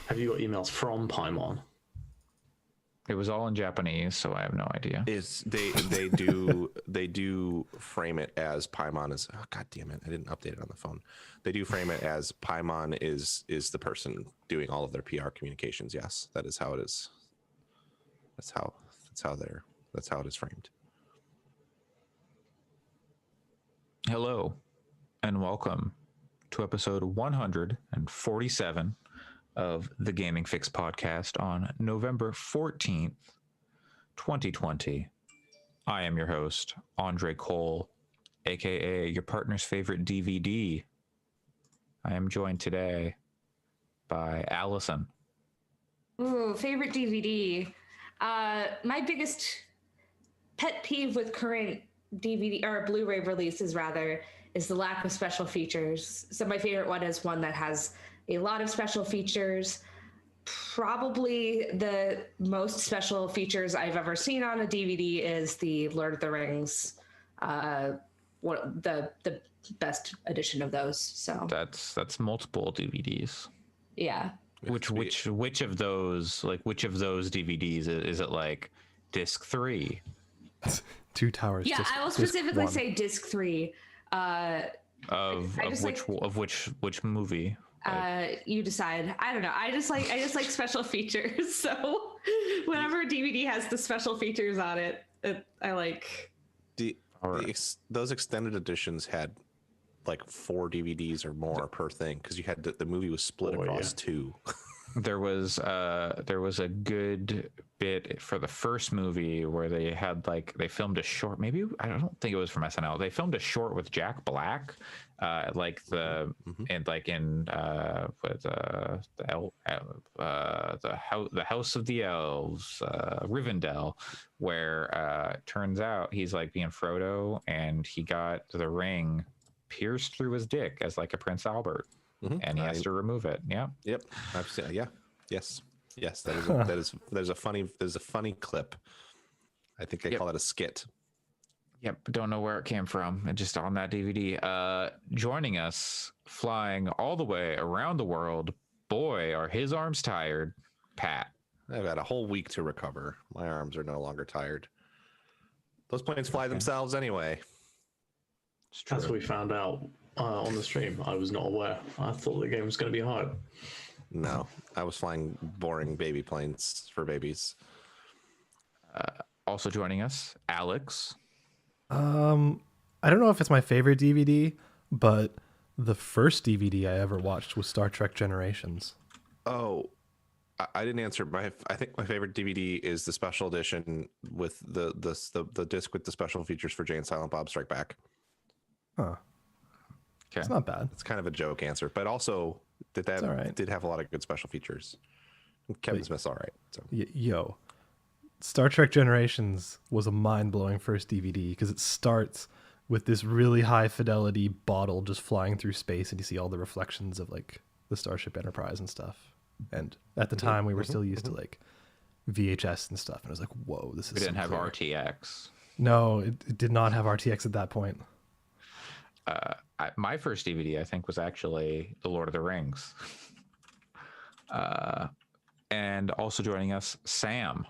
Have you got emails from Paimon? It was all in Japanese, so I have no idea. They do frame it as Paimon is. Oh, God damn it! I didn't update it on the phone. They do frame it as Paimon is the person doing all of their PR communications. Yes, that is how it is. That's how it is framed. Hello, and welcome to episode 147 of the Gaming Fyx podcast on November 14th, 2020. I am your host, Andre Cole, aka your partner's favorite DVD. I am joined today by Allison. Ooh, favorite DVD. My biggest pet peeve with current DVD or Blu-ray releases rather is the lack of special features. So my favorite one is one that has a lot of special features. Probably the most special features I've ever seen on a DVD is the Lord of the Rings, the best edition of those. So that's multiple DVDs. Yeah. Which of those DVDs is it? Like disc 3? Two Towers. Yeah, I will specifically say disc 3. Of which movie? You decide. I don't know. I just like special features. So whenever a DVD has the special features on it, I like. Those extended editions had like 4 DVDs or more per thing because you had the movie was split across 2. There was a good bit for the first movie where they filmed a short. Maybe I don't think it was from SNL. They filmed a short with Jack Black, the House of the Elves, Rivendell, where it turns out he's like being Frodo and he got the ring pierced through his dick as like a Prince Albert. And he has to remove it. Yeah. Yep. I've seen. Yeah. Yes. There's a funny clip. I think they call it a skit. Yep. Don't know where it came from. And just on that DVD. Joining us, flying all the way around the world. Boy, are his arms tired. Pat. I've had a whole week to recover. My arms are no longer tired. Those planes fly themselves anyway. As we found out on the stream, I was not aware. I thought the game was going to be hard. No, I was flying boring baby planes for babies. Also joining us, Alex. I don't know if it's my favorite DVD, but the first DVD I ever watched was Star Trek Generations. Oh, I didn't answer. I think my favorite DVD is the special edition with the disc with the special features for Jay and Silent Bob Strike Back. Huh. Okay. It's not bad. It's kind of a joke answer, but also did have a lot of good special features. Kevin Smith's all right. So Star Trek Generations was a mind-blowing first DVD because it starts with this really high fidelity bottle just flying through space, and you see all the reflections of like the Starship Enterprise and stuff. And at the time, we were still used to like VHS and stuff, and I was like, "Whoa, this is." We didn't have RTX. No, it did not have RTX at that point. My first DVD, I think, was actually The Lord of the Rings. And also joining us, Sam.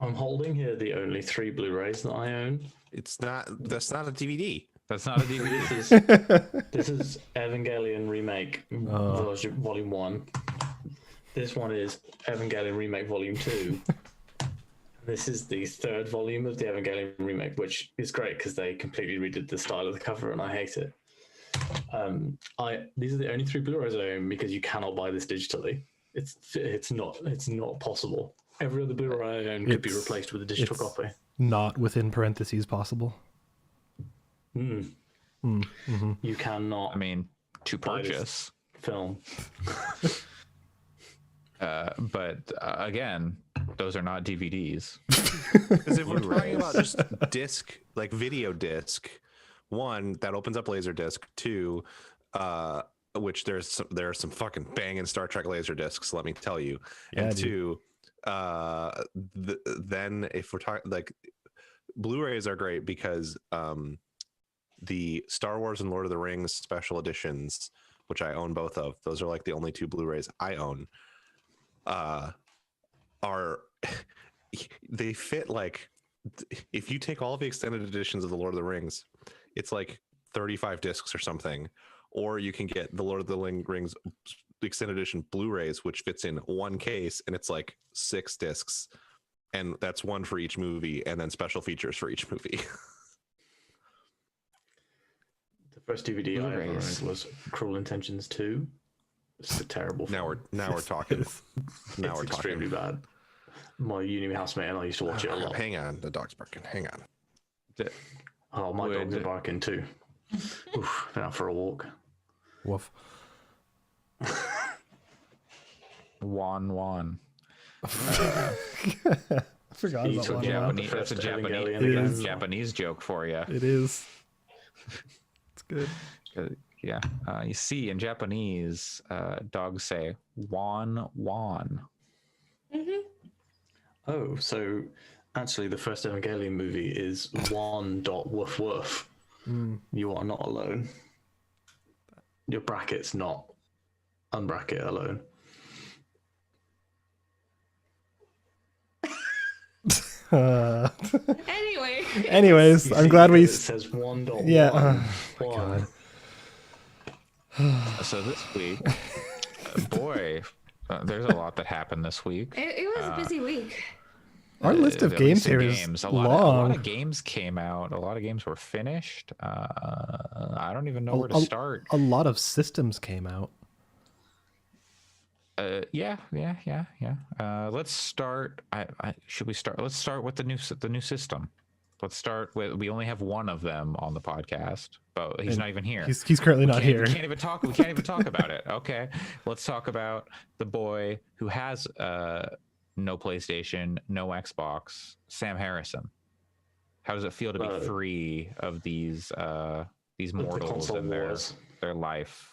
I'm holding here the only 3 Blu-rays that I own. that's not a DVD. That's not a DVD. This is Evangelion Remake Volume 1. This one is Evangelion Remake Volume 2. This is the 3rd volume of the Evangelion Remake, which is great because they completely redid the style of the cover and I hate it. These are the only 3 Blu-rays I own because you cannot buy this digitally. It's not possible. Every other Blu-ray I own could be replaced with a digital copy. Not within parentheses possible. You cannot. I mean, to purchase film. But again, those are not DVDs. Because if we're talking about just disc, like video disc, 1 that opens up Laserdisc, 2, which there are some fucking banging Star Trek Laserdiscs, let me tell you, and 2, then if we're talking like Blu-rays are great because the Star Wars and Lord of the Rings special editions which I own both of. Those are like the only 2 Blu-rays I own. Are they fit like, if you take all the extended editions of the Lord of the Rings, it's like 35 discs or something, or you can get the Lord of the Rings extended edition Blu-rays, which fits in one case, and it's like 6 discs, and that's one for each movie, and then special features for each movie. The first DVD I ever Blu-rays. owned was Cruel Intentions 2. It's a terrible film. Now we're talking. Now It's we're extremely talking. bad. My uni housemate and I used to watch it a lot. Hang on, the dog's barking. Hang on. Oh, my dogs are barking too. Oof, been out for a walk. Woof. Wan. I forgot He's about a Wan Wan. That's a Evangelion Japanese, again. Japanese joke for you. It is. It's good. Yeah. You see, in Japanese, dogs say "wan wan." Oh, so actually the first Evangelion movie is 1.woof woof. You are not alone. Your bracket's not unbracket alone. Anyway, Anyways, You I'm see glad we. it says 1.1. Yeah. One. So this week, boy, there's a lot that happened this week. it was a busy week. Our list of At games least in here is games. A long. lot of games came out. A lot of games were finished. I don't even know where to start. A lot of systems came out. Yeah. Let's start. Should we start? Let's start with the new system. Let's start with. We only have one of them on the podcast, but he's not even here. He's currently not here. We can't even talk. We can't even talk about it. Okay, let's talk about the boy who has no PlayStation, no Xbox, Sam Harrison. How does it feel to be free of these mortals console and wars. their life?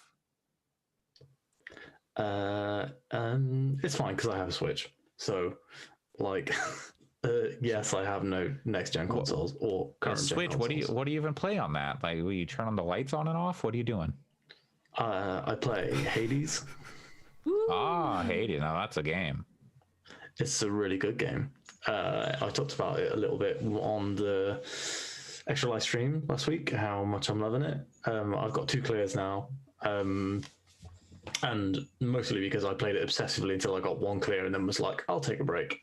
It's fine because I have a Switch. So, like, yes, I have no next gen consoles or current gen Switch. consoles. What do you even play on that? Like, will you turn on the lights on and off? What are you doing? I play Hades. Hades. Now that's a game. It's a really good game. I talked about it a little bit on the extra live stream last week, how much I'm loving it. I've got 2 clears now. And mostly because I played it obsessively until I got 1 clear and then was like, I'll take a break.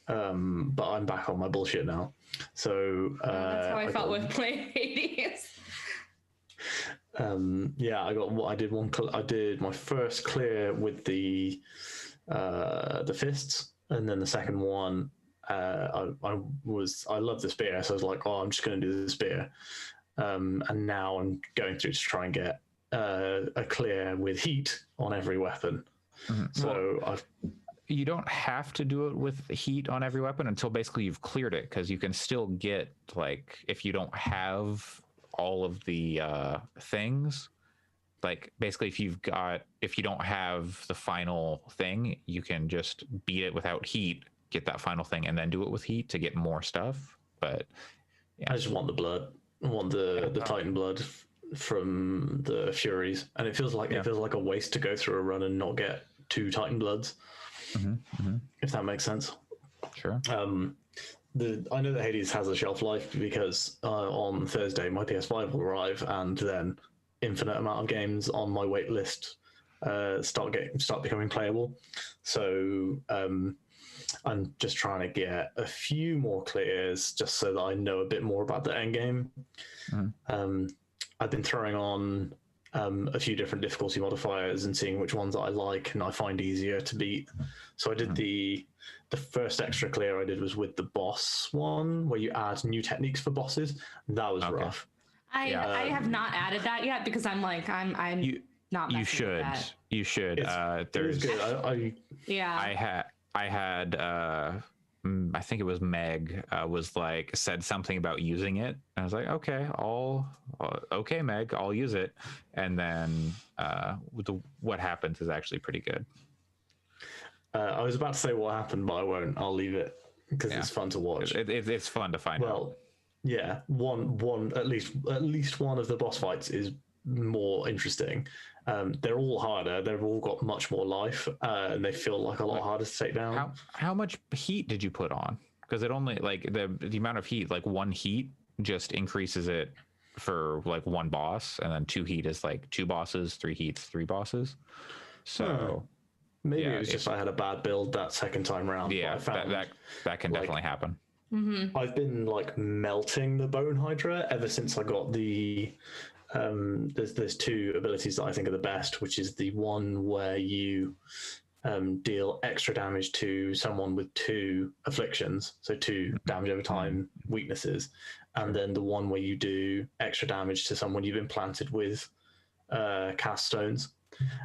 But I'm back on my bullshit now. So That's how I felt with playing Hades. Yeah, I did my first clear with the fists, and then the second one, I love the spear, so I was like, oh, I'm just going to do the spear, and now I'm going through to try and get a clear with heat on every weapon. Mm-hmm. So you don't have to do it with heat on every weapon until basically you've cleared it, because you can still get, like, if you don't have all of the things, like basically if you don't have the final thing, you can just beat it without heat, get that final thing, and then do it with heat to get more stuff. But yeah. I just want the blood. I want the Titan blood from the Furies, and it feels like a waste to go through a run and not get 2 Titan bloods. If that makes sense. Sure. I know that Hades has a shelf life because on Thursday my PS5 will arrive, and then infinite amount of games on my wait list start becoming playable. So I'm just trying to get a few more clears just so that I know a bit more about the end game. I've been throwing on a few different difficulty modifiers and seeing which ones that I like and I find easier to beat. So I did the first extra clear I did was with the boss one, where you add new techniques for bosses. That was rough. I have not added that yet because I'm not messing with that. You should. There's good. I had I think it was Meg was like said something about using it. I was like, okay, okay, Meg, I'll use it. And then what happens is actually pretty good. I was about to say what happened, but I won't. I'll leave it because it's fun to watch. It's fun to find out. Well, yeah, one at least one of the boss fights is more interesting, They're all harder. They've all got much more life, and they feel like a lot harder to take down. How much heat did you put on? Because it only like the amount of heat, like one heat just increases it for like one boss, and then 2 heat is like 2 bosses, 3 heats, 3 bosses. So maybe it was just I had a bad build that second time round. Yeah, that can definitely happen. I've been like melting the Bone Hydra ever since I got the. There's 2 abilities that I think are the best, which is the one where you deal extra damage to someone with 2 afflictions, so 2 damage over time weaknesses, and then the one where you do extra damage to someone you've implanted with cast stones.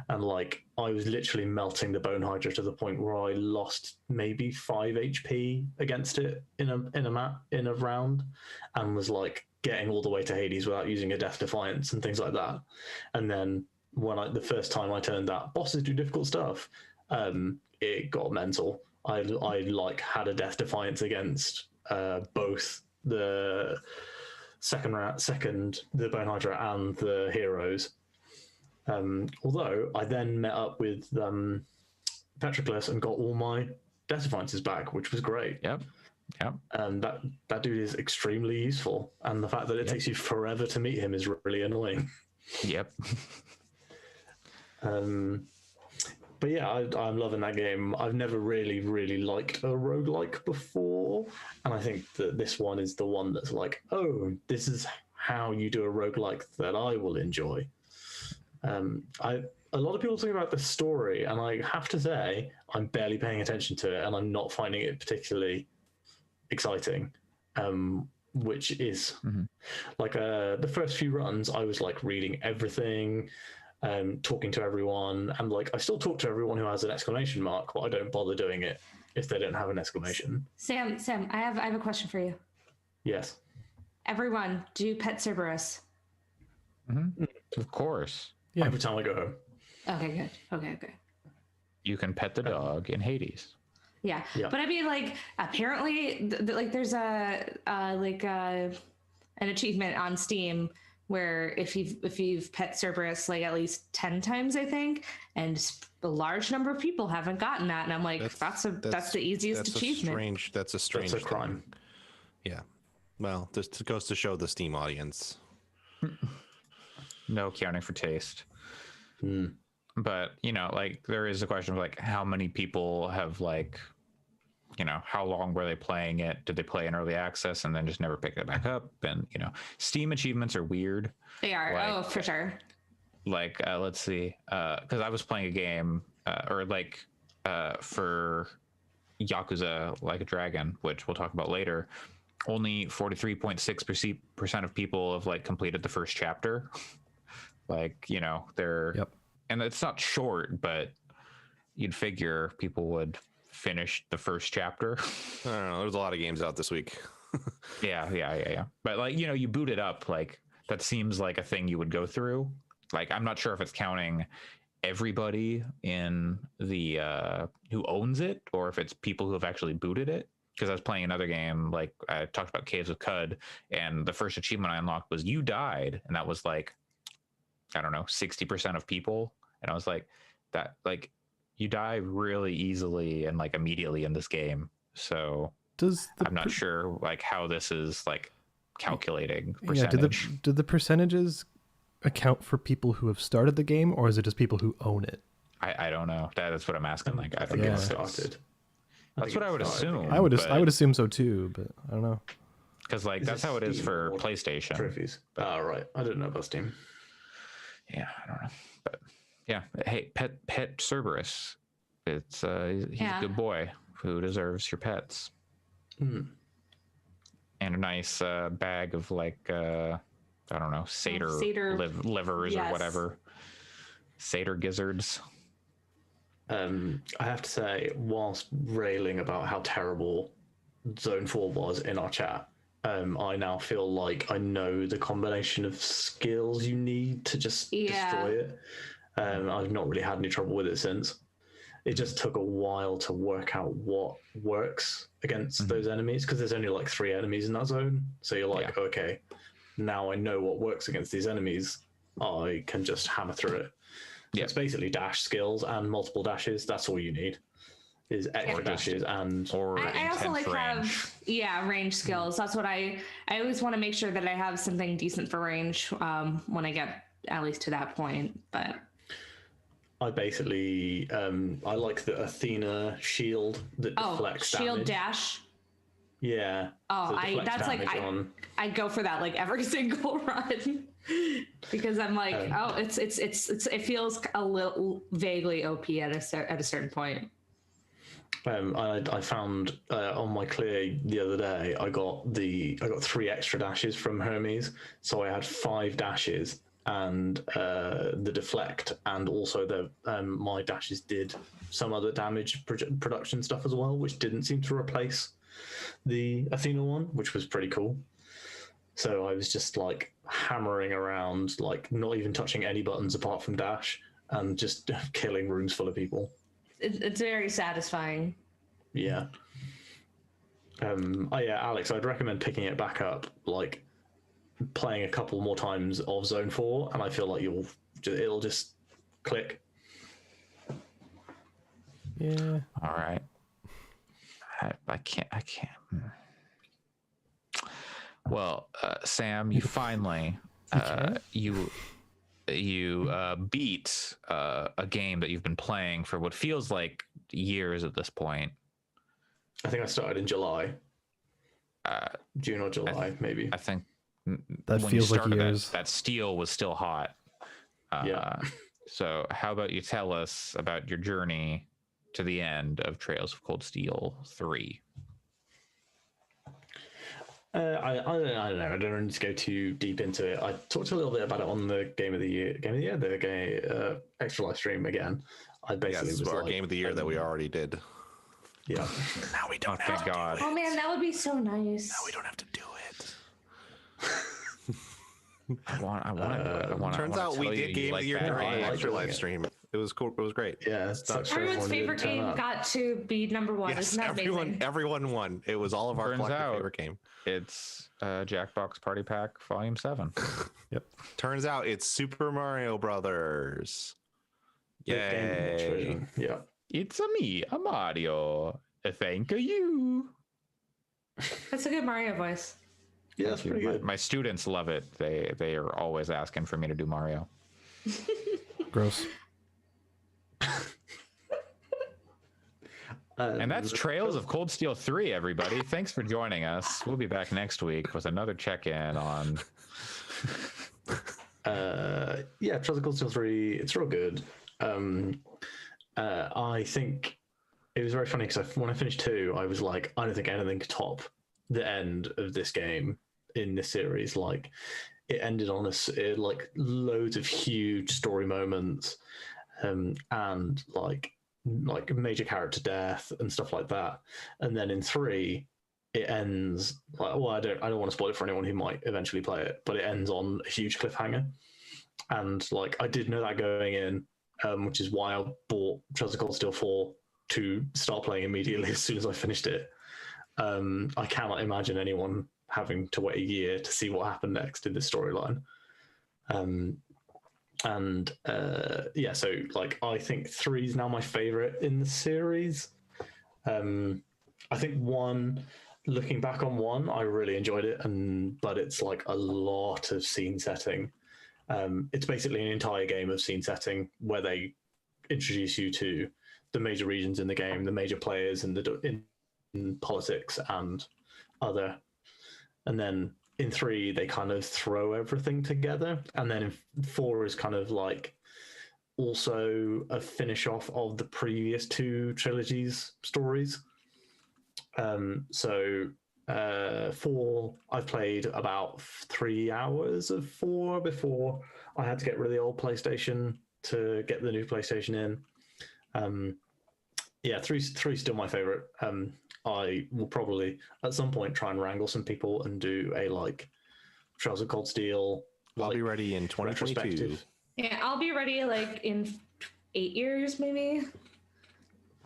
And like I was literally melting the Bone Hydra to the point where I lost maybe 5 HP against it in a round, and was like getting all the way to Hades without using a Death Defiance and things like that. And then when the first time I turned that bosses do difficult stuff, it got mental. I like had a Death Defiance against both the second the Bone Hydra and the heroes. Although I then met up with Petroclus and got all my Death Defiances back, which was great. Yep. And that dude is extremely useful, and the fact that it takes you forever to meet him is really annoying. Yep. But yeah, I'm loving that game. I've never really liked a roguelike before, and I think that this one is the one that's like, oh, this is how you do a roguelike that I will enjoy. A lot of people talk about the story, and I have to say I'm barely paying attention to it, and I'm not finding it particularly exciting, which is like the first few runs I was like reading everything, talking to everyone, and like I still talk to everyone who has an exclamation mark, but I don't bother doing it if they don't have an exclamation. Sam, I have a question for you. Yes. Everyone, do pet Cerberus. Of course. Yeah. Every time I go home. Okay, good. Okay. You can pet the dog in Hades. Yeah. Yeah. But I mean, like, apparently, like, there's an achievement on Steam where if you've pet Cerberus like at least 10 times, I think, and a large number of people haven't gotten that, and I'm like, that's the easiest achievement. That's a strange crime. Yeah. Well, this goes to show the Steam audience. No accounting for taste. But like there is a question of like how many people have like, how long were they playing it? Did they play in early access and then just never pick it back up? And Steam achievements are weird. They are. Like, for sure. Like let's see, because I was playing a game for Yakuza Like a Dragon, which we'll talk about later. Only 43.6% of people have like completed the first chapter. Like, they're, and it's not short, but you'd figure people would finish the first chapter. I don't know. There's a lot of games out this week. Yeah. But like, you boot it up, like that seems like a thing you would go through. Like, I'm not sure if it's counting everybody in the, who owns it, or if it's people who have actually booted it. Because I was playing another game, like I talked about Caves of Cud, and the first achievement I unlocked was you died. And that was like, I don't know, 60% of people. And I was like, that, like, you die really easily and like immediately in this game. So I'm not sure like how this is like calculating percentage. Yeah, do the percentages account for people who have started the game, or is it just people who own it? I don't know. That's what I'm asking. Like, I think don't know. it started. That's what I would assume. I would assume so too, but I don't know. Because like that's how it is for PlayStation. Trophies. Oh, right. I didn't know about Steam. Yeah, I don't know. But yeah, hey, pet Cerberus. It's he's a good boy who deserves your pets. And a nice bag of like I don't know, satyr livers or whatever. Satyr gizzards. I have to say, whilst railing about how terrible Zone 4 was in our chat, I now feel like I know the combination of skills you need to just destroy it. I've not really had any trouble with it since. It just took a while to work out what works against those enemies, because there's only like 3 enemies in that zone. So you're like, okay, now I know what works against these enemies. I can just hammer through it. So it's basically dash skills and multiple dashes. That's all you need. Is extra dashes and I also like range. have range skills. That's what I always want to make sure that I have something decent for range when I get at least to that point. But I basically I like the Athena shield that deflects shield damage. dash. Yeah. Oh, that's like I go for that like every single run because I'm like, it feels a little vaguely OP at a certain point. I found on my clear the other day, I got 3 extra dashes from Hermes, so I had 5 dashes and the deflect, and also my dashes did some other damage production stuff as well, which didn't seem to replace the Athena one, which was pretty cool. So I was just like hammering around, like not even touching any buttons apart from dash, and just killing rooms full of people. It's very satisfying. Yeah. Alex, I'd recommend picking it back up, like playing a couple more times of Zone 4, and I feel like it'll just click. Yeah. All right. I can't. Well, Sam, you finally you beat a game that you've been playing for what feels like years at this point. I think I started in July, June or July, maybe. I think that when feels you like started years. that steel was still hot. Yeah. So how about you tell us about your journey to the end of Trails of Cold Steel 3? I don't know. I don't need to go too deep into it. I talked a little bit about it on the Game of the Year, the extra live stream again. I basically this was our Game of the Year that we already did. Yeah. Now we don't have Thank to God. Oh man, that would be so nice. Now we don't have to do it. I want to do it. Turns out we did Game of the Year during the extra live stream. It was cool. It was great. Yeah. Everyone's favorite game got to be number one. Yes, Isn't that amazing? everyone won. It was all of our collective favorite game. It's Jackbox Party Pack Volume 7. Yep. Turns out it's Super Mario Brothers. Yay. Yeah. It's me, a Mario. Thank you. That's a good Mario voice. Yeah, that's pretty good. My students love it. They are always asking for me to do Mario. Gross. And that's Trails of Cold Steel 3, everybody. Thanks for joining us. We'll be back next week with another check-in on... Trails of Cold Steel 3, it's real good. I think it was very funny because when I finished 2, I was like, I don't think anything could top the end of this game in this series. Like, it ended on like loads of huge story moments, and like major character death and stuff like that. And then in 3, it ends like, well, I don't want to spoil it for anyone who might eventually play it, but it ends on a huge cliffhanger. And like, I did know that going in, which is why I bought Trails of Cold Steel 4 to start playing immediately as soon as I finished it. I cannot imagine anyone having to wait a year to see what happened next in this storyline. So like, I think 3 is now my favorite in the series. I think 1, looking back on 1, I really enjoyed it, but it's like a lot of scene setting. It's basically an entire game of scene setting where they introduce you to the major regions in the game, the major players in politics and other. And then in 3, they kind of throw everything together. And then in 4 is kind of like also a finish off of the previous 2 trilogies stories. 4, I've played about 3 hours of 4 before I had to get rid of the old PlayStation to get the new PlayStation in. 3's still my favorite. I will probably at some point try and wrangle some people and do a like Trails of Cold Steel. I'll be ready in 2022. Yeah, I'll be ready like in 8 years maybe.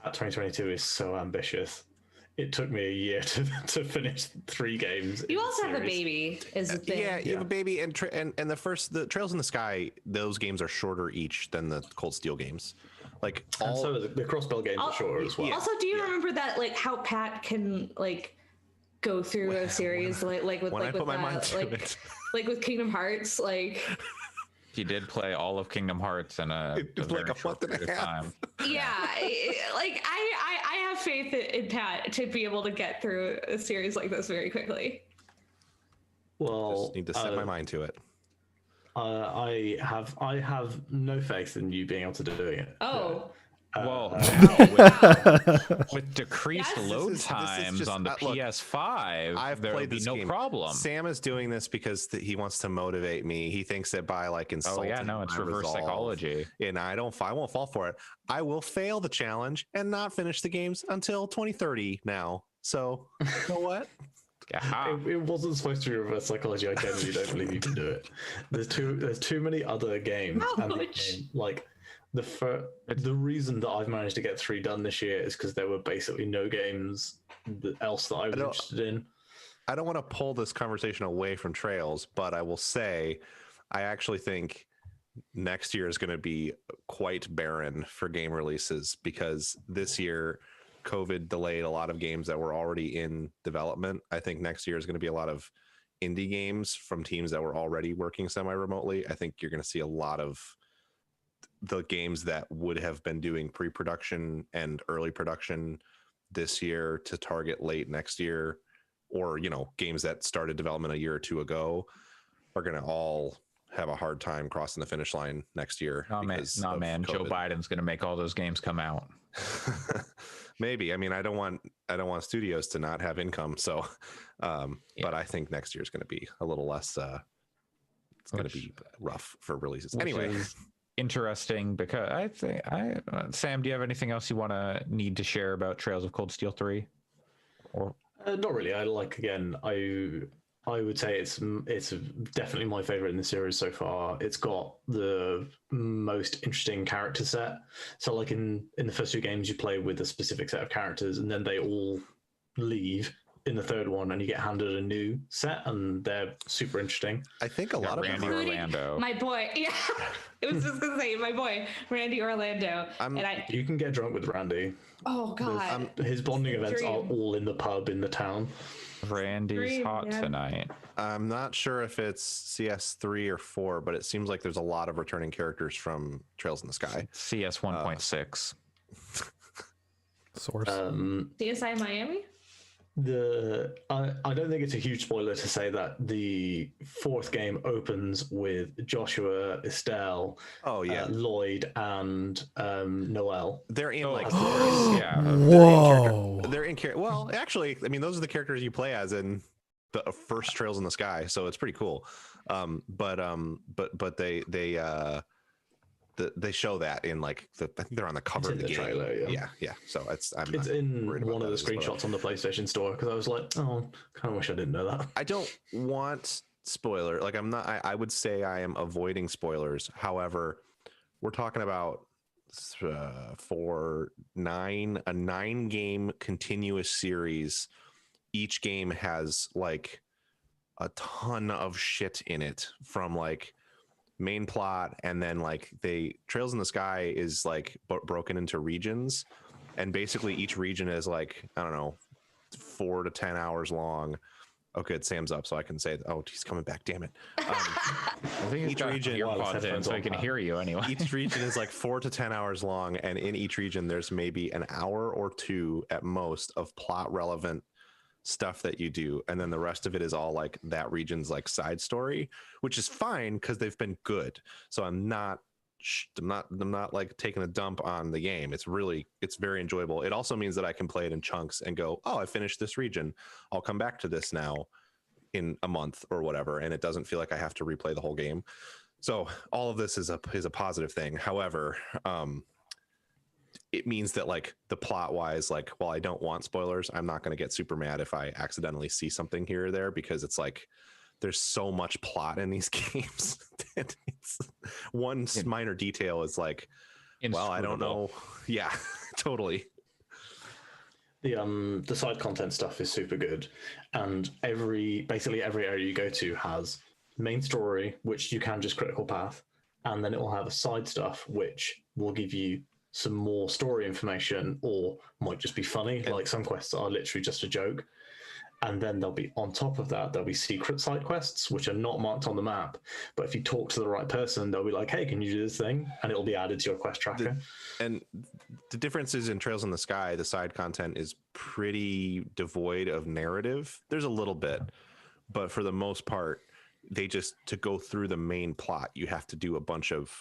2022 is so ambitious. it took me a year to finish 3 games. You also have a baby, is the thing. Yeah, you have a baby, and the Trails in the Sky, those games are shorter each than the Cold Steel games. Like And so the Crossbell games are shorter as well. Also, do you remember that, like, how Pat can, like, go through a series like with when like I put with my mind to it. like with Kingdom Hearts, like He did play all of Kingdom Hearts in a very like a short month and a period of half. time. yeah, like I have faith in Pat to be able to get through a series like this very quickly. Well, Just need to set my mind to it. I have no faith in you being able to do it. Well, with decreased Yes. load This is times just- on the look, PS5, there would be no game. problem. Sam is doing this because he wants to motivate me. He thinks that by like insulting it's my reverse resolve, psychology. and I won't fall for it. I will fail the challenge and not finish the games until 2030 now. So you know what? Yeah. It wasn't supposed to be reverse psychology. I genuinely don't believe you can do it. There's too many other games. And like the reason that I've managed to get 3 done this year is because there were basically no games else that I was interested in. I don't want to pull this conversation away from Trails, but I will say I actually think next year is going to be quite barren for game releases because this year COVID delayed a lot of games that were already in development. I think next year is going to be a lot of indie games from teams that were already working semi-remotely. I think you're going to see a lot of the games that would have been doing pre-production and early production this year to target late next year, or, you know, games that started development a year or 2 ago are going to all have a hard time crossing the finish line next year. No, man. Joe Biden's going to make all those games come out. Maybe. I mean, I don't want studios to not have income. So, but I think next year is going to be a little less, it's going to be rough for releases. Anyway. Interesting because I think Sam, do you have anything else you need to share about Trails of Cold Steel 3? Or not really. I would say it's definitely my favorite in the series so far. It's got the most interesting character set. So like in the first 2 games, you play with a specific set of characters, and then they all leave in the 3rd one, and you get handed a new set, and they're super interesting. I think a lot of Randy Orlando, my boy. Yeah, it was just gonna say my boy Randy Orlando, you can get drunk with Randy. Oh God, his bonding events are all in the pub in the town. Randy's hot tonight. I'm not sure if it's CS3 or 4, but it seems like there's a lot of returning characters from Trails in the Sky. CS 1.6. Source. CSI Miami. I don't think it's a huge spoiler to say that the 4th game opens with Joshua, Estelle, Lloyd, and Noel. They're in Whoa. They're in character. Well, actually, I mean, those are the characters you play as in the first Trails in the Sky, so it's pretty cool. But they show that in like I think they're on the cover of the game. Trailer, yeah. So it's in one of the screenshots on the PlayStation Store because I was like, oh, kind of wish I didn't know that. I don't want spoiler. Like I'm not. I would say I am avoiding spoilers. However, we're talking about a 9 game continuous series. Each game has like a ton of shit in it from like main plot, and then like Trails in the Sky is like broken into regions, and basically each region is like, I don't know, 4 to 10 hours long. Oh good, Sam's up so I can say, oh, he's coming back, damn it. I think each region earpods in so I can hear you anyway. Each region is like 4 to 10 hours long, and in each region there's maybe an hour or 2 at most of plot relevant stuff that you do, and then the rest of it is all like that region's like side story, which is fine because they've been good. So I'm not like taking a dump on the game. It's very enjoyable. It also means that I can play it in chunks and go, oh, I finished this region, I'll come back to this now in a month or whatever, and it doesn't feel like I have to replay the whole game. So all of this is a positive thing. However, it means that like the plot wise, like, while I don't want spoilers, I'm not going to get super mad if I accidentally see something here or there, because it's like there's so much plot in these games that it's one minor detail is like, well, I don't know. Yeah, totally. The side content stuff is super good, and basically every area you go to has main story, which you can just critical path, and then it will have a side stuff which will give you some more story information or might just be funny. Like some quests are literally just a joke. And then there'll be, on top of that, there'll be secret side quests, which are not marked on the map. But if you talk to the right person, they'll be like, hey, can you do this thing? And it'll be added to your quest tracker. And the difference is in Trails in the Sky, the side content is pretty devoid of narrative. There's a little bit, but for the most part, to go through the main plot, you have to do a bunch of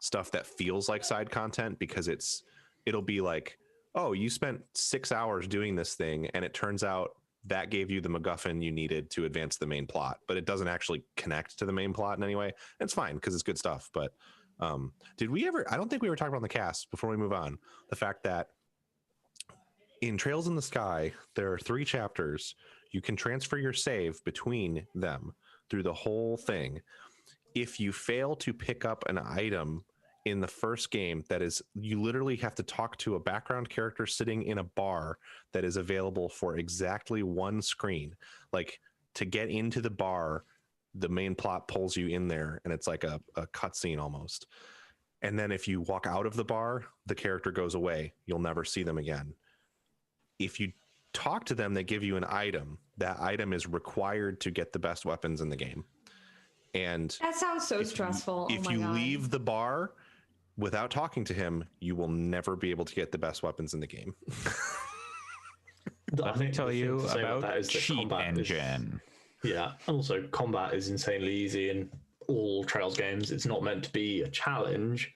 stuff that feels like side content, because it'll be like, oh, you spent 6 hours doing this thing, and it turns out that gave you the MacGuffin you needed to advance the main plot, but it doesn't actually connect to the main plot in any way. And it's fine because it's good stuff. But did we ever, I don't think we were talking about on the cast before we move on, the fact that in Trails in the Sky, there are 3 chapters. You can transfer your save between them through the whole thing. If you fail to pick up an item in the first game, that is, you literally have to talk to a background character sitting in a bar that is available for exactly 1 screen. Like, to get into the bar, the main plot pulls you in there, and it's like a cutscene almost. And then if you walk out of the bar, the character goes away. You'll never see them again. If you talk to them, they give you an item. That item is required to get the best weapons in the game. And that sounds so stressful. If you leave the bar without talking to him, you will never be able to get the best weapons in the game. Let me tell you about Cheat Engine. Yeah, and also combat is insanely easy in all Trails games. It's not meant to be a challenge.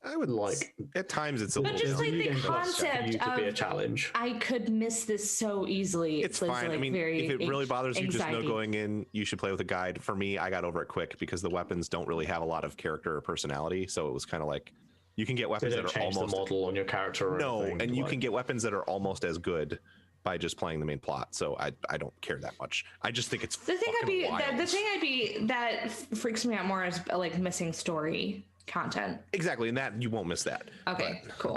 I would like, at times it's a but little, just like the concept to be a challenge. I could miss this so easily. It's fine. Like, I mean, if it really bothers you, just know going in, you should play with a guide. For me, I got over it quick because the weapons don't really have a lot of character or personality. So it was kind of like, you can get weapons that are almost the model on your character. And you can get weapons that are almost as good by just playing the main plot. So I don't care that much. I just think it's the thing that freaks me out more is like missing story content. Exactly, and that you won't miss that. Okay, but, cool.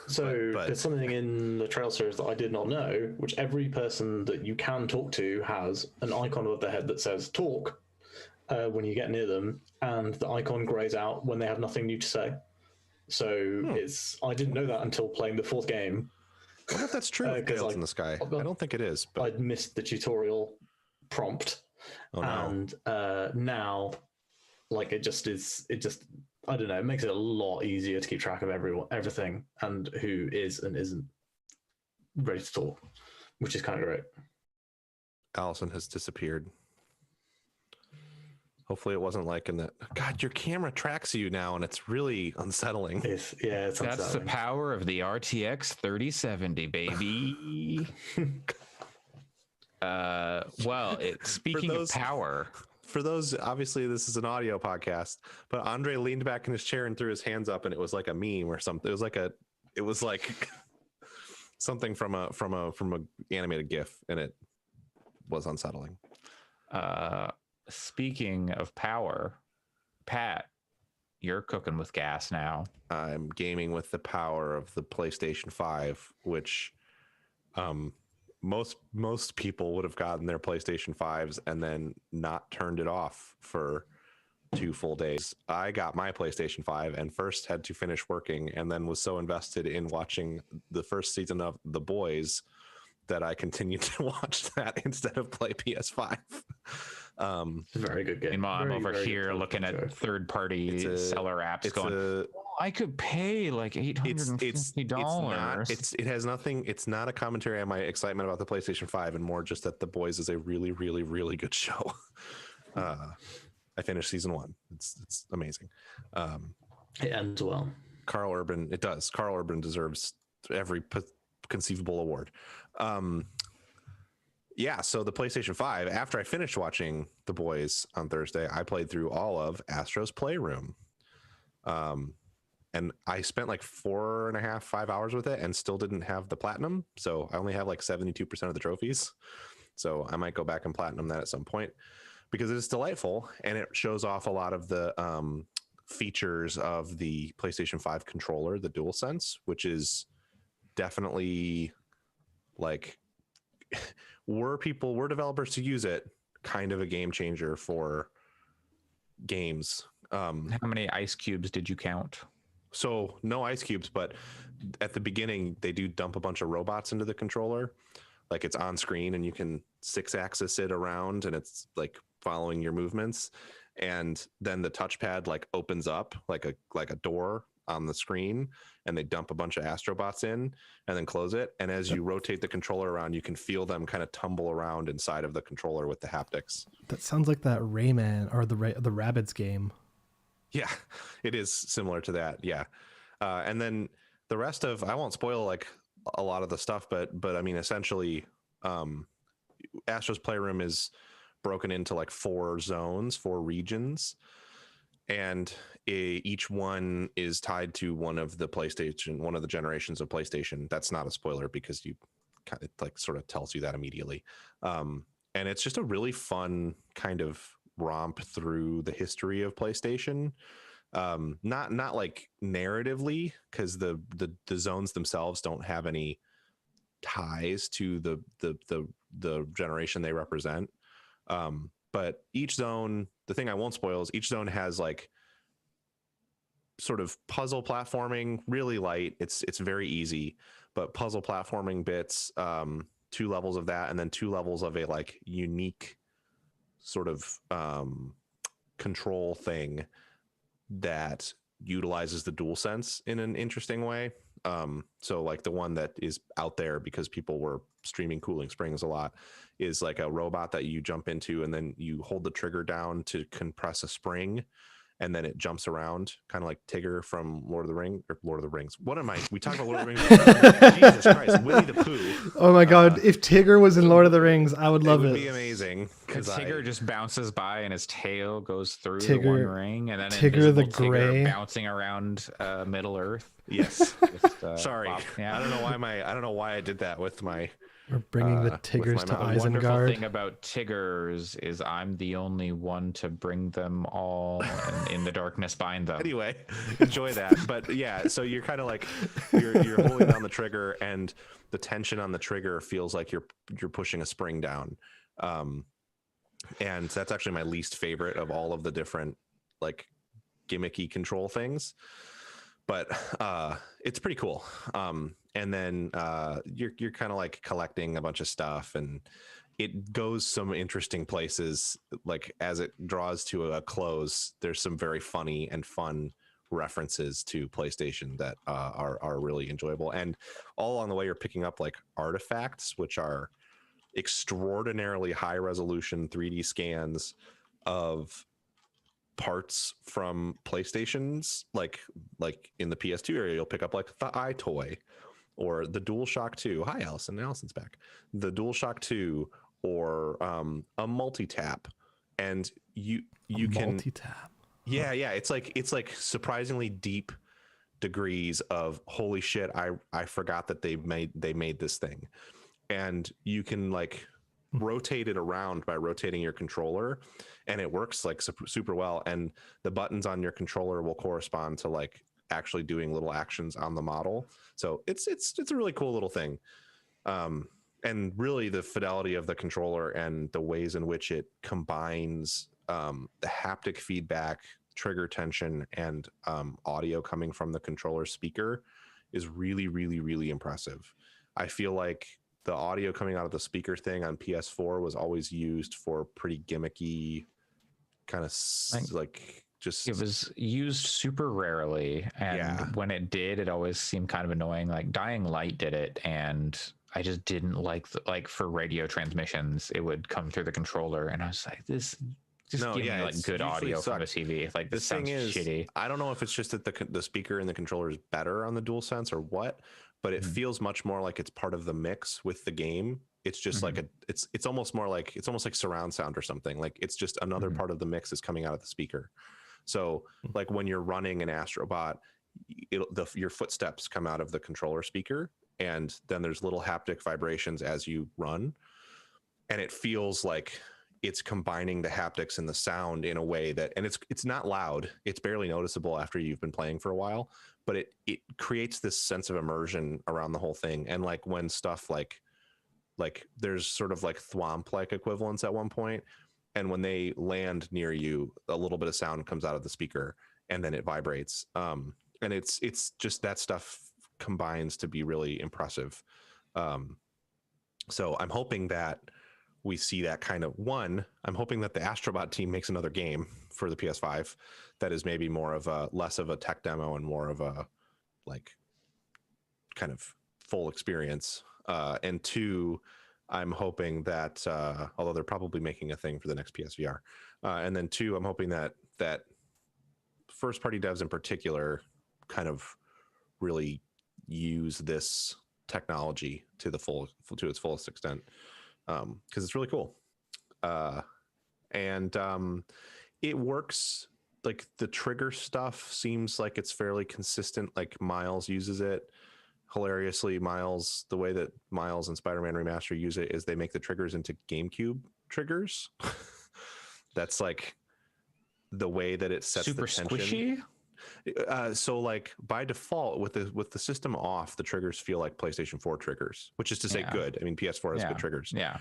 There's something in the Trail series that I did not know, which every person that you can talk to has an icon above their head that says talk when you get near them, and the icon grays out when they have nothing new to say. So I didn't know that until playing the 4th game. I wonder if that's true. Trails in the Sky. I don't think it is. But I'd missed the tutorial prompt, and now, like, it just I don't know. It makes it a lot easier to keep track of everything, and who is and isn't ready to talk, which is kind of great. Allison has disappeared. Hopefully it wasn't like in the, God, your camera tracks you now, and it's really unsettling. It's That's unsettling. The power of the RTX 3070, baby. Speaking of power. For those, obviously this is an audio podcast, but Andre leaned back in his chair and threw his hands up, and it was like a meme or something. It was like something from a animated GIF, and it was unsettling. Speaking of power, Pat, you're cooking with gas now. I'm gaming with the power of the PlayStation 5, which most people would have gotten their PlayStation 5s and then not turned it off for 2 full days. I got my PlayStation 5 and first had to finish working, and then was so invested in watching the first season of The Boys that I continued to watch that instead of play PS5. Very good game. Meanwhile, I'm over here looking at third-party seller apps I could pay like $850. It has nothing. It's not a commentary on my excitement about the PlayStation 5, and more just that The Boys is a really, really, really good show. I finished season 1. It's amazing. It ends well. Carl Urban. It does. Carl Urban deserves every conceivable award. So the PlayStation 5, after I finished watching The Boys on Thursday, I played through all of Astro's Playroom. And I spent like 4.5-5 hours with it and still didn't have the platinum. So I only have like 72% of the trophies. So I might go back and platinum that at some point, because it is delightful, and it shows off a lot of the features of the PlayStation 5 controller, the DualSense, which is definitely like were developers to use it, kind of a game changer for games. How many ice cubes did you count? So no ice cubes, but at the beginning they do dump a bunch of robots into the controller. Like it's on screen and you can 6-axis it around and it's like following your movements. And then the touchpad like opens up like a door on the screen, and they dump a bunch of astrobots in and then close it. And as you rotate the controller around, you can feel them kind of tumble around inside of the controller with the haptics. That sounds like that Rayman or the Rabbids game. Yeah, it is similar to that. Yeah. And then the rest of, I won't spoil like a lot of the stuff, but I mean, essentially, Astro's Playroom is broken into like 4 zones, 4 regions, and each one is tied to one of the generations of PlayStation. That's not a spoiler because you kind of like sort of tells you that immediately. And it's just a really fun kind of romp through the history of PlayStation. Not like narratively, because the zones themselves don't have any ties to the generation they represent. But each zone, the thing I won't spoil is each zone has like sort of puzzle platforming, really light. It's very easy, but puzzle platforming bits, 2 levels of that, and then 2 levels of a like unique sort of control thing that utilizes the DualSense in an interesting way. So like the one that is out there because people were streaming Cooling Springs a lot is like a robot that you jump into and then you hold the trigger down to compress a spring, and then it jumps around, kind of like Tigger from Lord of the Rings. What am I? We talked about Lord of the Rings. Jesus Christ, Winnie the Pooh. Oh my God! If Tigger was in Lord of the Rings, I would love it. It would be amazing. Because Tigger just bounces by and his tail goes through the Tigger- one ring, and then Tigger the Tigger Gray. bouncing around Middle Earth. Yes. Just, Sorry. yeah. I don't know why I did that with my. We're bringing the with Tiggers my to mouth. The wonderful Isengard. thing about Tiggers is I'm the only one to bring them all, and in the darkness bind them. Anyway, enjoy that. But yeah, so you're kind of like you're holding down the trigger, and the tension on the trigger feels like you're pushing a spring down. And that's actually my least favorite of all of the different like gimmicky control things. But it's pretty cool. And then you're kind of like collecting a bunch of stuff, and it goes some interesting places. Like as it draws to a close, there's some very funny and fun references to PlayStation that are really enjoyable. And all along the way, you're picking up like artifacts, which are extraordinarily high resolution 3D scans of parts from PlayStations. Like in the PS2 area, you'll pick up like the iToy or the DualShock 2. Hi, Allison. Allison's back. The DualShock 2 or a multi-tap, and you can Multi-tap. Yeah. It's like surprisingly deep degrees of holy shit. I forgot that they made this thing, and you can like rotate it around by rotating your controller, and it works like super well. And the buttons on your controller will correspond to like actually doing little actions on the model. So it's a really cool little thing. And really the fidelity of the controller and the ways in which it combines the haptic feedback, trigger tension, and audio coming from the controller speaker is really, really, really impressive. I feel like the audio coming out of the speaker thing on PS4 was always used for pretty gimmicky kind of like just. It was used super rarely, and Yeah. when it did, it always seemed kind of annoying. Like Dying Light did it, and I just didn't like like for radio transmissions, it would come through the controller, and I was like, this just give me like good audio from the TV. Like this sounds shitty. I don't know if it's just that the speaker and the controller is better on the DualSense or what, but it feels much more like it's part of the mix with the game. It's just like it's almost more like surround sound or something. Like it's just another part of the mix is coming out of the speaker. So like when you're running an Astrobot, your footsteps come out of the controller speaker, and then there's little haptic vibrations as you run, and it feels like it's combining the haptics and the sound in a way that, and it's not loud. It's barely noticeable after you've been playing for a while, but it creates this sense of immersion around the whole thing. And like when stuff like like there's sort of like thwomp like equivalents at one point, and when they land near you, a little bit of sound comes out of the speaker and then it vibrates. And it's just that stuff combines to be really impressive. So I'm hoping that we see that kind of one. I'm hoping that the Astrobot team makes another game for the PS5 that is maybe more of a less of a tech demo and more of a like kind of full experience. And two, I'm hoping that although they're probably making a thing for the next PSVR, and then two, I'm hoping that first party devs in particular kind of really use this technology to its fullest extent, because it's really cool. And it works. Like the trigger stuff seems like it's fairly consistent. Like Miles uses it hilariously. Miles, the way that Miles and Spider-Man Remaster use it is they make the triggers into GameCube triggers. That's like the way that it sets Super the tension. squishy. So like by default with the system off, the triggers feel like PlayStation 4 triggers, which is to say good. I mean, PS4 has good triggers. Yeah.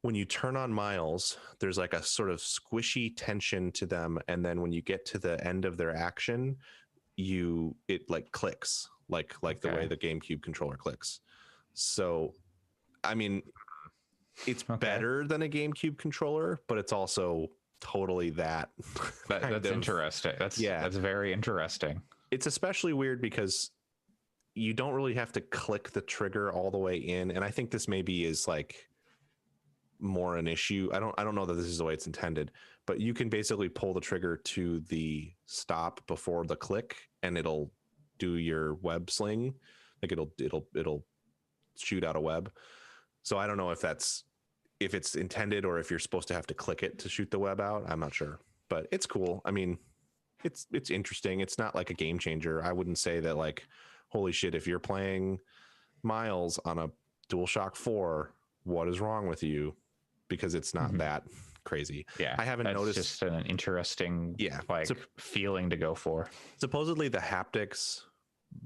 When you turn on Miles, there's like a sort of squishy tension to them, and then when you get to the end of their action, it like clicks like the way the GameCube controller clicks. So, I mean, it's better than a GameCube controller, but it's also totally that. That's interesting. That's very interesting. It's especially weird because you don't really have to click the trigger all the way in, and I think this maybe is like more an issue. I don't know that this is the way it's intended, but you can basically pull the trigger to the stop before the click, and it'll do your web sling. Like it'll shoot out a web. So I don't know if it's intended or if you're supposed to have to click it to shoot the web out. I'm not sure, but it's cool. I mean, it's interesting. It's not like a game changer. I wouldn't say that like, holy shit, if you're playing Miles on a DualShock 4, what is wrong with you? Because it's not that crazy. Yeah, I haven't noticed. Just an interesting feeling to go for. Supposedly the haptics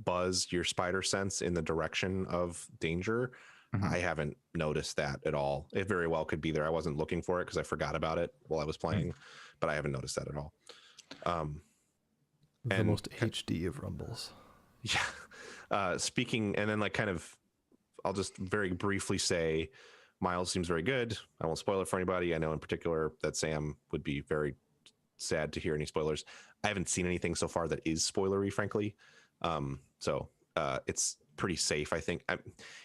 buzz your spider sense in the direction of danger. I haven't noticed that at all. It very well could be there. I wasn't looking for it because I forgot about it while I was playing, but I haven't noticed that at all. The most HD of rumbles. Yeah. Speaking, and then like kind of, I'll just very briefly say, Miles seems very good. I won't spoil it for anybody. I know in particular that Sam would be very sad to hear any spoilers. I haven't seen anything so far that is spoilery, frankly. So it's pretty safe, I think.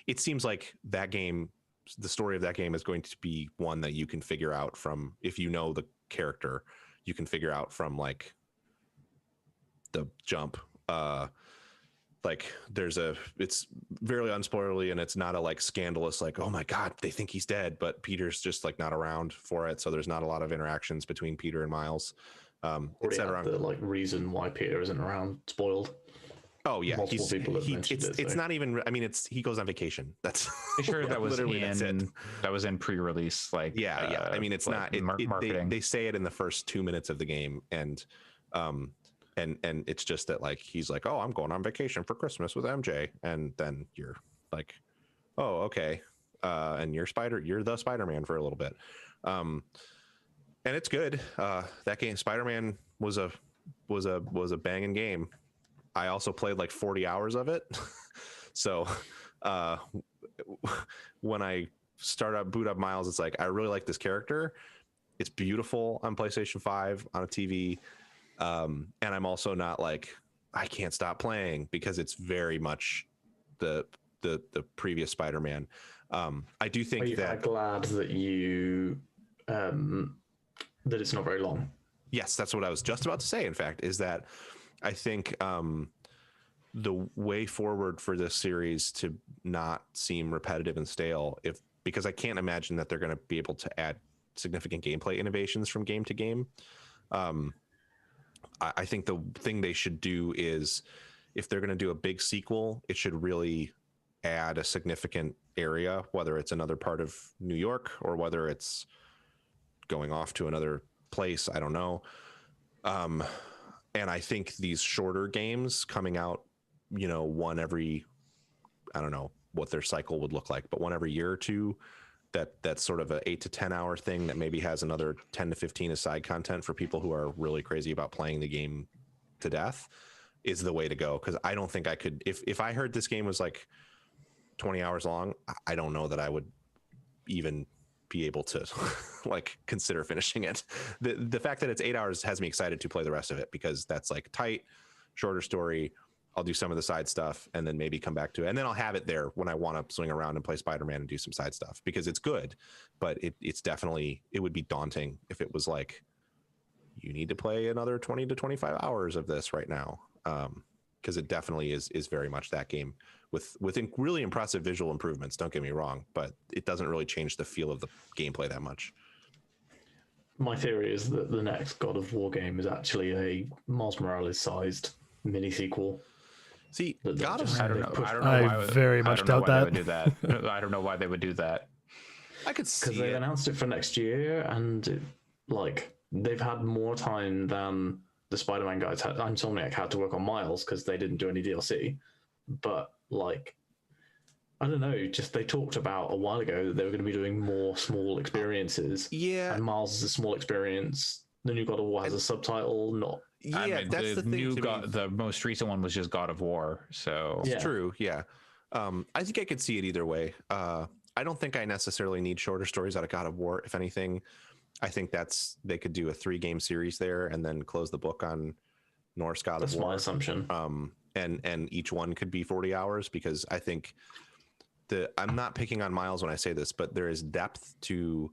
It seems like that game, the story of that game is going to be one that you can figure out from, if you know the character, you can figure out from like the jump. Like it's very unspoilerly, and it's not a like scandalous, like, oh my God, they think he's dead, but Peter's just like not around for it. So there's not a lot of interactions between Peter and Miles. The like reason why Peter isn't around spoiled. Oh yeah, multiple people have mentioned it's not even. I mean, he goes on vacation. That's sure that was literally that was in pre-release. Like yeah. I mean, it's like not marketing. They say it in the first 2 minutes of the game, and it's just that like he's like, oh, I'm going on vacation for Christmas with MJ, and then you're like, oh, okay, and you're the Spider-Man for a little bit, and it's good. That game, Spider-Man, was a banging game. I also played like 40 hours of it, so when I boot up Miles, it's like I really like this character. It's beautiful on PlayStation 5 on a TV. And I'm also not like, I can't stop playing, because it's very much the previous Spider-Man. I do think I'm glad that you that it's not very long. Yes, that's what I was just about to say. In fact, is that I think the way forward for this series to not seem repetitive and stale, because I can't imagine that they're going to be able to add significant gameplay innovations from game to game. I think the thing they should do is, if they're going to do a big sequel, it should really add a significant area, whether it's another part of New York or whether it's going off to another place. I don't know. And I think these shorter games coming out, one every, I don't know, what their cycle would look like. But 1 every year or two, that's sort of a 8 to 10 hour thing that maybe has another 10 to 15 as side content for people who are really crazy about playing the game to death is the way to go. Because I don't think I could, if I heard this game was like 20 hours long, I don't know that I would even be able to like consider finishing it. The fact that it's 8 hours has me excited to play the rest of it, because that's like tight, shorter story. I'll do some of the side stuff and then maybe come back to it. And then I'll have it there when I want to swing around and play Spider-Man and do some side stuff, because it's good, but it's definitely, it would be daunting if it was like, you need to play another 20 to 25 hours of this right now. Because it definitely is very much that game with really impressive visual improvements. Don't get me wrong, but it doesn't really change the feel of the gameplay that much. My theory is that the next God of War game is actually a Miles Morales sized mini sequel. See, That God of I don't know. I very much doubt why that. they would do that. I don't know why they would do that. I could Because see they it. announced it for next year, and they've had more time than the Spider-Man guys had. Insomniac had to work on Miles because they didn't do any DLC. But I don't know. Just they talked about a while ago that they were going to be doing more small experiences. Yeah, And Miles is a small experience. The new God of War has a subtitle, not. yeah, I mean, that's the thing. the most recent one was just God of War. So Yeah. It's true. Yeah. I think I could see it either way. I don't think I necessarily need shorter stories out of God of War. If anything, I think they could do a 3-game series there and then close the book on Norse God That's of War. my assumption. And each one could be 40 hours, because I think I'm not picking on Miles when I say this, but there is depth to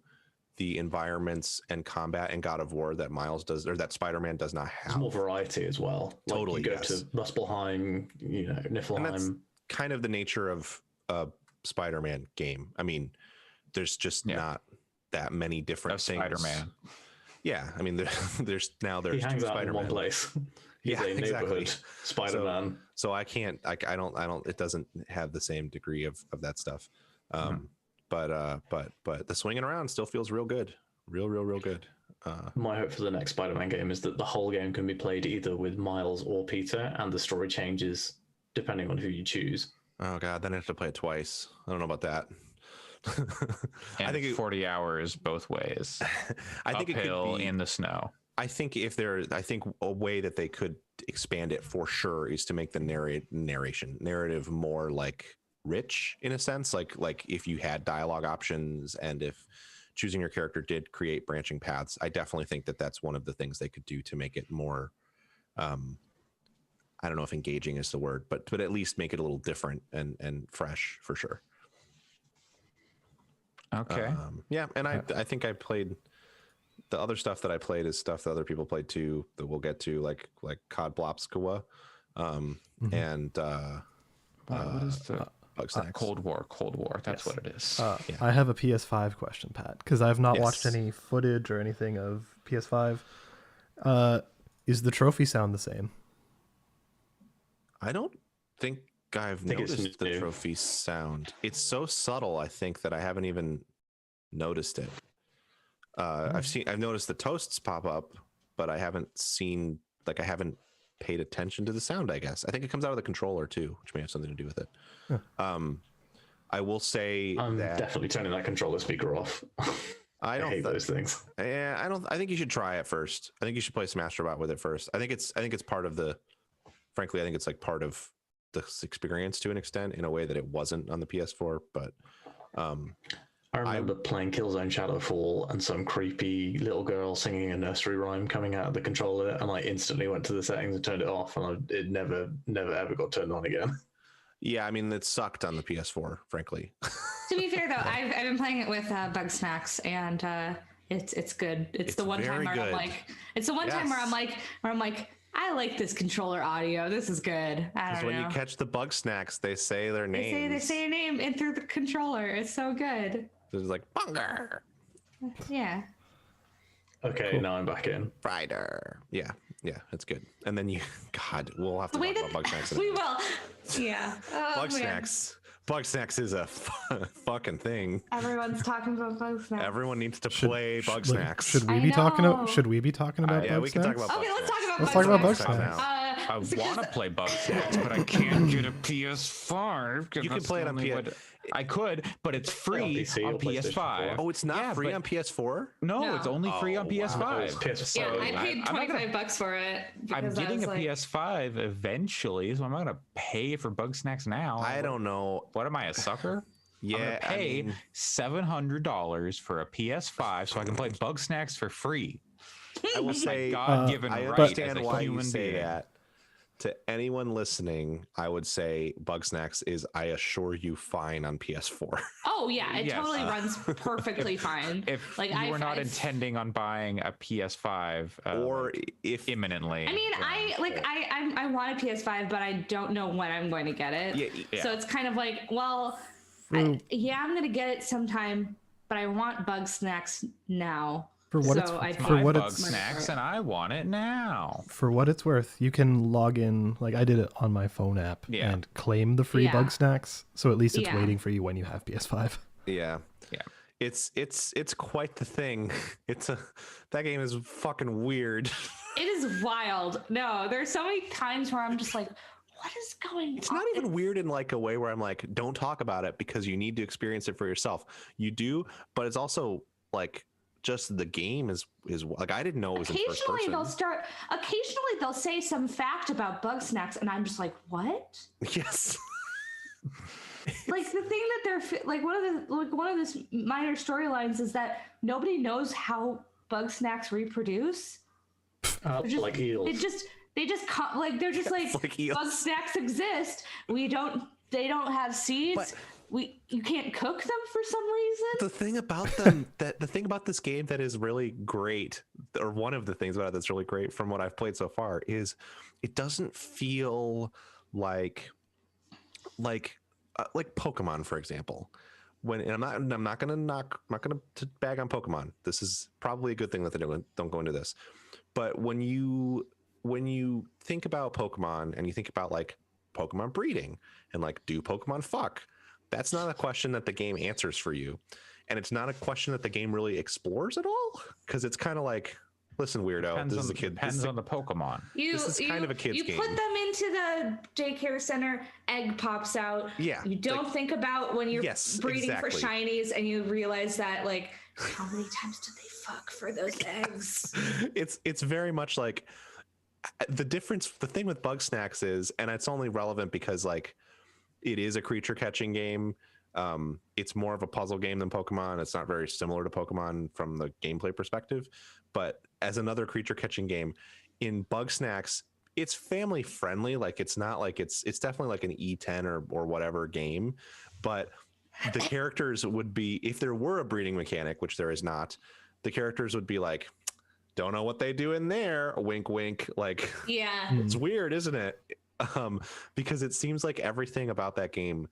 the environments and combat in God of War that Miles does, or that Spider-Man does not have. There's more variety as well. Totally, You go yes. to Muspelheim, Niflheim. And that's kind of the nature of a Spider-Man game. I mean, there's just not that many different of things. Spider-Man. Yeah, I mean, there's he hangs two out in Spider-Man. one place. He's Yeah, a exactly. neighborhood Spider-Man. So I can't. I don't. It doesn't have the same degree of that stuff. But the swinging around still feels real good. Real good. My hope for the next Spider-Man game is that the whole game can be played either with Miles or Peter, and the story changes depending on who you choose. Oh god, then I have to play it twice. I don't know about that. And I think 40 hours both ways. I think it Uphill could be in the snow. I think I think a way that they could expand it for sure is to make the narrative more like rich in a sense, like if you had dialogue options and if choosing your character did create branching paths. I definitely think that that's one of the things they could do to make it more I don't know if engaging is the word, but at least make it a little different and fresh for sure. Okay. Yeah, and I think I played the other stuff that I played is stuff that other people played too that we'll get to, like COD Blopskua, and what is the Bugsnax. Cold War? That's what it is. I have a PS5 question, Pat, because I've not watched Yes. any footage or anything of PS5. Is the trophy sound the same? I don't think I've think it's noticed the new. trophy sound. It's so subtle, I think, that I haven't even noticed it. I've noticed the toasts pop up, but I haven't paid attention to the sound, I guess. I think it comes out of the controller too, which may have something to do with it. I will say I'm that definitely turning that controller speaker off. I don't hate those things. Yeah, I think you should try it first. I think you should play Smash Robot with it first. I think it's part of the, frankly, I think it's like part of this experience to an extent in a way that it wasn't on the PS4, but I remember playing Killzone Shadowfall and some creepy little girl singing a nursery rhyme coming out of the controller, and I instantly went to the settings and turned it off, and it never ever got turned on again. yeah, I mean, it sucked on the PS4, frankly. To be fair, though, I've been playing it with Bugsnax, and it's good. It's the one time very where good. I'm like, it's the one time where I'm like, I like this controller audio. This is good. I don't When know. you catch the Bugsnax, they say their names. They say a name in through the controller. It's so good. It's like Bunger, Yeah. Okay, now I'm back in. Frider. Yeah, it's good. And then God, we'll have to The way talk about that Bugsnax. we will. Yeah. Oh, man. Bugsnax is a fucking thing. Everyone's talking about Bugsnax. Everyone needs to play Bugsnax. Should we I be talking know. about? Should we be talking about? Yeah, we can talk Bugsnax? about. Okay, let's talk about Let's talk about Bugsnax. Bugsnax. I want to play Bugsnax, but I can't get a PS5. You can play it on PS. I could, but it's free PC on or PlayStation PS5. 4. Oh, it's not free on PS4? No, No. it's only free on PS5. PS5. Yeah, I paid I'm not gonna- $25 for it. I'm because I getting was a like, PS5 eventually, so I'm not gonna pay for Bugsnax now. I don't know. What am I, a sucker? I'm Yeah, gonna pay $700 for a PS5 so I can play Bugsnax for free. I will say, God-given I right understand as a why you human say being. that. To anyone listening, I would say Bugsnax is, I assure you, fine on PS4. oh yeah, it Yes. totally runs perfectly fine. If Like, you were not intending on buying a PS5 Or if imminently. I mean, I want a PS5, but I don't know when I'm going to get it. Yeah. So it's kind of like, well, I'm going to get it sometime, but I want Bugsnax now. For what So I it's my for what Bug it's Snacks, and I want it now. for what it's worth, you can log in. Like I did it on my phone app Yeah. and claim the free Yeah. Bug Snacks. So at least it's Yeah. waiting for you when you have PS5. Yeah. Yeah. It's quite the thing. That game is fucking weird. It is wild. No, there's so many times where I'm just like, what is going on? It's not even weird in like a way where I'm like, don't talk about it because you need to experience it for yourself. You do, but it's also like just the game is like, I didn't know it was in first person. Occasionally they'll say some fact about Bugsnax, and I'm just like, what? Yes. Like the thing that they're like one of this minor storylines is that nobody knows how Bugsnax reproduce. Just- like eels. They just like they're just like, like eels. Bugsnax exist. They don't have seeds. But- You can't cook them for some reason. The thing about them, the thing about this game that is really great, or one of the things about it that's really great from what I've played so far, is it doesn't feel like Pokemon, for example. And I'm not gonna bag on Pokemon. This is probably a good thing that they're doing. Don't go into this, but when you think about Pokemon and you think about like Pokemon breeding and like, do Pokemon fuck? That's not a question that the game answers for you. And it's not a question that the game really explores at all. Because it's kind of like, listen, weirdo, this is a kid. Depends on the Pokemon. This is kind of a kid's game. You put them into the daycare center, egg pops out. Yeah, You don't think about when you're breeding exactly. for shinies and you realize that, like, how many times did they fuck for those eggs? It's very much like the thing with Bugsnax is, and it's only relevant because like it is a creature catching game. It's more of a puzzle game than Pokemon. It's not very similar to Pokemon from the gameplay perspective, but as another creature catching game in Bugsnax, it's family friendly. Like it's not like it's definitely like an E10 or whatever game, but the characters would be, if there were a breeding mechanic, which there is not, the characters would be like, don't know what they do in there. Wink, wink. Like, Yeah. it's weird, isn't it? Because it seems like everything about that game,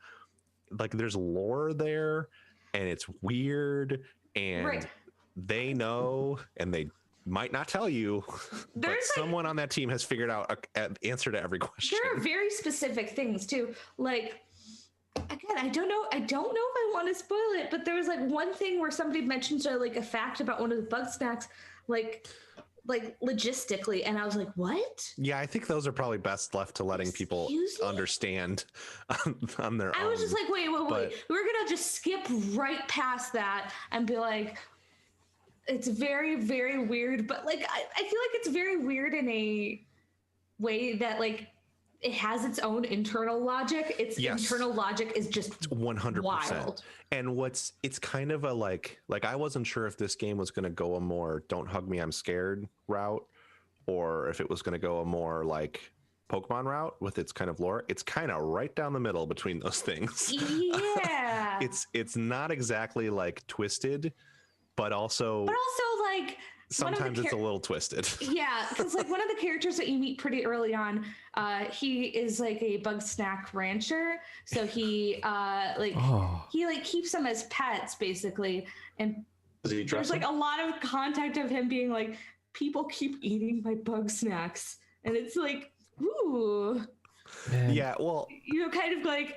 like there's lore there and it's weird and Right. they know and they might not tell you, but There's, like- someone on that team has figured out an answer to every question. There are very specific things too. Like, again, I don't know if I want to spoil it, but there was like one thing where somebody mentioned like a fact about one of the Bugsnax, like logistically, and I was like, what? Yeah, I think those are probably best left to letting people Excuse me? understand on their own. I was just like, wait. but- We're gonna just skip right past that and be like, it's very, very weird. But like, I feel like it's very weird in a way that like it has its own internal logic. Its Yes. internal logic is just 100%. wild. And it's kind of a like I wasn't sure if this game was going to go a more "don't hug me, I'm scared" route, or if it was going to go a more like Pokemon route with its kind of lore. It's kind of right down the middle between those things. Yeah. It's not exactly like twisted, but also But also like sometimes it's a little twisted. Yeah, because like one of the characters that you meet pretty early on, he is like a Bugsnax rancher. So he he keeps them as pets basically, and Does he dress there's like them? a lot of contact of him being like, people keep eating my Bugsnax, and it's like, ooh, Man. Yeah, well, you know, kind of like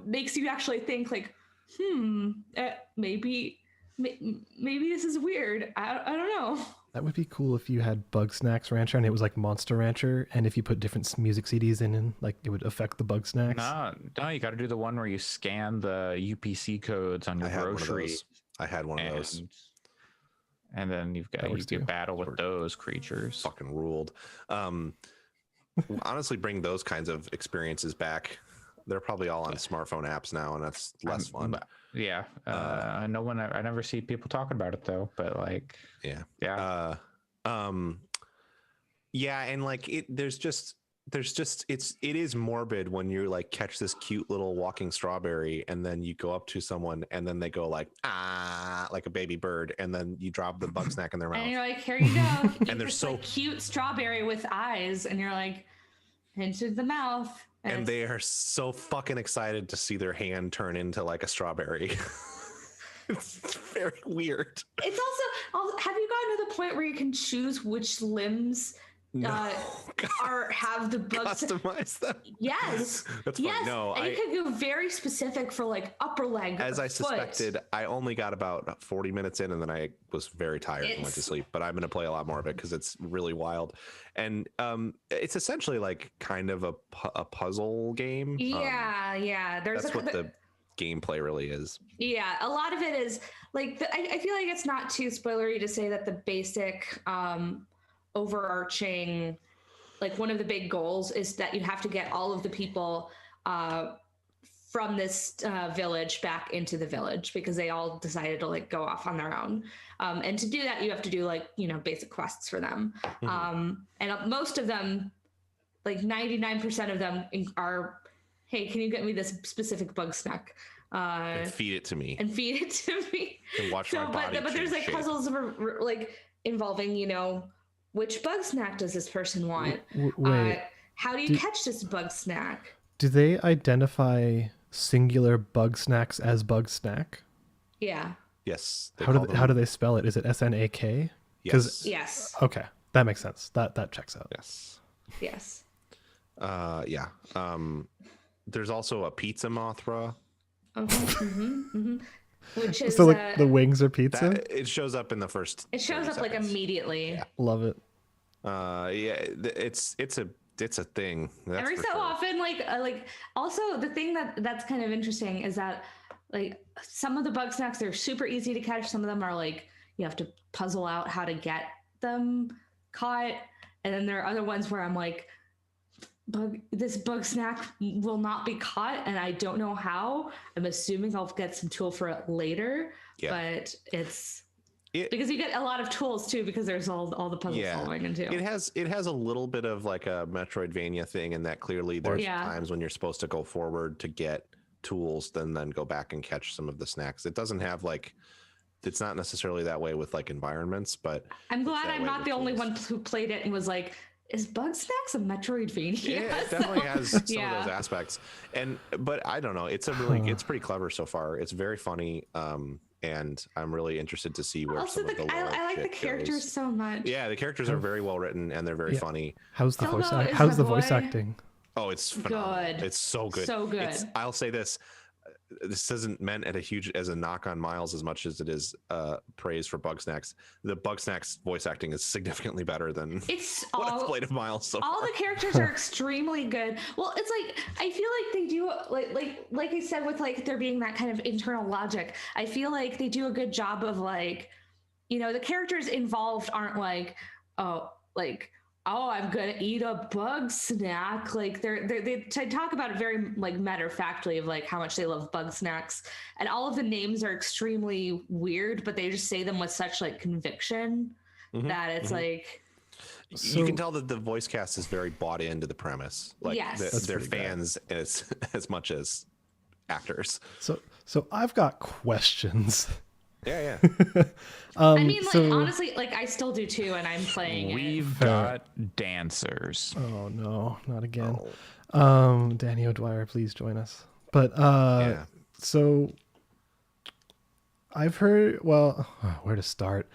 makes you actually think like, maybe this is weird. I don't know. That would be cool if you had Bug Snacks Rancher and it was like Monster Rancher, and if you put different music CDs in, like it would affect the Bug Snacks. No, you got to do the one where you scan the UPC codes on your grocery. I had one of those. And then you can battle with those creatures. Fucking ruled. Honestly, bring those kinds of experiences back. They're probably all on smartphone apps now, and that's less fun. Yeah, I never see people talking about it though. But like, yeah, and like it is morbid when you like catch this cute little walking strawberry, and then you go up to someone, and then they go like like a baby bird, and then you drop the bug snack in their mouth, and you're like, here you go. And they're so like, cute strawberry with eyes, and you're like, into the mouth. And they are so fucking excited to see their hand turn into like a strawberry. It's very weird. It's also, have you gotten to the point where you can choose which limbs have the bugs customize them? Yes. That's funny. No, and you can go very specific for like upper leg. As I foot. suspected, I only got about 40 minutes in, and then I was very tired and went to sleep. But I'm going to play a lot more of it because it's really wild, and it's essentially like kind of a puzzle game. Yeah. That's what the gameplay really is. Yeah, a lot of it is like I feel like it's not too spoilery to say that the basic overarching, like one of the big goals is that you have to get all of the people from this village back into the village, because they all decided to like go off on their own, and to do that you have to do like basic quests for them. And most of them, like 99% of them are, hey, can you get me this specific bug snack? And feed it to me. And watch my body. But there's like shape. puzzles like involving, which bug snack does this person want? Wait. How do you catch this bug snack? Do they identify singular bug snacks as bug snack? Yeah. Yes. How do they spell it? Is it SNAK? Yes. Okay, that makes sense. That checks out. Yes. Yeah. There's also a pizza Mothra. Which is so like the wings are pizza. It shows up in the first. It shows up seconds. like immediately. Yeah. Love it. It's a thing. Every so often, like also the thing that's kind of interesting is that like some of the bug snacks, they're super easy to catch. Some of them are like you have to puzzle out how to get them caught, and then there are other ones where I'm like, this bug snack will not be caught, and I don't know how. I'm assuming I'll get some tool for it later, but it's because you get a lot of tools too, because there's all the puzzle solving into. It has a little bit of like a Metroidvania thing, in that clearly there's times when you're supposed to go forward to get tools, then go back and catch some of the snacks. It doesn't have like, it's not necessarily that way with like environments, but I'm glad I'm not the only one who played it and was like, is Bug Snacks a Metroidvania? Yeah, it definitely has some of those aspects. But I don't know. It's it's pretty clever so far. It's very funny. And I'm really interested to see where also some of the lore I like the characters goes. so much. Yeah, the characters are very well written, and they're very funny. How's the voice acting? Oh, it's phenomenal. Good. It's so good. So good. I'll say this. This isn't meant as a knock on Miles as much as it is praise for Bug Snacks. The Bug Snacks voice acting is significantly better than what I've played of Miles so all far. The characters are extremely good. Well, it's like I feel like they do like I said, with like there being that kind of internal logic. I feel like they do a good job of like, the characters involved aren't like, I'm gonna eat a bug snack. Like they talk about it very like matter of factly of like how much they love bug snacks, and all of the names are extremely weird, but they just say them with such like conviction that it's like. You can tell that the voice cast is very bought into the premise. Like they're fans as much as actors. So I've got questions. Yeah. I mean, like honestly, like I still do too, and I'm playing. We've got dancers. Oh no, not again. Danny O'Dwyer, please join us. But so I've heard. Well, where to start?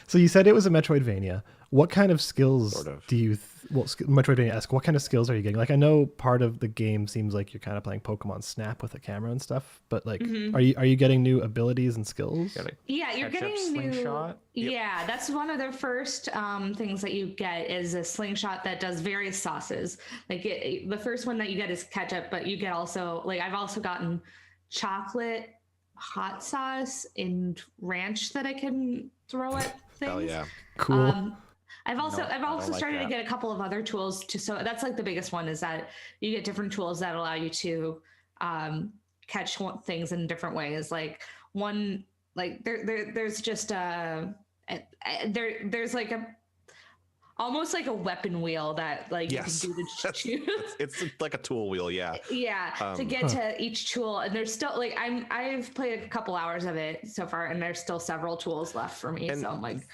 So you said it was a Metroidvania. What kind of skills do you much way to ask, what kind of skills are you getting? Like, I know part of the game seems like you're kind of playing Pokemon Snap with a camera and stuff, but like, are you getting new abilities and skills? Yeah, you're catch-up getting new. slingshot? Yeah, that's one of the first things that you get is a slingshot that does various sauces. Like the first one that you get is ketchup, but you get also like I've also gotten chocolate hot sauce and ranch that I can throw at things. Hell yeah. Cool. I've also like started to that. get a couple of other tools to, so that's like the biggest one is that you get different tools that allow you to catch things in different ways. Like one, like there's just there's like a almost like a weapon wheel that like Yes. you can do the choose. It's like a tool wheel, yeah. Yeah, to get to each tool, and there's still like I've played a couple hours of it so far, and there's still several tools left for me. And so I'm like,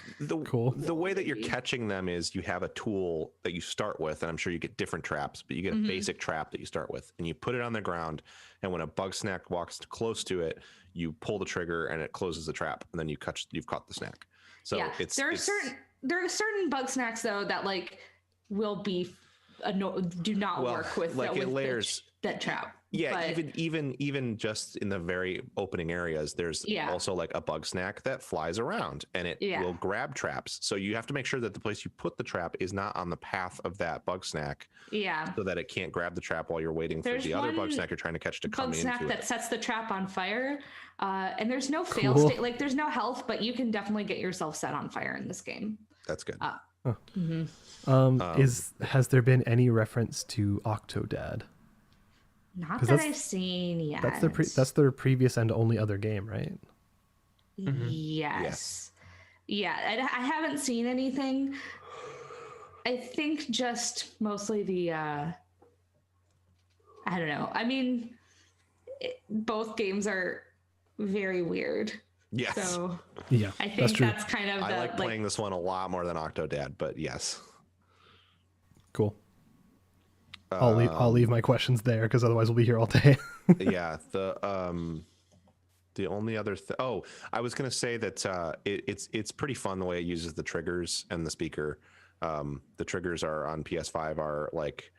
Cool. The way that you're catching them is you have a tool that you start with, and I'm sure you get different traps, but you get a basic trap that you start with, and you put it on the ground, and when a bug snack walks close to it, you pull the trigger and it closes the trap, and then you've caught the snack. So yeah, it's there are certain bug snacks though that like will be do not work with like with it layers that trap. Yeah, but, even just in the very opening areas, there's Yeah. also like a bug snack that flies around and it Yeah. will grab traps. So you have to make sure that the place you put the trap is not on the path of that bug snack, yeah, so that it can't grab the trap while you're waiting There's for the other bug one snack you're trying to catch to come bug into snack that it. sets the trap on fire, and there's no fail Cool. state. Like there's no health, but you can definitely get yourself set on fire in this game. That's good. Has there been any reference to Octodad? Not 'Cause that that's- I've seen yet. That's their previous and only other game, right? Yes. Yeah, I haven't seen anything. I think just mostly the I don't know. I mean, both games are very weird. Yes. So Yeah, I think that's true. that's kind of I the like playing this one a lot more than Octodad, but yes. Cool. I'll leave my questions there because otherwise we'll be here all day. Yeah, the only other I was gonna say that it's pretty fun the way it uses the triggers and the speaker. The triggers are on PS5 are like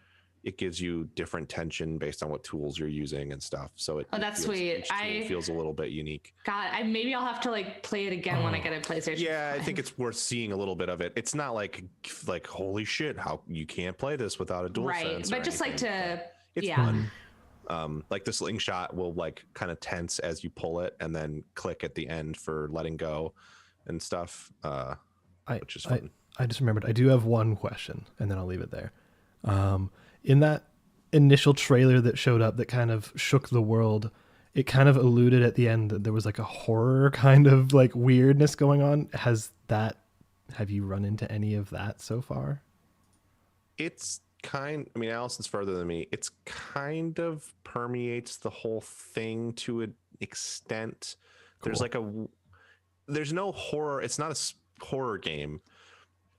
it gives you different tension based on what tools you're using and stuff. So it that's feels, sweet. each tool feels a little bit unique. God, maybe I'll have to like play it again when I get a PlayStation. Yeah, I 5. think it's worth seeing a little bit of it. It's not like holy shit, how you can't play this without a dual right, sense. but just like to it's yeah. fun. Like the slingshot will like kind of tense as you pull it and then click at the end for letting go and stuff, which is fun. I just remembered I do have one question and then I'll leave it there. In that initial trailer that showed up that kind of shook the world, it kind of alluded at the end that there was like a horror kind of like weirdness going on. Have you run into any of that so far? Allison's further than me. It's kind of permeates the whole thing to an extent. Cool. There's no horror. It's not a horror game.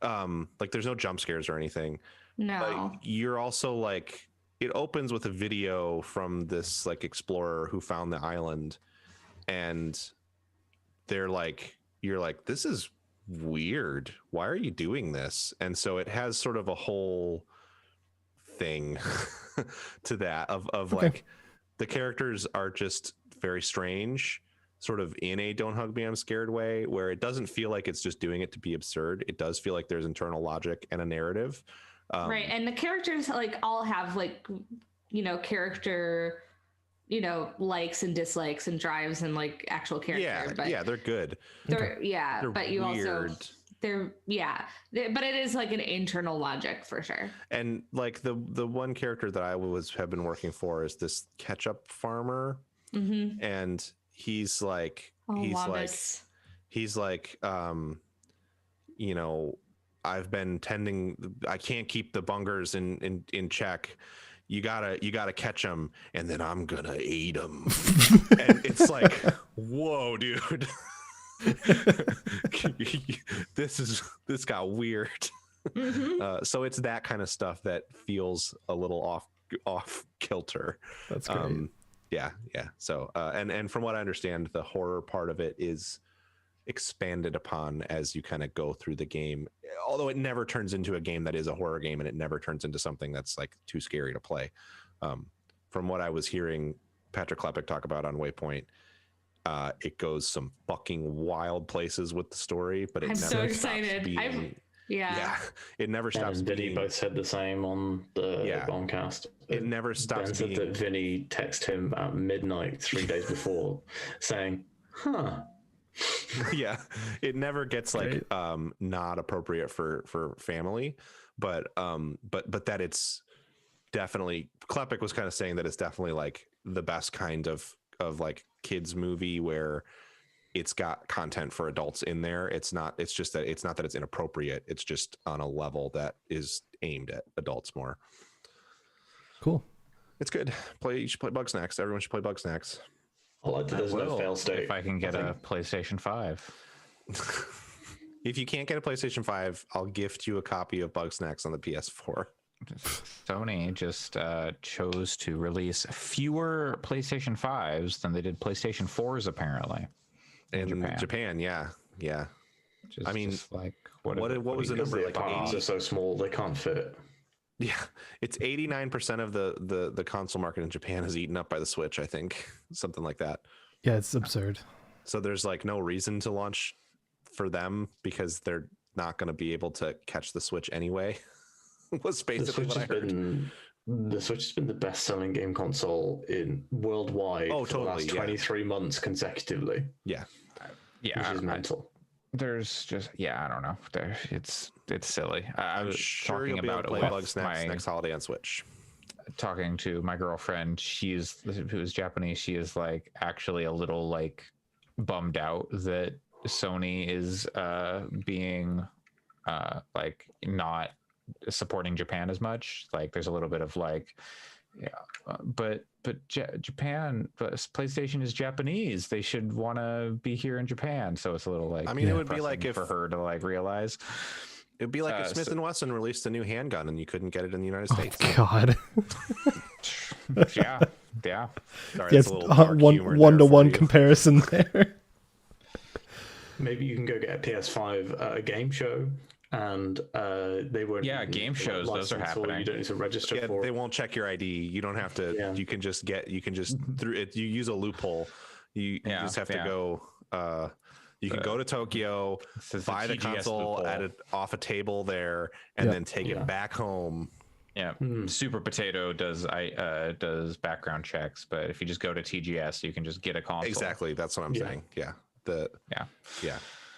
Like there's no jump scares or anything. No. But you're also like, it opens with a video from this like explorer who found the island, and you're like, this is weird. Why are you doing this? And so it has sort of a whole thing to that of okay. Like the characters are just very strange, sort of in a don't hug me, I'm scared way, where it doesn't feel like it's just doing it to be absurd. It does feel like there's internal logic and a narrative. Right. And the characters like all have like, character, likes and dislikes and drives and like actual character. Yeah. But yeah. They're good. They're but you weird. Also, but it is like an internal logic for sure. And like the one character that I have been working for is this ketchup farmer. Mm-hmm. And he's like, I've been I can't keep the bungers in check. You gotta catch them, and then I'm gonna eat them. And it's like, whoa, dude, this got weird. Mm-hmm. So it's that kind of stuff that feels a little off kilter. That's great. Yeah. So and from what I understand, the horror part of it is expanded upon as you kind of go through the game. Although it never turns into a game that is a horror game, and it never turns into something that's like too scary to play. From what I was hearing Patrick Klepek talk about on Waypoint, it goes some fucking wild places with the story, but it I'm never so stops excited. being. Yeah. Yeah, it never Ben stops and Vinny being. both said the same on the Bombcast. It never stops Ben said being. that Vinny texted him at midnight 3 days before saying, huh. Yeah, it never gets like not appropriate for family, but that it's definitely, Klepek was kind of saying that it's definitely like the best kind of like kids movie where it's got content for adults in there. It's not that it's inappropriate. It's just on a level that is aimed at adults more. Cool. It's good. You should play Bugsnax. Everyone should play Bugsnax. I like that there's no fail state. If I can get a PlayStation 5. If you can't get a PlayStation 5, I'll gift you a copy of Bugsnax on the PS4. Sony just chose to release fewer PlayStation 5s than they did PlayStation 4s, apparently. In Japan, yeah. Just, I mean, just like what was the number? Like parts are so small they can't fit. Yeah, it's 89% of the console market in Japan is eaten up by the Switch, I think, something like that. Yeah, it's absurd. So there's like no reason to launch for them because they're not going to be able to catch the Switch anyway. Was basically what I heard. The Switch has been the best-selling game console in worldwide for the last 23 months consecutively. Yeah, which is mental. There's just I don't know. It's silly. I was sure talking you'll be about able to play Bugsnax next holiday on Switch. Talking to my girlfriend, who is Japanese. She is like actually a little like bummed out that Sony is being like not supporting Japan as much. Like there's a little bit of like, but Japan, PlayStation is Japanese. They should want to be here in Japan. So it's a little like, I mean, it would be like if for her to like realize. It'd be like if Smith & Wesson released a new handgun and you couldn't get it in the United States. God. yeah. Sorry, yes, that's a little one-to-one comparison there. Maybe you can go get a PS5 at a game show, and they won't. Yeah, game shows; those are happening. You don't need to register for. They won't check your ID. You don't have to. Yeah. You can just through it. You use a loophole. You just have to go. You can go to Tokyo, buy the console off a table there, and then take it back home. Yeah, Super Potato does background checks, but if you just go to TGS, you can just get a console. Exactly, that's what I'm saying. Yeah,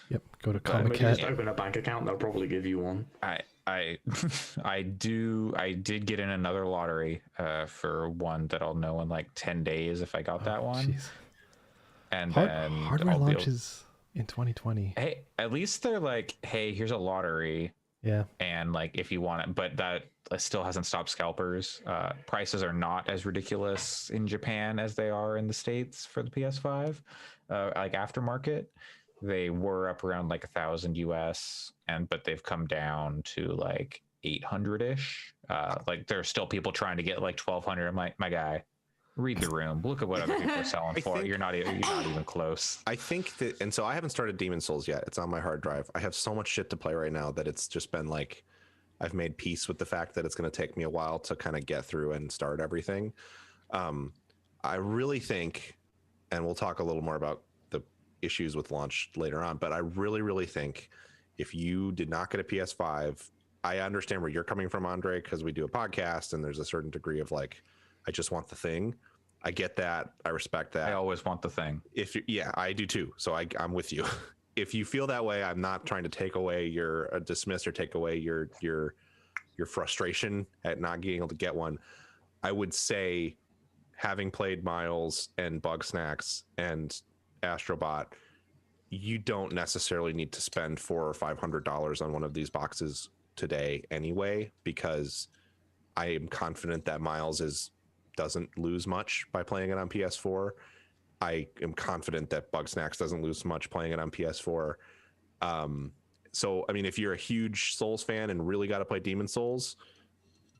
Yep. Go to Maybe Comic just open a bank account. They'll probably give you one. I did get in another lottery for one that I'll know in like 10 days if I got that one. Geez. And then hardware launches in 2020. Hey, at least they're like, hey, here's a lottery. Yeah. And like if you want it, but that still hasn't stopped scalpers. Prices are not as ridiculous in Japan as they are in the States for the PS5. Like aftermarket, they were up around like 1,000 US, but they've come down to like 800-ish. Like there's still people trying to get like 1,200. I'm like, my guy, read the room. Look at what other people are selling for. You're not even close. I think that, and so I haven't started Demon Souls yet. It's on my hard drive. I have so much shit to play right now that it's just been like, I've made peace with the fact that it's going to take me a while to kind of get through and start everything. I really think, and we'll talk a little more about the issues with launch later on, but I really, really think if you did not get a PS5, I understand where you're coming from, Andre, because we do a podcast and there's a certain degree of like, I just want the thing. I get that. I respect that. I always want the thing. I do too. So I'm with you. If you feel that way, I'm not trying to take away dismiss or take away your frustration at not being able to get one. I would say, having played Miles and Bugsnax and Astrobot, you don't necessarily need to spend $400 or $500 on one of these boxes today anyway, because I am confident that Miles doesn't lose much by playing it on PS4. I am confident that Bugsnax doesn't lose much playing it on PS4. So, I mean, if you're a huge Souls fan and really got to play Demon Souls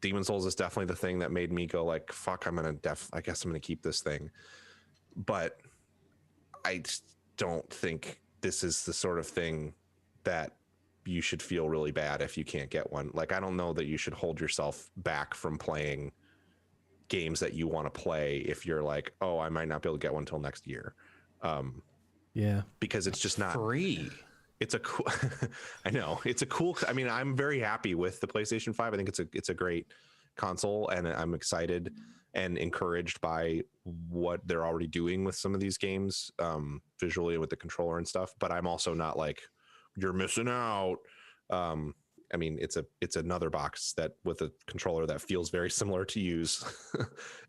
is definitely the thing that made me go like, fuck, I guess I'm going to keep this thing. But I don't think this is the sort of thing that you should feel really bad if you can't get one. Like, I don't know that you should hold yourself back from playing games that you want to play if you're like, oh, I might not be able to get one until next year. Yeah, because it's just not free. It's a cool I know it's a cool, I mean, I'm very happy with the PlayStation 5. I think it's a great console, and I'm excited and encouraged by what they're already doing with some of these games, visually with the controller and stuff. But I'm also not like, you're missing out. I mean, it's another box that with a controller that feels very similar to use,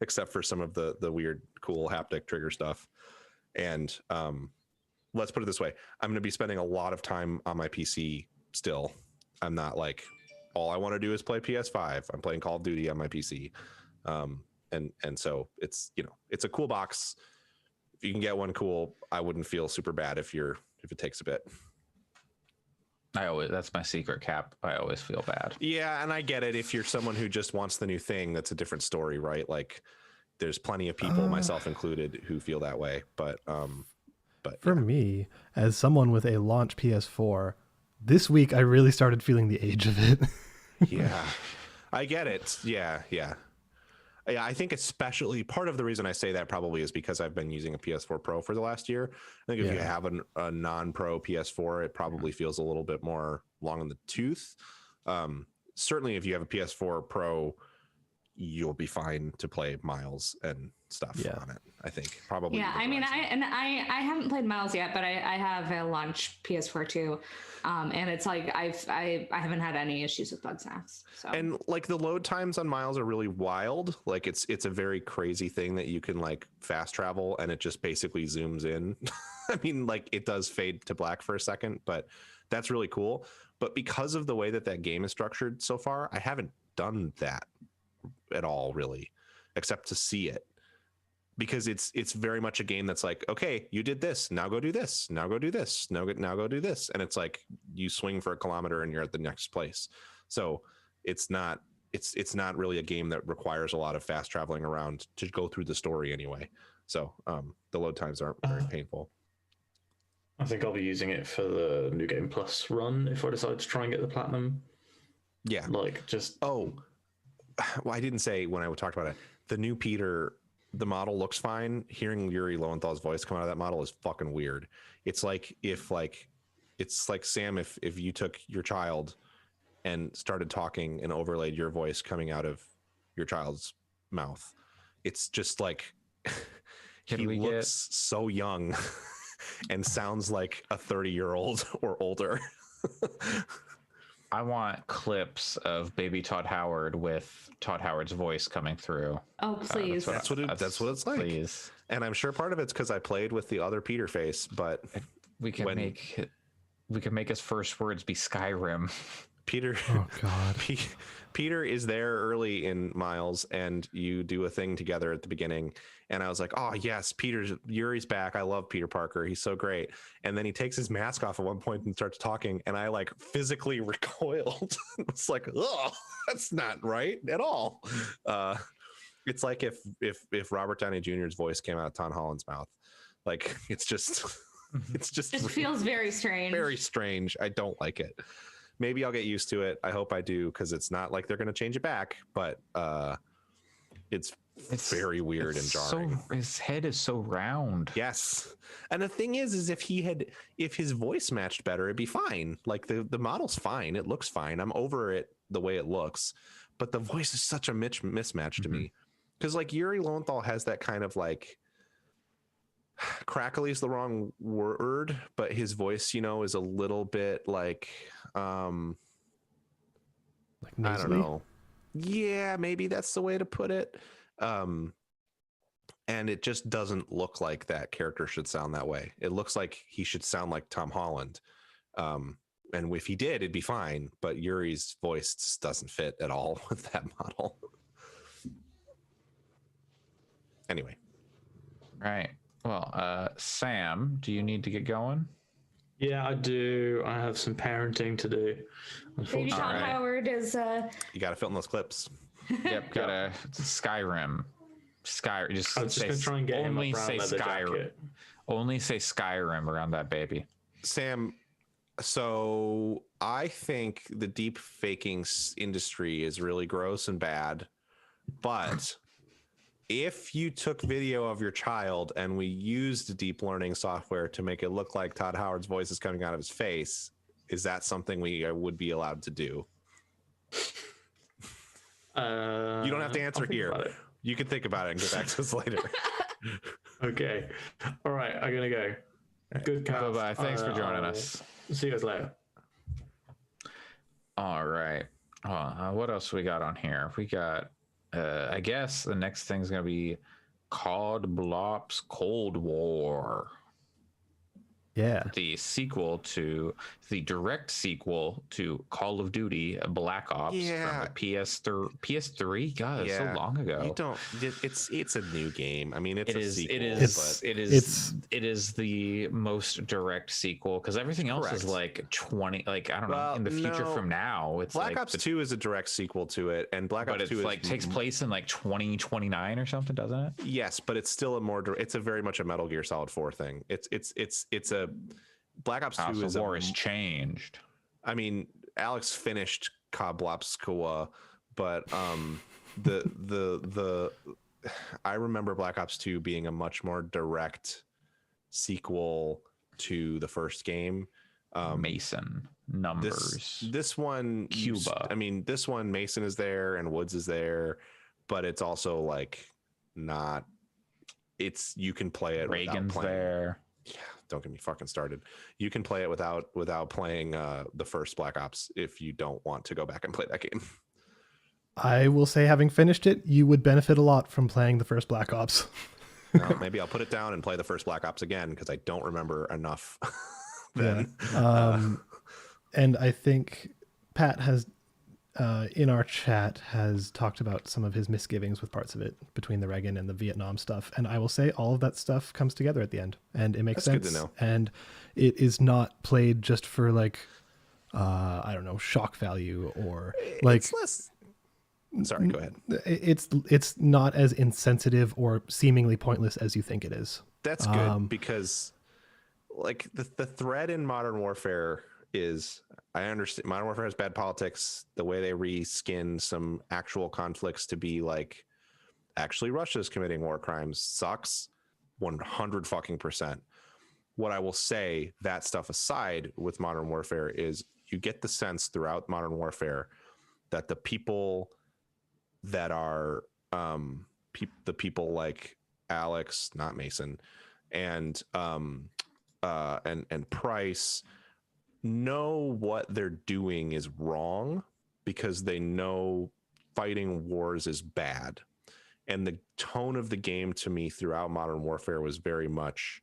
except for some of the weird, cool haptic trigger stuff. And let's put it this way: I'm going to be spending a lot of time on my PC still. I'm not like, all I want to do is play PS5. I'm playing Call of Duty on my PC, and so it's, you know, it's a cool box. If you can get one, cool. I wouldn't feel super bad if it takes a bit. That's my secret, Cap. I always feel bad. Yeah, and I get it. If you're someone who just wants the new thing, that's a different story, right? Like, there's plenty of people, myself included, who feel that way. But for me, as someone with a launch PS4, this week I really started feeling the age of it. yeah, I get it. Yeah. I think especially part of the reason I say that probably is because I've been using a PS4 Pro for the last year. I think if you have a non-Pro PS4, it probably feels a little bit more long in the tooth. Certainly, if you have a PS4 Pro, you'll be fine to play Miles and stuff on it. I think probably. Yeah, I mean, I haven't played Miles yet, but I have a launch PS4 too, and it's like I haven't had any issues with bug snaps. So. And like the load times on Miles are really wild. Like it's a very crazy thing that you can like fast travel, and it just basically zooms in. I mean, like it does fade to black for a second, but that's really cool. But because of the way that game is structured so far, I haven't done that at all, really, except to see it. Because it's very much a game that's like, okay, you did this, now go do this, now go do this, now go do this, and it's like you swing for a kilometer and you're at the next place. So it's not really a game that requires a lot of fast traveling around to go through the story anyway. So the load times aren't very painful. I think I'll be using it for the New Game Plus run if I decide to try and get the platinum. Yeah, like just well, I didn't say when I talked about it. The new Peter. The model looks fine. Hearing Yuri Lowenthal's voice come out of that model is fucking weird. It's like it's like Sam, if you took your child and started talking and overlaid your voice coming out of your child's mouth. It's just like he looks so young and sounds like a 30-year-old or older. I want clips of baby Todd Howard with Todd Howard's voice coming through. Oh, please. That's what it's like. Please. And I'm sure part of it's because I played with the other Peter face, but we can make his first words be Skyrim. Peter. Oh God. Peter is there early in Miles, and you do a thing together at the beginning. And I was like, oh yes, Yuri's back. I love Peter Parker. He's so great. And then he takes his mask off at one point and starts talking, and I like physically recoiled. It's like, oh, that's not right at all. It's like if Robert Downey Jr.'s voice came out of Tom Holland's mouth. Like it's just It feels very strange. Very strange. I don't like it. Maybe I'll get used to it. I hope I do, because it's not like they're going to change it back, but it's very weird and jarring. His head is so round. Yes. And the thing is if his voice matched better, it'd be fine. Like the model's fine. It looks fine. I'm over it the way it looks, but the voice is such a mismatch to me. Because like Yuri Lowenthal has that kind of like, crackly is the wrong word, but his voice, is a little bit like nasally? I don't know. Yeah, maybe that's the way to put it. And it just doesn't look like that character should sound that way. It looks like he should sound like Tom Holland. And if he did, it'd be fine. But Yuri's voice just doesn't fit at all with that model. Anyway. Right. Well, Sam, do you need to get going? Yeah, I do. I have some parenting to do. Baby Todd Howard is You got to fill in those clips. Yep, gotta Skyrim. I'm just gonna try and get him a brown leather jacket. Only say Skyrim around that baby. Sam, so I think the deep faking industry is really gross and bad, but if you took video of your child and we used deep learning software to make it look like Todd Howard's voice is coming out of his face, is that something we would be allowed to do? You don't have to answer here. You can think about it and get back to us later. Okay. All right. I'm gonna go. Good cast. Bye-bye. Thanks for joining us. See you guys later. All right. What else we got on here? We got, I guess the next thing's going to be Cod Blops Cold War. Yeah. The direct sequel to Call of Duty Black Ops from the PS3. God, it's so long ago. You don't. It's a new game. I mean, it's a sequel. It is the most direct sequel because everything else is like 20. Like I don't know. In the future from now, it's Black Ops 2 is a direct sequel to it, and Black Ops 2 takes place in like 2029 or something, doesn't it? Yes, but it's still it's a very much a Metal Gear Solid 4 thing. It's a Black Ops 2 is the war has changed. I mean, Alex finished Koblopskoa, but the I remember Black Ops 2 being a much more direct sequel to the first game. Mason numbers. This one, Cuba. This one, Mason is there and Woods is there, but it's also like not. You can play it. Reagan's there. Yeah, don't get me fucking started. You can play it without playing the first Black Ops if you don't want to go back and play that game. I will say, having finished it, you would benefit a lot from playing the first Black Ops. Maybe I'll put it down and play the first Black Ops again because I don't remember enough then. Yeah. And I think Pat has, in our chat, has talked about some of his misgivings with parts of it between the Reagan and the Vietnam stuff. And I will say all of that stuff comes together at the end and it makes sense. Good to know. And it is not played just for like, I don't know, shock value or like... It's less... Sorry, go ahead. It's not as insensitive or seemingly pointless as you think it is. That's good because like the thread in Modern Warfare is, I understand Modern Warfare has bad politics. The way they reskin some actual conflicts to be like, actually Russia's committing war crimes sucks 100%. What I will say, that stuff aside, with Modern Warfare is you get the sense throughout Modern Warfare that the people that are the people like Alex, not Mason, and Price know what they're doing is wrong because they know fighting wars is bad. And the tone of the game to me throughout Modern Warfare was very much,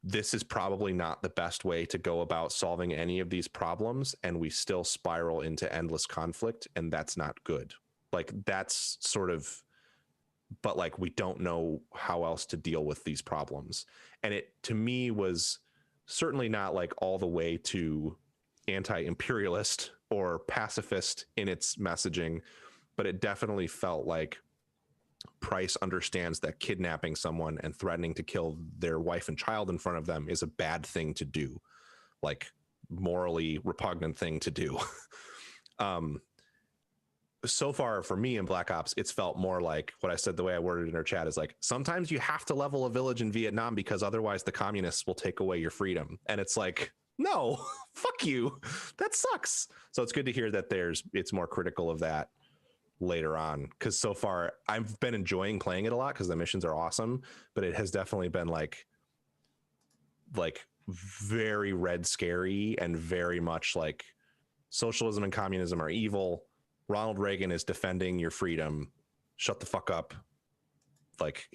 this is probably not the best way to go about solving any of these problems, and we still spiral into endless conflict, and that's not good. Like, that's sort of, but like, we don't know how else to deal with these problems. And it, to me, was certainly not like all the way to anti-imperialist or pacifist in its messaging, but it definitely felt like Price understands that kidnapping someone and threatening to kill their wife and child in front of them is a bad thing to do, like morally repugnant thing to do. So far for me in Black Ops, it's felt more like what I said, the way I worded it in our chat is like, sometimes you have to level a village in Vietnam because otherwise the communists will take away your freedom. And it's like, no, fuck you. That sucks. So it's good to hear that it's more critical of that later on. Cause so far I've been enjoying playing it a lot because the missions are awesome, but it has definitely been like very red scary and very much like socialism and communism are evil. Ronald Reagan is defending your freedom. Shut the fuck up. Like,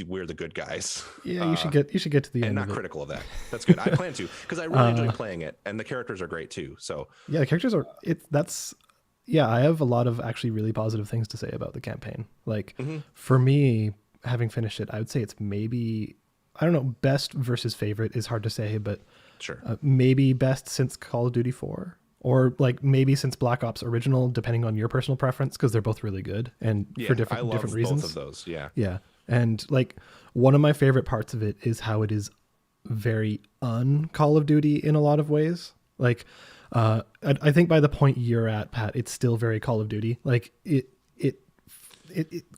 we're the good guys. Yeah, you should get to the end. And not critical of that. That's good. I plan to, because I really enjoy playing it, and the characters are great too. So yeah, the characters are. I have a lot of actually really positive things to say about the campaign. Like for me, having finished it, I would say it's maybe, I don't know, best versus favorite is hard to say, but sure, maybe best since Call of Duty 4. Or like maybe since Black Ops Original, depending on your personal preference, because they're both really good and for different reasons. Both of those, yeah. Yeah, and like one of my favorite parts of it is how it is very un-Call of Duty in a lot of ways. Like, I think by the point you're at, Pat, it's still very Call of Duty. Like, it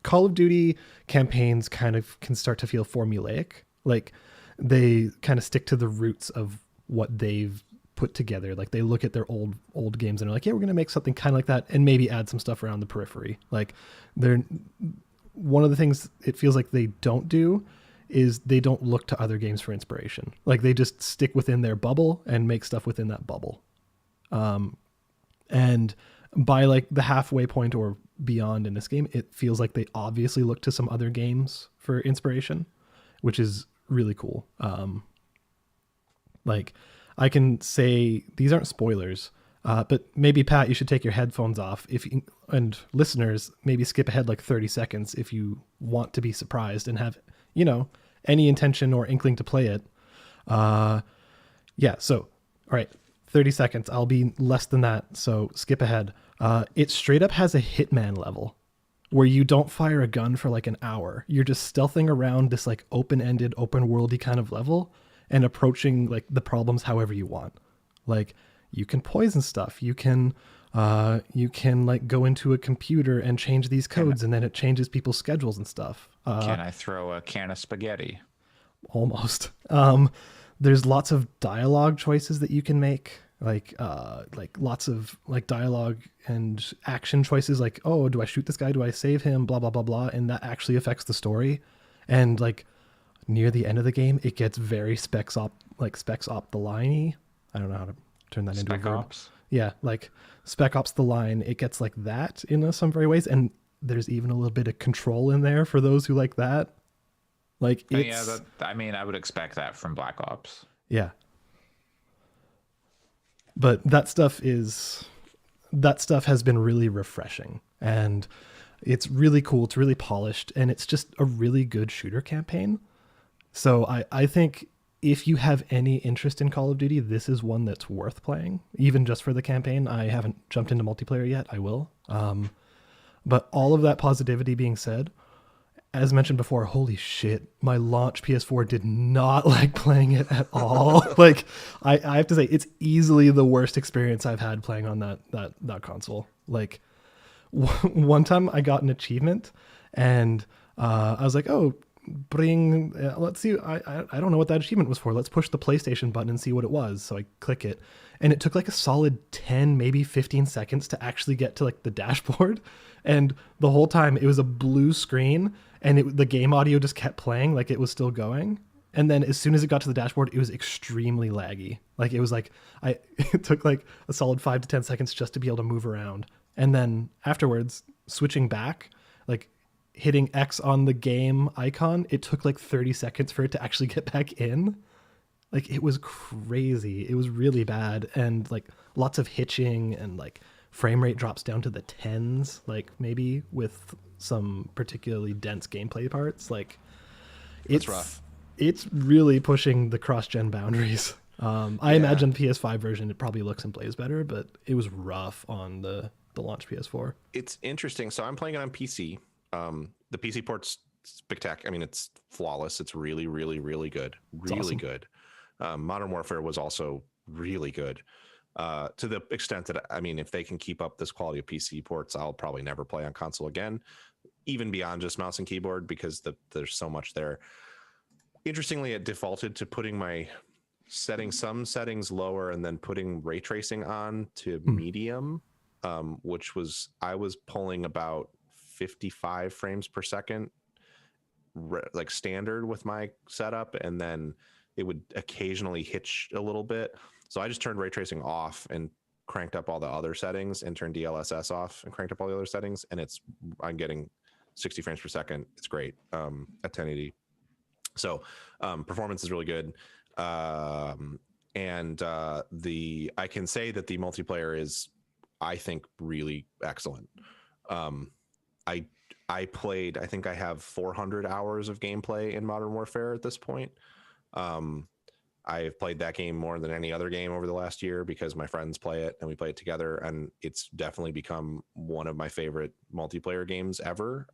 Call of Duty campaigns kind of can start to feel formulaic. Like, they kind of stick to the roots of what they've put together. Like, they look at their old games and are like, yeah, we're going to make something kind of like that and maybe add some stuff around the periphery. Like, they're one of the things it feels like they don't do is they don't look to other games for inspiration. Like, they just stick within their bubble and make stuff within that bubble. And by like the halfway point or beyond in this game, it feels like they obviously look to some other games for inspiration, which is really cool. Like, I can say these aren't spoilers, but maybe, Pat, you should take your headphones off and listeners, maybe skip ahead like 30 seconds if you want to be surprised and have, any intention or inkling to play it. Yeah. So, all right, 30 seconds. I'll be less than that. So skip ahead. It straight up has a Hitman level where you don't fire a gun for like an hour. You're just stealthing around this like open-ended, open worldy kind of level and approaching like the problems however you want. Like, you can poison stuff. You can like go into a computer and change these codes and then it changes people's schedules and stuff. Can I throw a can of spaghetti? Almost. There's lots of dialogue choices that you can make. Like lots of like dialogue and action choices. Like, oh, do I shoot this guy? Do I save him? Blah, blah, blah, blah. And that actually affects the story. And like near the end of the game, it gets very Specs Op the line-y. I don't know how to turn that into a verb. Ops. Yeah, like Spec Ops the line, it gets like that in some very ways, and there's even a little bit of Control in there for those who like that. Like, it's... I would expect that from Black Ops. Yeah. But that stuff has been really refreshing, and it's really cool. It's really polished, and it's just a really good shooter campaign. So I think if you have any interest in Call of Duty, this is one that's worth playing, even just for the campaign. I haven't jumped into multiplayer yet. I will. But all of that positivity being said, as mentioned before, holy shit, my launch PS4 did not like playing it at all. Like, I have to say, it's easily the worst experience I've had playing on that console. Like, one time I got an achievement and I was like, oh, let's see, I don't know what that achievement was for. Let's push the PlayStation button and see what it was. So I click it, and it took like a solid 10, maybe 15 seconds to actually get to like the dashboard. And the whole time it was a blue screen, and the game audio just kept playing like it was still going. And then as soon as it got to the dashboard, it was extremely laggy. Like, it was like, it took like a solid 5 to 10 seconds just to be able to move around. And then afterwards, switching back, like hitting X on the game icon, it took like 30 seconds for it to actually get back in. Like, it was crazy. It was really bad. And like lots of hitching, and like frame rate drops down to the 10s, like maybe with some particularly dense gameplay parts. Like, it's rough. It's really pushing the cross-gen boundaries. I imagine the PS5 version, it probably looks and plays better, but it was rough on the launch PS4. It's interesting. So I'm playing it on PC. The PC port's spectacular. I mean, it's flawless. It's really, really, really good. Really awesome. Good. Modern Warfare was also really good. To the extent that, I mean, if they can keep up this quality of PC ports, I'll probably never play on console again, even beyond just mouse and keyboard, because there's so much there. Interestingly, it defaulted to putting my some settings lower and then putting ray tracing on to medium, which was, I was pulling about 55 frames per second, like standard with my setup, and then it would occasionally hitch a little bit. So I just turned ray tracing off and cranked up all the other settings, and turned DLSS off and cranked up all the other settings. And I'm getting 60 frames per second. It's great at 1080. So performance is really good. And I can say that the multiplayer is, I think, really excellent. I played, I think I have 400 hours of gameplay in Modern Warfare at this point. I've played that game more than any other game over the last year because my friends play it and we play it together, and it's definitely become one of my favorite multiplayer games ever.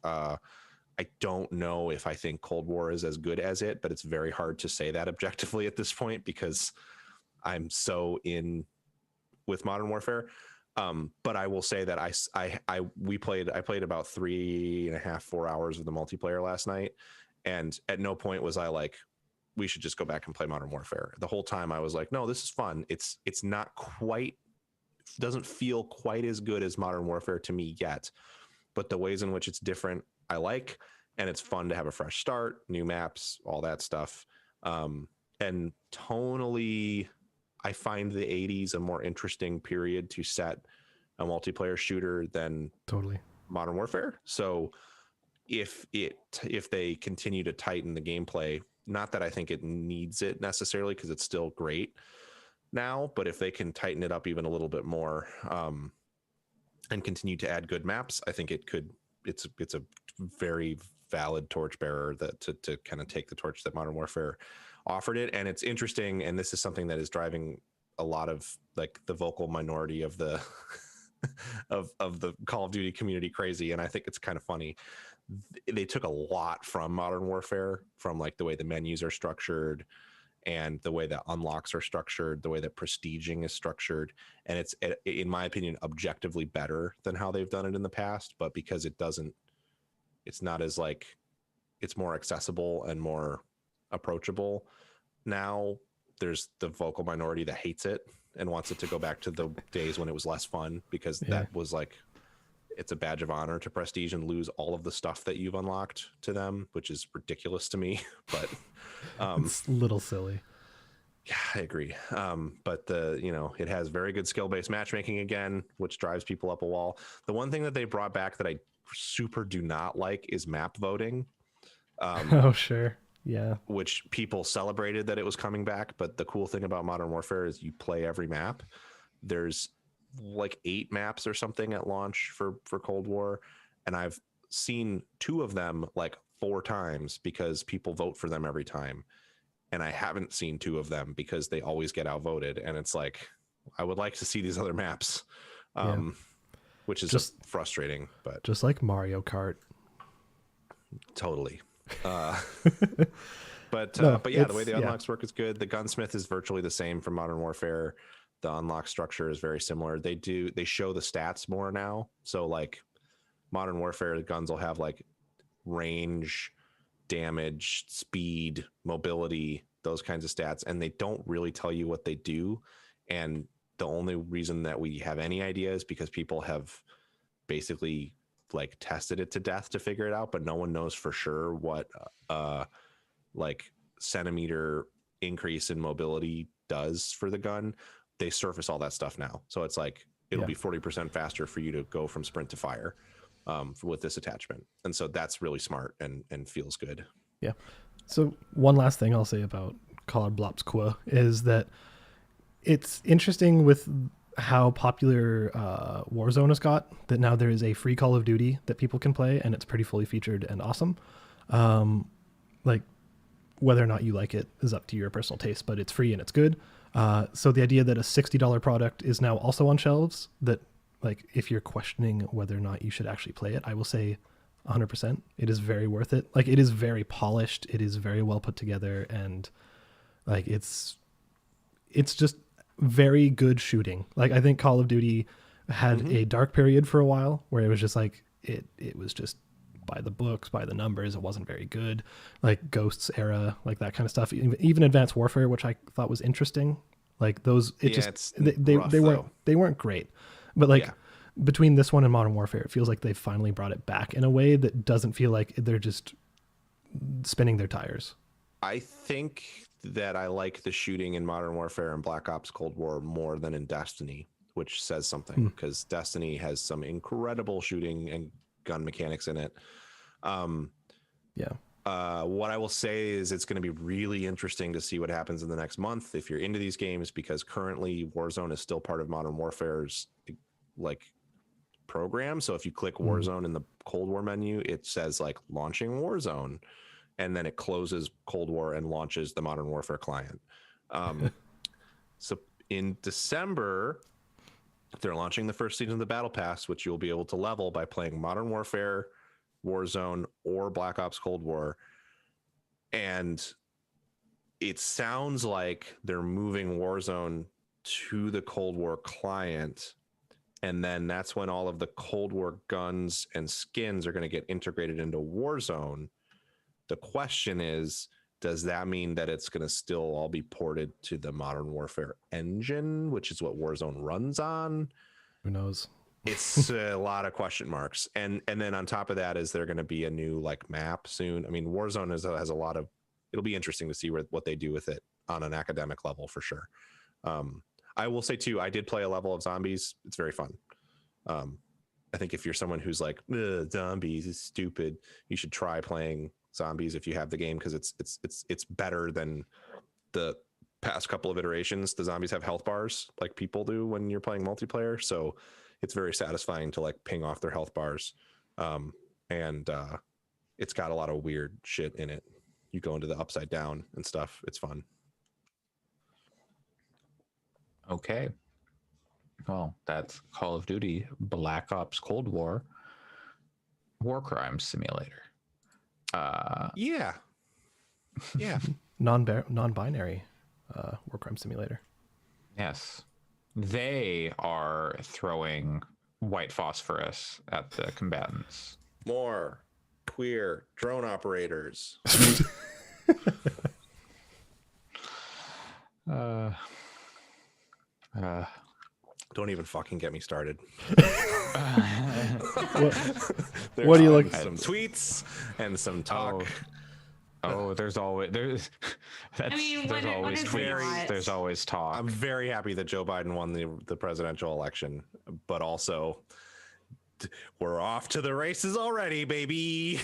I don't know if I think Cold War is as good as it, but it's very hard to say that objectively at this point because I'm so in with Modern Warfare. But I will say that I played about 3.5, 4 hours of the multiplayer last night. And at no point was I like, we should just go back and play Modern Warfare. The whole time I was like, no, this is fun. It's not quite, doesn't feel quite as good as Modern Warfare to me yet, but the ways in which it's different, I like, and it's fun to have a fresh start, new maps, all that stuff. And tonally, I find the 80s a more interesting period to set a multiplayer shooter than Totally. Modern Warfare. So if they continue to tighten the gameplay, not that I think it needs it necessarily because it's still great now, but if they can tighten it up even a little bit more and continue to add good maps, I think it's a very valid torchbearer that to kind of take the torch that Modern Warfare offered it. And it's interesting, and this is something that is driving a lot of like the vocal minority of the of the Call of Duty community crazy, and I think it's kind of funny. They took a lot from Modern Warfare, from like the way the menus are structured and the way that unlocks are structured, the way that prestiging is structured, and it's, in my opinion, objectively better than how they've done it in the past. But because it's not as like, it's more accessible and more approachable now, there's the vocal minority that hates it and wants it to go back to the days when it was less fun, because that was like, it's a badge of honor to prestige and lose all of the stuff that you've unlocked to them, which is ridiculous to me. But it's a little silly. Yeah, I agree. But it has very good skill-based matchmaking again, which drives people up a wall. The one thing that they brought back that I super do not like is map voting. Oh, sure. Yeah. Which people celebrated that it was coming back. But the cool thing about Modern Warfare is you play every map. There's like 8 maps or something at launch for Cold War. And I've seen 2 of them like 4 times because people vote for them every time. And I haven't seen 2 of them because they always get outvoted. And it's like, I would like to see these other maps, which is just frustrating. But just like Mario Kart. Totally. But No, yeah, the way the unlocks work is good. The gunsmith is virtually the same from Modern Warfare. The unlock structure is very similar. They show the stats more now. So like Modern Warfare, the guns will have like range, damage, speed, mobility, those kinds of stats, and they don't really tell you what they do. And the only reason that we have any idea is because people have basically like tested it to death to figure it out, but no one knows for sure what like centimeter increase in mobility does for the gun. They surface all that stuff now, so it's like it'll be 40% faster for you to go from sprint to fire with this attachment, and so that's really smart and feels good. Yeah. So one last thing I'll say about Call of Blops Qua is that it's interesting with how popular Warzone has got, that now there is a free Call of Duty that people can play, and it's pretty fully featured and awesome. Like whether or not you like it is up to your personal taste, but it's free and it's good. So the idea that a $60 product is now also on shelves, that like if you're questioning whether or not you should actually play it, I will say 100%. It is very worth it. Like it is very polished. It is very well put together, and like it's just very good shooting. Like I think Call of Duty had a dark period for a while where it was just like it was just by the books, by the numbers. It wasn't very good. Like Ghosts era, like that kind of stuff. Even Advanced Warfare, which I thought was interesting. Like those, they weren't great. But like between this one and Modern Warfare, it feels like they've finally brought it back in a way that doesn't feel like they're just spinning their tires. I think that I like the shooting in Modern Warfare and Black Ops Cold War more than in Destiny, which says something, because Destiny has some incredible shooting and gun mechanics in it. What I will say is it's going to be really interesting to see what happens in the next month if you're into these games, because currently Warzone is still part of Modern Warfare's like program. So if you click Warzone in the Cold War menu, it says like launching Warzone, and then it closes Cold War and launches the Modern Warfare client. So in December, they're launching the first season of the Battle Pass, which you'll be able to level by playing Modern Warfare Warzone or Black Ops Cold War. And it sounds like they're moving Warzone to the Cold War client. And then that's when all of the Cold War guns and skins are going to get integrated into Warzone. The question is, does that mean that it's going to still all be ported to the Modern Warfare engine, which is what Warzone runs on? Who knows? It's a lot of question marks. And then on top of that, is there going to be a new like map soon? I mean, Warzone has a lot of, it'll be interesting to see what they do with it on an academic level for sure. I will say too, I did play a level of zombies. It's very fun. I think if you're someone who's like, zombies is stupid, you should try playing zombies if you have the game, because it's better than the past couple of iterations. The zombies have health bars like people do when you're playing multiplayer, so it's very satisfying to like ping off their health bars. And it's got a lot of weird shit in it. You go into the upside down and stuff. It's fun. Okay. Well, that's Call of Duty Black Ops Cold War War Crimes Simulator. Yeah. Non-binary war crime simulator. Yes. They are throwing white phosphorus at the combatants. More queer drone operators. Don't even fucking get me started. What do you look? Some tweets and some talk. There's always there's tweets. There's always talk. I'm very happy that Joe Biden won the presidential election, but also we're off to the races already, baby.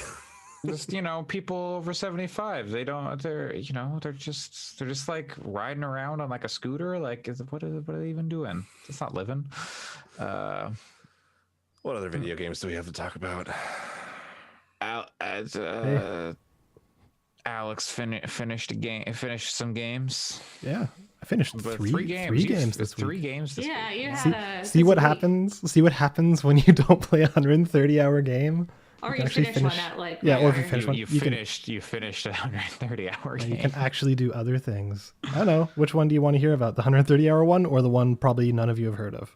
Just, people over 75, they're just like riding around on like a scooter. Like, what are they even doing? It's not living. What other video games do we have to talk about? Alex finished some games. Yeah, I finished three games this week. 3 games this week. Yeah, you had See what happens. See what happens when you don't play a 130-hour game. Or you finish one at like or if you finish one, you finished a 130-hour game. You can actually do other things. I don't know. Which one do you want to hear about? The 130-hour one, or the one probably none of you have heard of?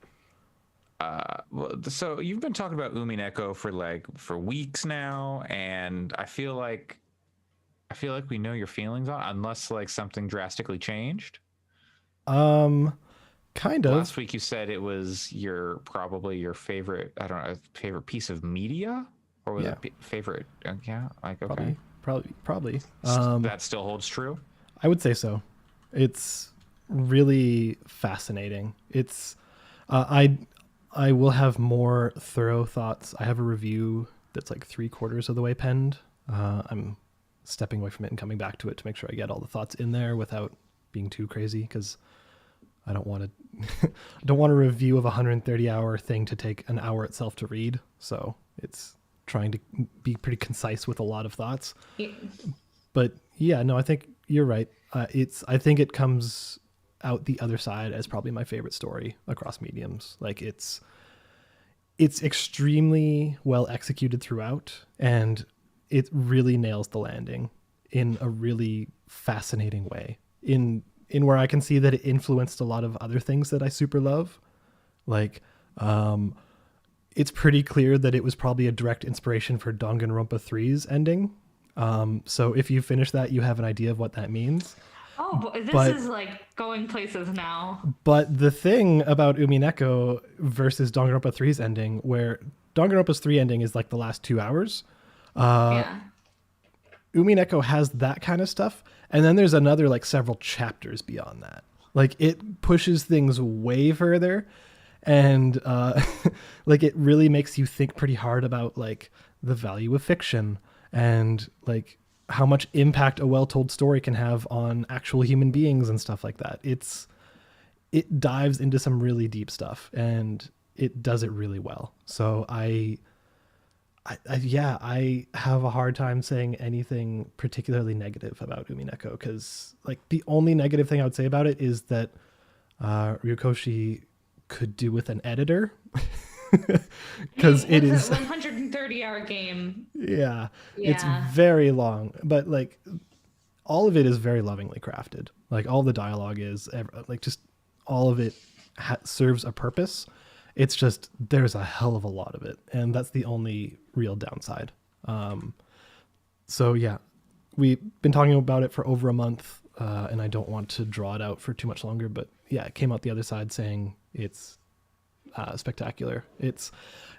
So you've been talking about Umineko for weeks now, and I feel like we know your feelings on it, unless like something drastically changed. Kind of. Last week you said it was probably your favorite. I don't know, favorite piece of media. Or was it favorite? Yeah, like okay, probably. That still holds true. I would say so. It's really fascinating. It's I will have more thorough thoughts. I have a review that's like 3/4 of the way penned. I'm stepping away from it and coming back to it to make sure I get all the thoughts in there without being too crazy, because I don't want to. I don't want a review of a 130-hour thing to take an hour itself to read. So it's trying to be pretty concise with a lot of thoughts. Yeah. But yeah, no, I think you're right. I think it comes out the other side as probably my favorite story across mediums. Like it's extremely well executed throughout, and it really nails the landing in a really fascinating way. In where I can see that it influenced a lot of other things that I super love. Like, it's pretty clear that it was probably a direct inspiration for Danganronpa 3's ending. So if you finish that, you have an idea of what that means. Oh, this is like going places now. But the thing about Umineko versus Danganronpa 3's ending, where Danganronpa's 3 ending is like the last 2 hours. Umineko has that kind of stuff. And then there's another like several chapters beyond that. Like it pushes things way further. And like it really makes you think pretty hard about like the value of fiction and like how much impact a well-told story can have on actual human beings and stuff like that. It dives into some really deep stuff, and it does it really well. So I have a hard time saying anything particularly negative about Umineko, because like the only negative thing I would say about it is that Ryukoshi could do with an editor. because it What's is a 130-hour game. yeah, it's Yeah. very long, but like all of it is very lovingly crafted. Like all the dialogue is like just all of it serves a purpose. It's just there's a hell of a lot of it, and that's the only real downside. So yeah, we've been talking about it for over a month, and I don't want to draw it out for too much longer. But yeah, it came out the other side saying it's spectacular. It's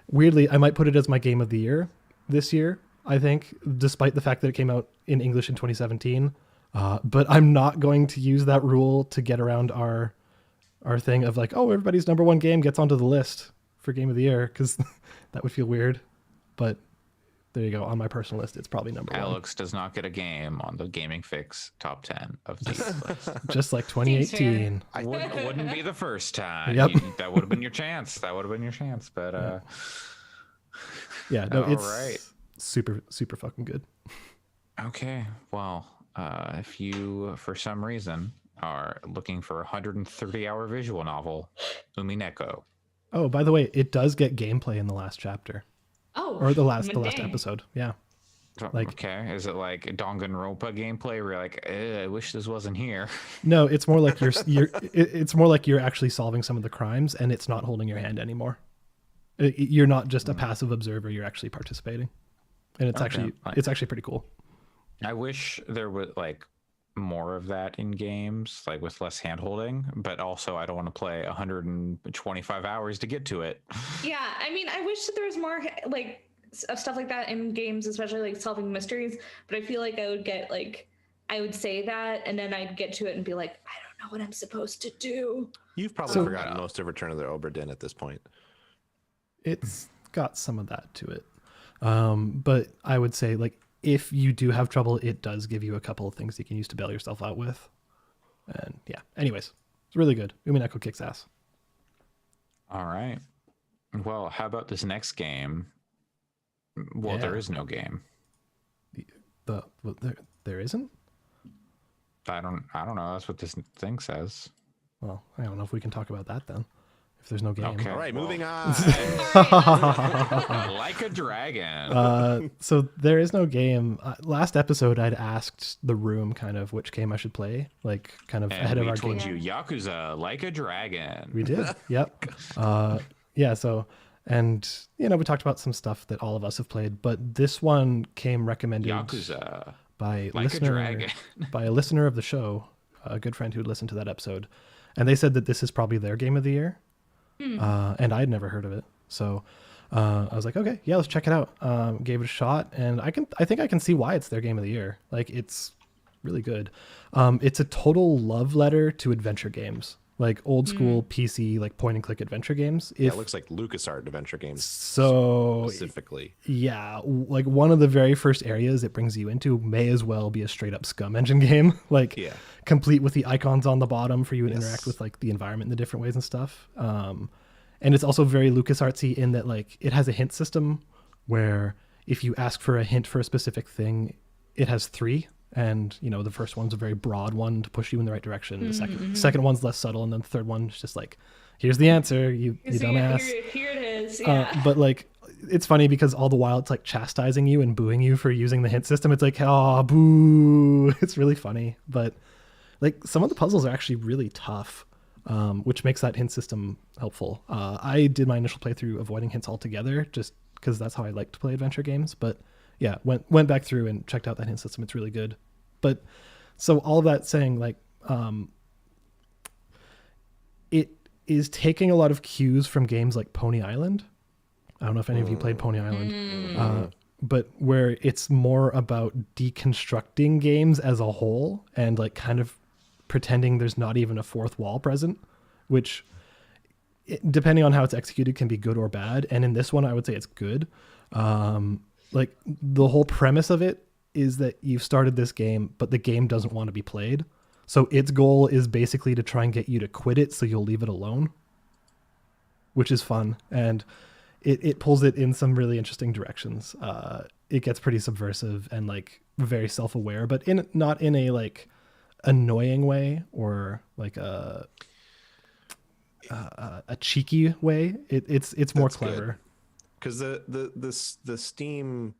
weirdly, I might put it as my game of the year this year, I think, despite the fact that it came out in English in 2017. But I'm not going to use that rule to get around our thing of like, oh, everybody's number one game gets onto the list for game of the year, because that would feel weird. But there you go. On my personal list, it's probably number one. Alex does not get a game on the Gaming Fyx top 10 of the list. Just like 2018. Wouldn't be the first time. Yep. That would have been your chance. But Yeah, no, all it's right. super, super fucking good. Okay. Well, if you, for some reason, are looking for a 130-hour visual novel, Umineko. Oh, by the way, it does get gameplay in the last chapter. Oh, Or the last dang. episode. Yeah. Like- Okay, is it like Danganronpa gameplay where you're like, I wish this wasn't here? No, it's more like it's more like you're actually solving some of the crimes, and it's not holding your hand anymore. You're not just a passive observer, you're actually participating. And it's Okay. actually pretty cool. I wish there was like more of that in games, like with less hand holding, but also I don't want to play 125 hours to get to it. Yeah, I mean, I wish that there was more like of stuff like that in games, especially like solving mysteries. But I feel like I would say that, and then I'd get to it and be like, I don't know what I'm supposed to do. You've probably So- forgotten most of Return of the Obra Dinn at this point. It's got some of that to it. But I would say, like, if you do have trouble, it does give you a couple of things you can use to bail yourself out with. And yeah, anyways, it's really good. Umineko kicks ass. All right. Well, how about this next game? Well, Yeah. there is no game. There isn't? I don't know. That's what this thing says. Well, I don't know if we can talk about that then. If there's no game. Okay. All right, well, moving on. Like a dragon. So there is no game. Last episode, I'd asked the room kind of which game I should play, like kind of and ahead of we our told game. you Yakuza like a dragon. We did. Yep. Yeah. So, and we talked about some stuff that all of us have played, but this one came recommended Yakuza by like a dragon. by a listener of the show, a good friend who had listened to that episode, and they said that this is probably their game of the year. And I'd never heard of it, so I was like, okay, yeah, let's check it out. Gave it a shot, and I think I can see why it's their game of the year. Like, it's really good. It's a total love letter to adventure games, like old school PC, like point and click adventure games. Yeah, it looks like LucasArts adventure games So specifically. yeah, like one of the very first areas it brings you into may as well be a straight up Scum engine game, like Yeah. complete with the icons on the bottom for you to interact with like the environment in the different ways and stuff. And it's also very LucasArtsy in that like it has a hint system where if you ask for a hint for a specific thing, it has 3. And the first one's a very broad one to push you in the right direction. The second one's less subtle, and then the third one's just like, here's the answer, you dumbass. Here it is. Yeah. But like, it's funny because all the while it's like chastising you and booing you for using the hint system. It's like, oh, boo. It's really funny. But like some of the puzzles are actually really tough, which makes that hint system helpful. I did my initial playthrough avoiding hints altogether just because that's how I like to play adventure games. But yeah, went back through and checked out that hint system. It's really good. But so all of that saying, like, it is taking a lot of cues from games like Pony Island. I don't know if any of you played Pony Island, but where it's more about deconstructing games as a whole and like kind of pretending there's not even a fourth wall present, which depending on how it's executed can be good or bad. And in this one, I would say it's good. Like the whole premise of it is that you've started this game, but the game doesn't want to be played. So its goal is basically to try and get you to quit it so you'll leave it alone, which is fun. And it pulls it in some really interesting directions. It gets pretty subversive and like very self-aware, but not in a like annoying way or like a... a cheeky way. It's more That's good. clever. Because the Steam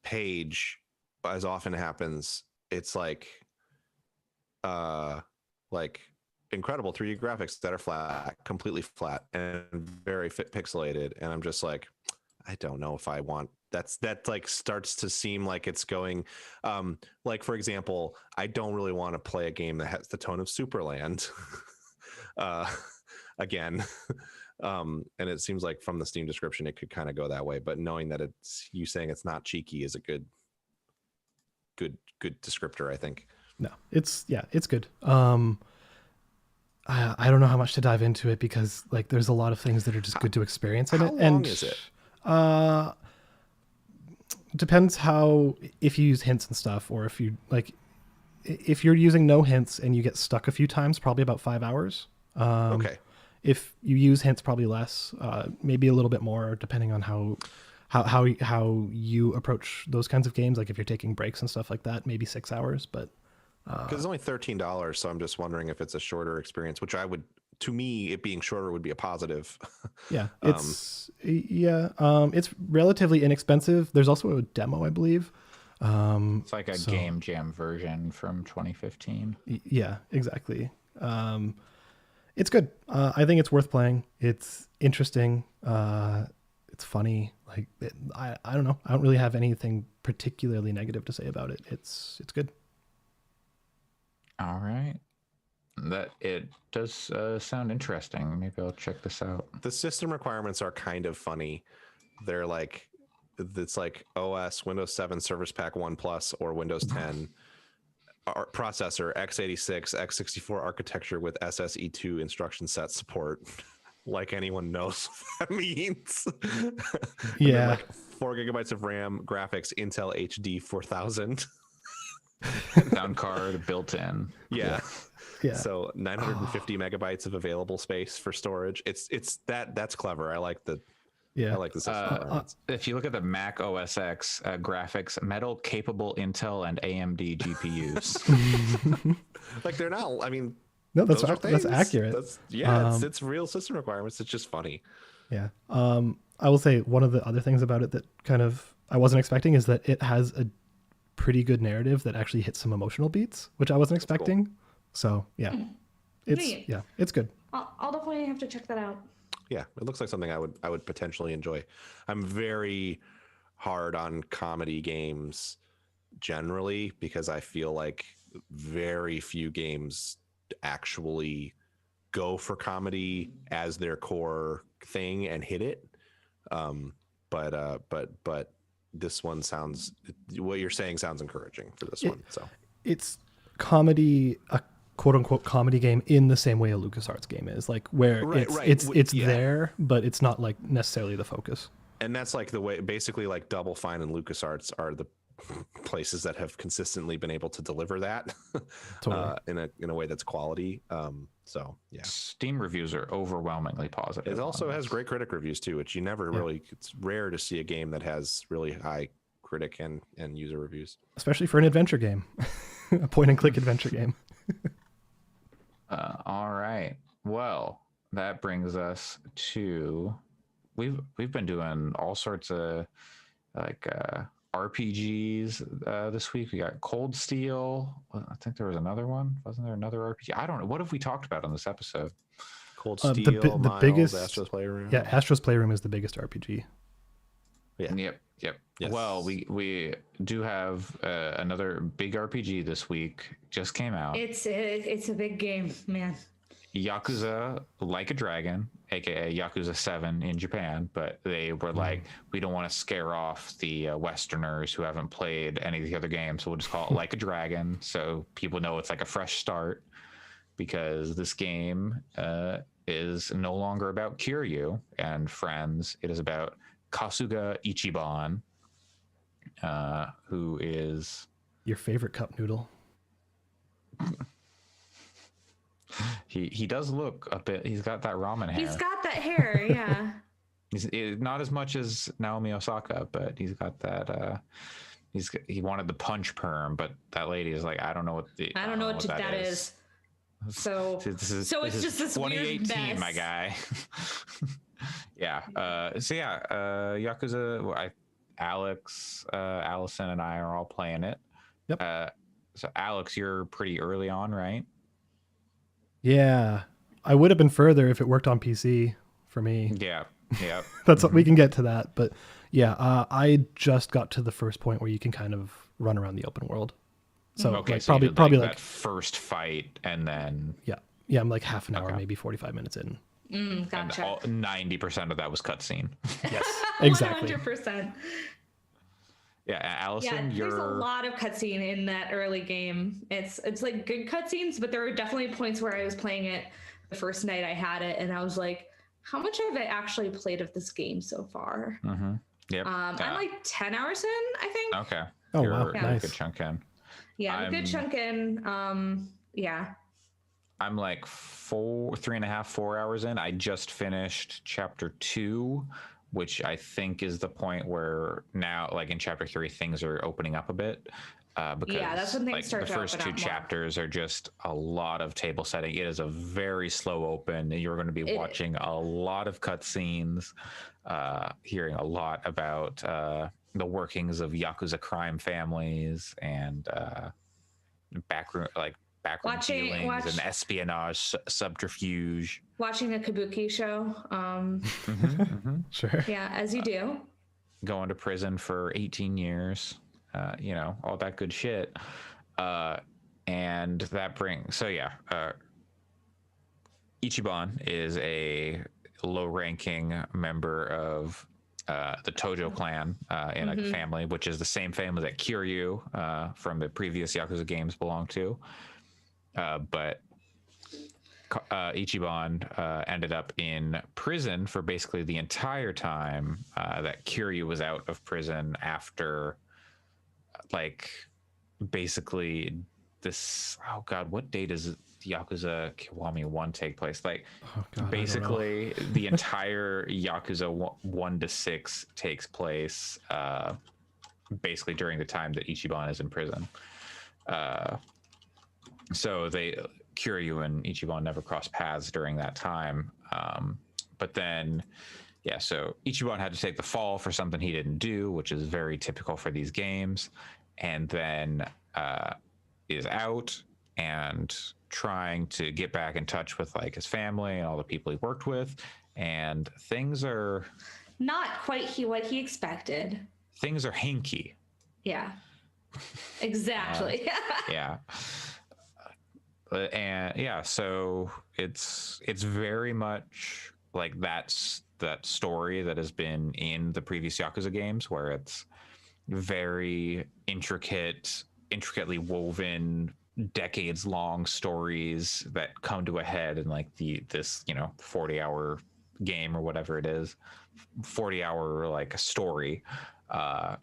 page, as often happens, it's like incredible 3D graphics that are flat, completely flat, and very pixelated. And I'm just like, I don't know if I want that like starts to seem like it's going like, for example, I don't really want to play a game that has the tone of Superland again. And it seems like from the Steam description it could kind of go that way, but knowing that it's you saying it's not cheeky is a good descriptor, I think. No, it's good. I don't know how much to dive into it because like there's a lot of things that are just good to experience in it. How long and is it? Depends how, if you use hints and stuff, or if you like, if you're using no hints and you get stuck a few times, probably about 5 hours. Okay. If you use hints, probably less, maybe a little bit more, depending on how you approach those kinds of games. Like if you're taking breaks and stuff like that, maybe 6 hours. But because it's only $13, so I'm just wondering if it's a shorter experience, which I would, to me, it being shorter would be a positive. Yeah, it's relatively inexpensive. There's also a demo, I believe. It's like a game jam version from 2015. Yeah, exactly. It's good. I think it's worth playing. It's interesting. It's funny. Like I don't know. I don't really have anything particularly negative to say about it. It's good. All right. That it does sound interesting. Maybe I'll check this out. The system requirements are kind of funny. They're like, it's like OS, Windows 7 Service Pack 1 Plus, or Windows 10 processor, x86, x64 architecture with SSE2 instruction set support. Like anyone knows what that means. Yeah. Like 4 gigabytes of RAM, graphics, Intel HD 4000. Sound card built in. Yeah. So 950 megabytes of available space for storage. It's that's clever. I like the system. If you look at the Mac OS X graphics, metal capable Intel and AMD GPUs. Like they're not. I mean, No, that's those are that's things. accurate. It's real system requirements. It's just funny. Yeah. I will say one of the other things about it that kind of I wasn't expecting is that it has a pretty good narrative that actually hits some emotional beats, which I wasn't expecting. Cool. So yeah, it's good. I'll definitely have to check that out. Yeah, it looks like something I would potentially enjoy. I'm very hard on comedy games generally because I feel like very few games actually go for comedy as their core thing and hit it. But this one sounds, what you're saying sounds encouraging for this one. So it's comedy, a quote unquote comedy game in the same way a LucasArts game is, like where it's there, but it's not like necessarily the focus. And that's like the way, basically like Double Fine and LucasArts are the places that have consistently been able to deliver that totally. in a way that's quality. So yeah, Steam reviews are overwhelmingly positive. It also has great critic reviews too, which you never really, it's rare to see a game that has really high critic and user reviews, especially for an adventure game. A point and click adventure game. All right, well, that brings us to we've been doing all sorts of like RPGs this week. We got Cold Steel. I think there was another one. Wasn't there another RPG? I don't know. What have we talked about on this episode? Cold Steel, the biggest Astro's Playroom. Yeah, Astro's Playroom is the biggest RPG. Yeah. Yep. Yes. Well, we do have another big RPG this week. Just came out. It's a big game, man. Yakuza Like a Dragon, aka Yakuza 7 in Japan, but they were like, we don't want to scare off the Westerners who haven't played any of the other games, so we'll just call it Like a Dragon, so people know it's like a fresh start, because this game is no longer about Kiryu and friends. It is about Kasuga Ichiban, who is your favorite cup noodle. He does look a bit. He's got that ramen hair. He's got that hair, yeah. He's not as much as Naomi Osaka, but he's got that. He wanted the punch perm, but that lady is like, I don't know what that is. So This it's just this weird 2018, my mess. guy. Yeah. Yakuza. Alex, Allison, and I are all playing it. Yep. So Alex, you're pretty early on, right? Yeah, I would have been further if it worked on PC for me. Yeah. Yeah. That's we can get to that, but yeah, I just got to the first point where you can kind of run around the open world. So Okay. like, So you probably did, like that first fight, and then yeah, I'm like half an hour, Okay. maybe 45 minutes in. Gotcha. 90% of that was cutscene. Yes, exactly. 100%. Yeah, Allison, Yeah, you're there's a lot of cutscene in that early game. It's like good cutscenes, but there were definitely points where I was playing it the first night I had it, and I was like, how much have I actually played of this game so far? Mm-hmm. Yep. I'm like 10 hours in, I think. Okay. Oh, You're wow, a nice. good chunk in. Yeah, I'm a good chunk in. Yeah. I'm like 3.5, 4 hours in. I just finished chapter 2, which I think is the point where now, like in chapter 3, things are opening up a bit. Because Yeah, that's when things like start the to first open 2 up more. chapters are just a lot of table setting. It is a very slow open. You're going to be watching a lot of cutscenes, hearing a lot about the workings of Yakuza crime families and backroom dealings and espionage subterfuge. Watching a kabuki show. Sure. Yeah, as you do. Going to prison for 18 years, all that good shit. And that brings, Ichiban is a low-ranking member of the Tojo clan in a family, which is the same family that Kiryu from the previous Yakuza games belonged to. But Ichiban ended up in prison for basically the entire time that Kiryu was out of prison after, basically this. Oh God, what date does Yakuza Kiwami 1 take place? Basically, the entire Yakuza 1 to 6 takes place basically during the time that Ichiban is in prison. So Kiryu and Ichiban never crossed paths during that time. But then, so Ichiban had to take the fall for something he didn't do, which is very typical for these games. And then is out and trying to get back in touch with his family and all the people he worked with. And things are not quite what he expected. Things are hinky. Yeah, exactly. Yeah. So it's very much like that story that has been in the previous Yakuza games, where it's very intricately woven, decades-long stories that come to a head in this 40-hour game or whatever it is, 40-hour story. I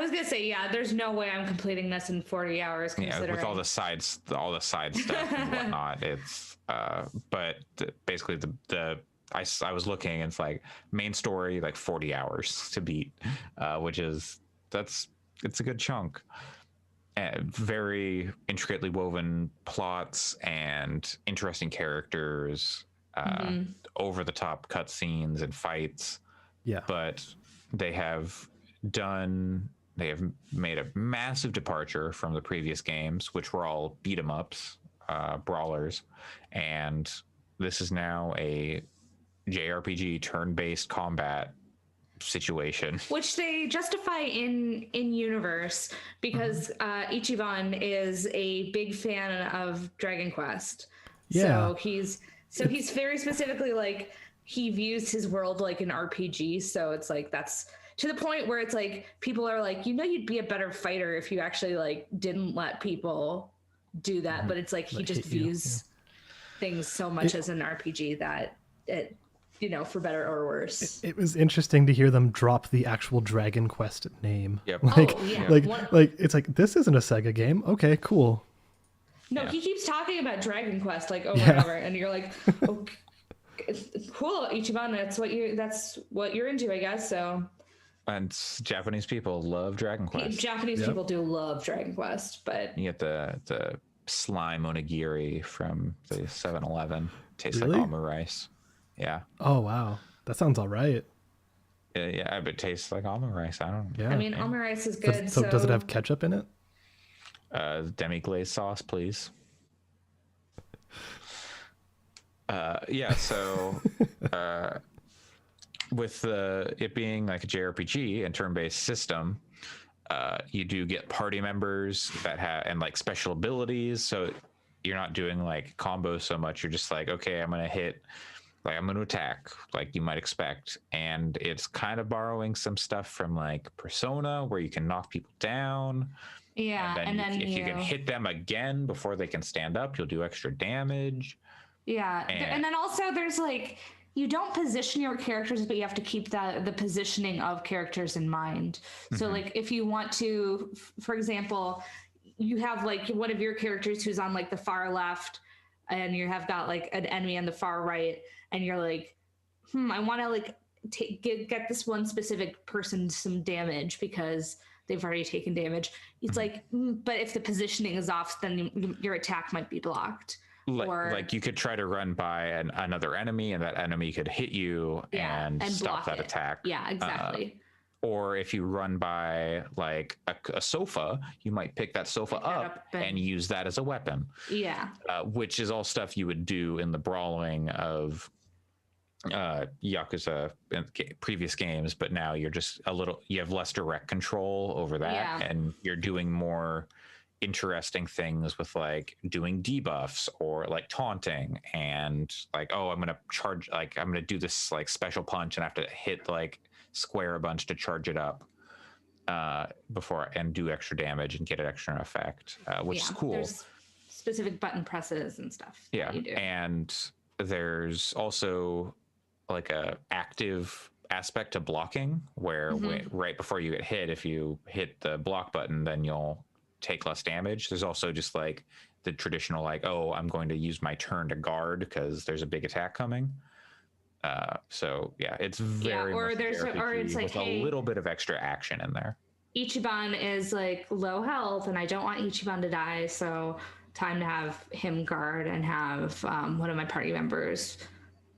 was gonna say, there's no way I'm completing this in 40 hours. Considering with all the side stuff and whatnot. It's but basically I was looking, and it's main story 40 hours to beat, which is it's a good chunk. Very intricately woven plots and interesting characters, over the top cutscenes and fights. Yeah, but they have made a massive departure from the previous games, which were all beat 'em ups, brawlers, and this is now a JRPG turn-based combat situation, which they justify in universe because Ichiban is a big fan of Dragon Quest. Yeah. So he's very specifically he views his world like an RPG. So it's that's to the point where it's people are you'd be a better fighter if you actually didn't let people do that. But it's he just views things so much as an RPG that it, for better or worse. It was interesting to hear them drop the actual Dragon Quest name. Yep. It's this isn't a Sega game. Okay, cool. No, he keeps talking about Dragon Quest over and over, and you're okay, cool, Ichiban. That's what you're into, I guess. So. And Japanese people love Dragon Quest. Japanese people do love Dragon Quest, but you get the slime onigiri from the 7-Eleven. Tastes Really? like almond rice. Yeah. Oh wow, that sounds all right. Yeah, but it tastes like almond rice. I don't know. Yeah. I mean, almond rice is good. So does it have ketchup in it? Demi-glaze sauce, please. Yeah, so with it being like a JRPG and turn-based system, you do get party members that have and like special abilities. So you're not doing like combos so much. You're just like, okay, I'm gonna attack like you might expect, and it's kind of borrowing some stuff from like Persona, where you can knock people down. Yeah, and then if you can hit them again before they can stand up, you'll do extra damage. Yeah, and then also there's like, you don't position your characters, but you have to keep the positioning of characters in mind. So like if you want to, for example, you have like one of your characters who's on like the far left, and you have got like an enemy on the far right, and you're like, I want to like get this one specific person some damage because they've already taken damage. It's like, but if the positioning is off, then your attack might be blocked. Like you could try to run by another enemy, and that enemy could hit you and stop that attack. Yeah, exactly. Or if you run by like a sofa, you might pick that sofa up and use that as a weapon. Yeah. Which is all stuff you would do in the brawling of Yakuza in previous games, but now you're just you have less direct control over that, and you're doing more interesting things with like doing debuffs or like taunting, and like, oh, I'm gonna charge, like I'm gonna do this like special punch and I have to hit like square a bunch to charge it up before and do extra damage and get an extra effect, which is cool. There's specific button presses and stuff. Yeah, you do. And there's also like a active aspect to blocking where right before you get hit, if you hit the block button, then you'll take less damage. There's also just like the traditional like, oh, I'm going to use my turn to guard because there's a big attack coming. So yeah, it's very or much there's RPG or it's like, with a little bit of extra action in there. Ichiban is like low health, and I don't want Ichiban to die, so time to have him guard and have one of my party members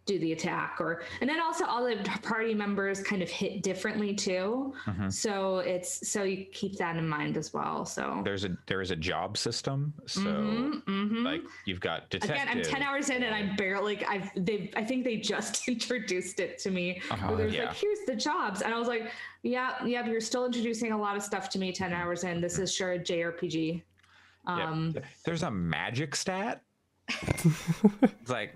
do the attack. And then also all the party members kind of hit differently too, so you keep that in mind as well. So there is a job system, so like you've got detective. Again, I'm 10 hours in and I barely I think they just introduced it to me, where there's like, here's the jobs, and I was like, yeah, you're still introducing a lot of stuff to me 10 hours in. This is sure a JRPG. There's a magic stat. like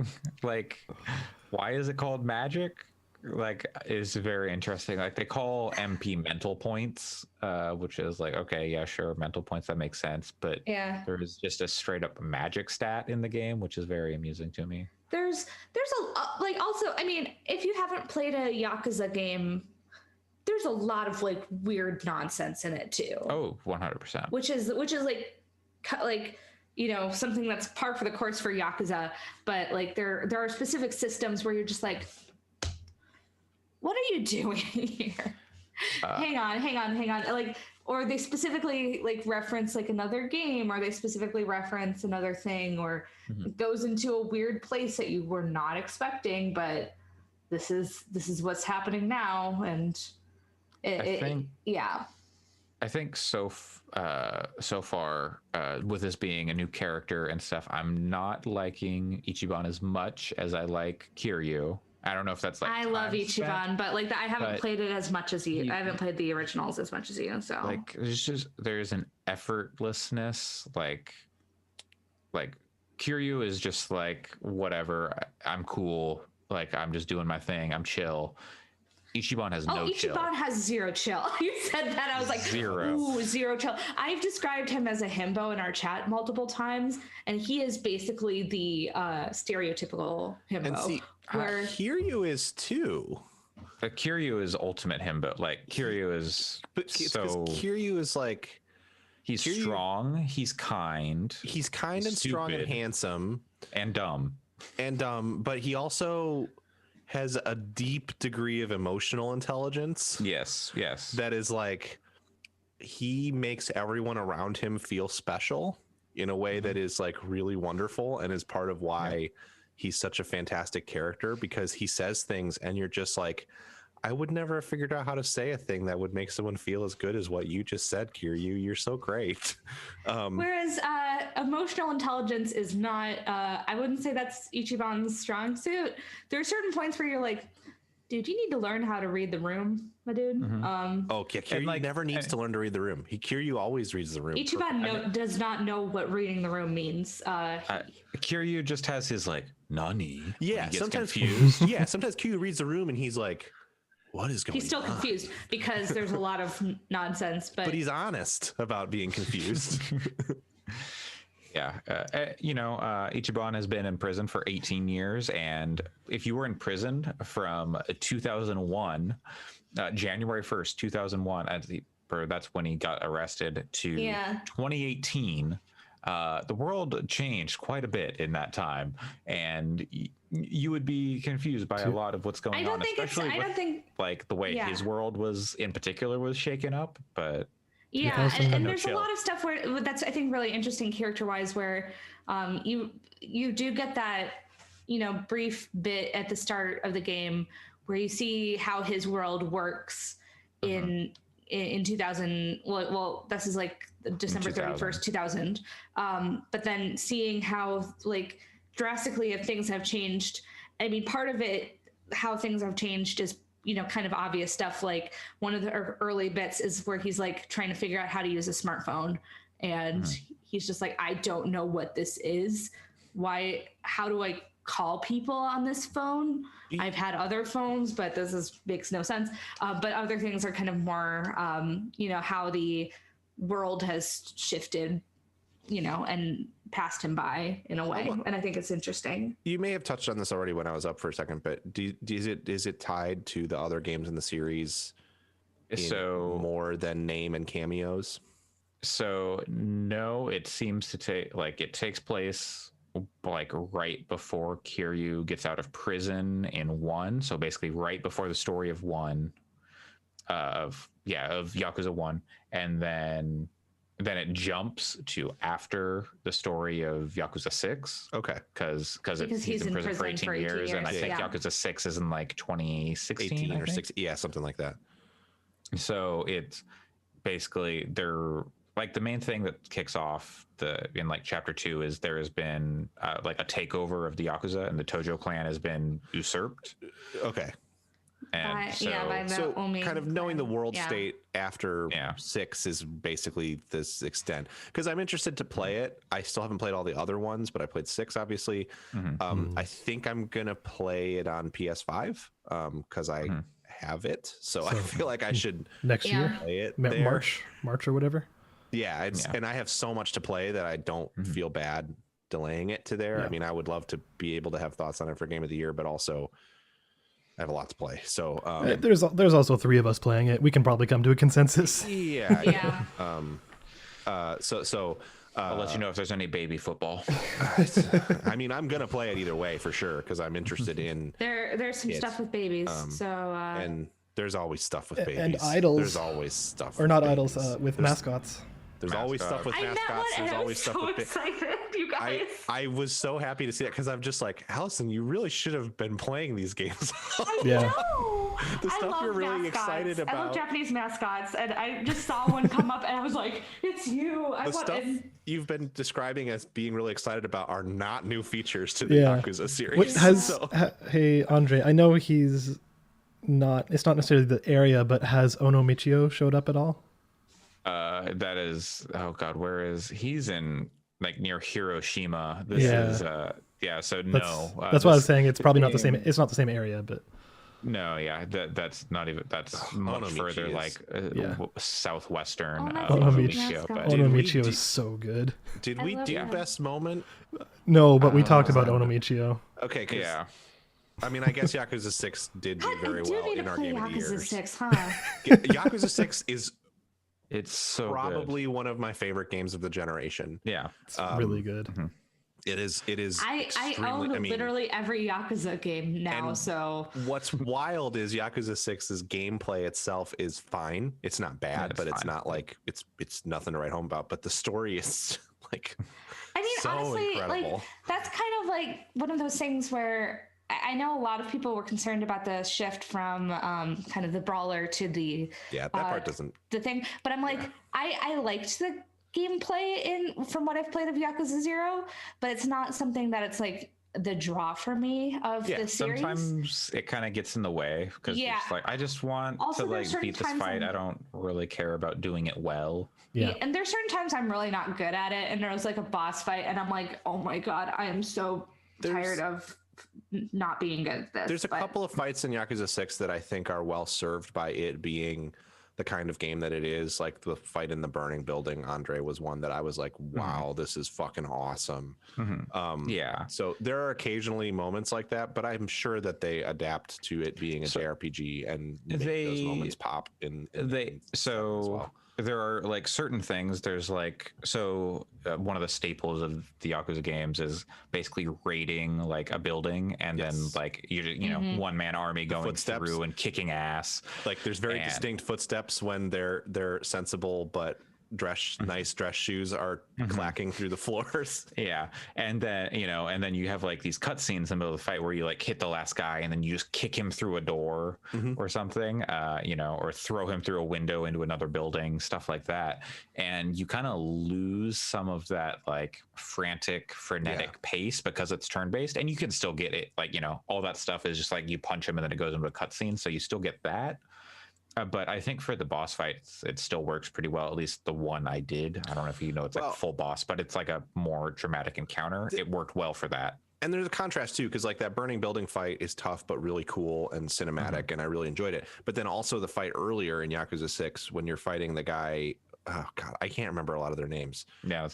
why is it called magic? Like, is very interesting. Like they call MP mental points, which is like, okay, yeah, sure, mental points, that makes sense, but there is just a straight up magic stat in the game, which is very amusing to me. There's a like, also, I mean, if you haven't played a Yakuza game, there's a lot of like weird nonsense in it too. Oh, 100%. Which is like, you know, something that's par for the course for Yakuza, but like there are specific systems where you're just like, what are you doing here? Hang on. Like, or they specifically like reference like another game, or they specifically reference another thing, or it goes into a weird place that you were not expecting, but this is what's happening now. And I think so far, with this being a new character and stuff, I'm not liking Ichiban as much as I like Kiryu. I don't know if that's like, I love Ichiban, but like I haven't played it as much as you. I haven't played the originals as much as you. So like, there's an effortlessness, like Kiryu is just like, whatever, I'm cool, like I'm just doing my thing, I'm chill. Ichiban has no chill. Ichiban has zero chill. You said that, I was like, ooh, zero chill. I've described him as a himbo in our chat multiple times, and he is basically the stereotypical himbo. And see, Kiryu is too. Kiryu is ultimate himbo. Like Kiryu is, but Kiryu is like, he's strong, he's kind and strong and handsome and dumb, but he also has a deep degree of emotional intelligence. Yes. That is like, he makes everyone around him feel special. in a way that is like really wonderful and is part of why he's such a fantastic character, because he says things and you're just like, I would never have figured out how to say a thing that would make someone feel as good as what you just said, Kiryu. You're so great. Whereas emotional intelligence is not, I wouldn't say that's Ichiban's strong suit. There are certain points where you're like, dude, you need to learn how to read the room, my dude. Kiryu never needs to learn to read the room. Kiryu always reads the room. Ichiban does not know what reading the room means. Kiryu just has his like, Nani? Yeah, sometimes sometimes Kiryu reads the room and he's like, what is going on? He's still confused because there's a lot of nonsense, but he's honest about being confused. Yeah, Ichiban has been in prison for 18 years, and if you were in prison from 2001, January 1st, 2001, that's when he got arrested, to 2018, the world changed quite a bit in that time, and you would be confused by a lot of what's going on, especially like the way his world was in particular was shaken up, but. Yeah, and there's a lot of stuff where that's, I think, really interesting character-wise, where you do get that, brief bit at the start of the game where you see how his world works in 2000. Well, this is like December 31st, 2000. But then seeing how like drastically if things have changed. I mean, part of it, how things have changed is, kind of obvious stuff. Like one of the early bits is where he's like trying to figure out how to use a smartphone. And he's just like, I don't know what this is. How do I call people on this phone? I've had other phones, but makes no sense. But other things are kind of more, how the world has shifted, and passed him by in a way. And I think it's interesting. You may have touched on this already when I was up for a second, but is it tied to the other games in the series more than name and cameos? So no, it seems to it takes place like right before Kiryu gets out of prison in 1. So basically right before the story of 1 of Yakuza 1, and then it jumps to after the story of Yakuza 6. Okay. Because he's in prison for 18 years, and I think Yakuza 6 is in like 2016 18 or 16. Yeah, something like that. So it's basically they're like the main thing that kicks off in like chapter 2 is there has been like a takeover of the Yakuza, and the Tojo clan has been usurped. Okay. And so kind of knowing the world state after 6 is basically this extent, because I'm interested to play it. I still haven't played all the other ones, but I played 6 obviously. I think I'm gonna play it on PS5 because I have it, so I feel like I should next year play it March or whatever. And I have so much to play that I don't feel bad delaying it to there. I mean, I would love to be able to have thoughts on it for Game of the Year, but also I have a lot to play. So there's also 3 of us playing it. We can probably come to a consensus. So I'll let you know if there's any baby football. I mean, I'm gonna play it either way for sure, because I'm interested in there's some stuff with babies. And there's always stuff with babies and idols. There's always stuff or not idols with mascots. There's always stuff with mascots. There's always stuff with excited, you guys. I was so happy to see that, because I'm just like, Allison, you really should have been playing these games. The stuff you're really mascots. excited about. I love Japanese mascots, and I just saw one come up, and I was like, "It's you!" Stuff you've been describing as being really excited about are not new features to the Yakuza series. Hey, Andre, I know it's not necessarily the area, but has Ono Michio showed up at all? That is, oh god, where is he's in like near Hiroshima? This is so no. That's why I was saying it's probably not the same. It's not the same area, but no, that's not even. That's much further, like southwestern. Ono Michio is so good. Did we do best moment? No, but we talked about Ono Michio. Okay, I mean, I guess Yakuza 6 did do very well in our Game of the Year. Yakuza 6, huh? Yakuza 6 is it's so probably one of my favorite games of the generation. Yeah, it's really good. It is. I own literally every Yakuza game now. So what's wild is Yakuza 6's gameplay itself is fine. It's not bad, but it's not like it's nothing to write home about. But the story is like I mean, So honestly, incredible. like that's kind of like one of those things where I know a lot of people were concerned about the shift from kind of the brawler to the Yeah, that part doesn't. the thing, but I'm like, I liked the gameplay from what I've played of Yakuza 0, but it's not something that it's like the draw for me of the series. Sometimes it kind of gets in the way because Yeah. it's like I just want Also, to there's like certain beat this times fight. I don't really care about doing it well. Yeah. And there's certain times I'm really not good at it, and there was like a boss fight, and I'm like, oh my god, I am so tired of not being good at this. There's a couple of fights in Yakuza 6 that I think are well served by it being the kind of game that it is. Like the fight in the burning building, Andre was one that I was like, wow, this is fucking awesome. Yeah. So there are occasionally moments like that, but I'm sure that they adapt to it being a JRPG and make those moments pop in as well. There are like certain things. There's like one of the staples of the Yakuza games is basically raiding like a building and then like you know one man army going footsteps. through and kicking ass. Like there's very distinct footsteps when they're sensible, but nice dress shoes are clacking through the floors. Yeah, and then you have like these cutscenes in the middle of the fight where you like hit the last guy and then you just kick him through a door or something, or throw him through a window into another building, stuff like that, and you kind of lose some of that like frenetic pace because it's turn-based, and you can still get it. Like all that stuff is just like you punch him and then it goes into a cutscene, so you still get that. But I think for the boss fights, it still works pretty well. At least the one I did. I don't know if it's like full boss, but it's like a more dramatic encounter. It worked well for that. And there's a contrast too, because like that burning building fight is tough but really cool and cinematic, and I really enjoyed it. But then also the fight earlier in Yakuza 6 when you're fighting the guy. Oh God, I can't remember a lot of their names. Yeah,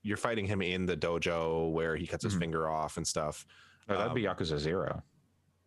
you're fighting him in the dojo where he cuts his finger off and stuff. Oh, that'd be Yakuza 0.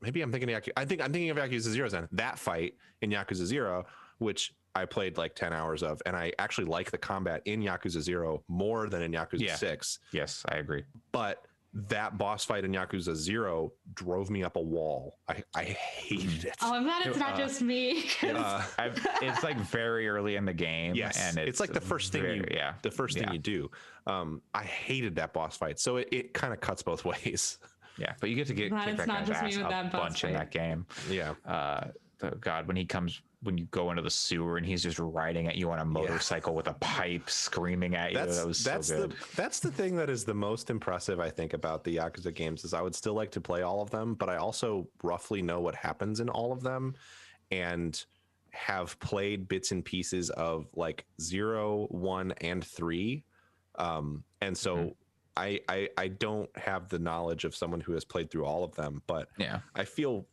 Maybe I'm thinking I'm thinking of Yakuza 0 then. That fight in Yakuza 0, which I played like 10 hours of, and I actually like the combat in Yakuza 0 more than in Yakuza 6. Yes, I agree. But that boss fight in Yakuza 0 drove me up a wall. I hated it. Oh, I'm glad it's not just me. It's like very early in the game. Yes, and it's like the first thing thing you do. I hated that boss fight. So it kind of cuts both ways. Yeah, but you get to kick that guy's ass a bunch in that game. Yeah. God, when you go into the sewer and he's just riding at you on a motorcycle with a pipe screaming at you, that was so good. That's the thing that is the most impressive, I think, about the Yakuza games is I would still like to play all of them, but I also roughly know what happens in all of them and have played bits and pieces of like 0, 1, and 3. And so I don't have the knowledge of someone who has played through all of them, but I feel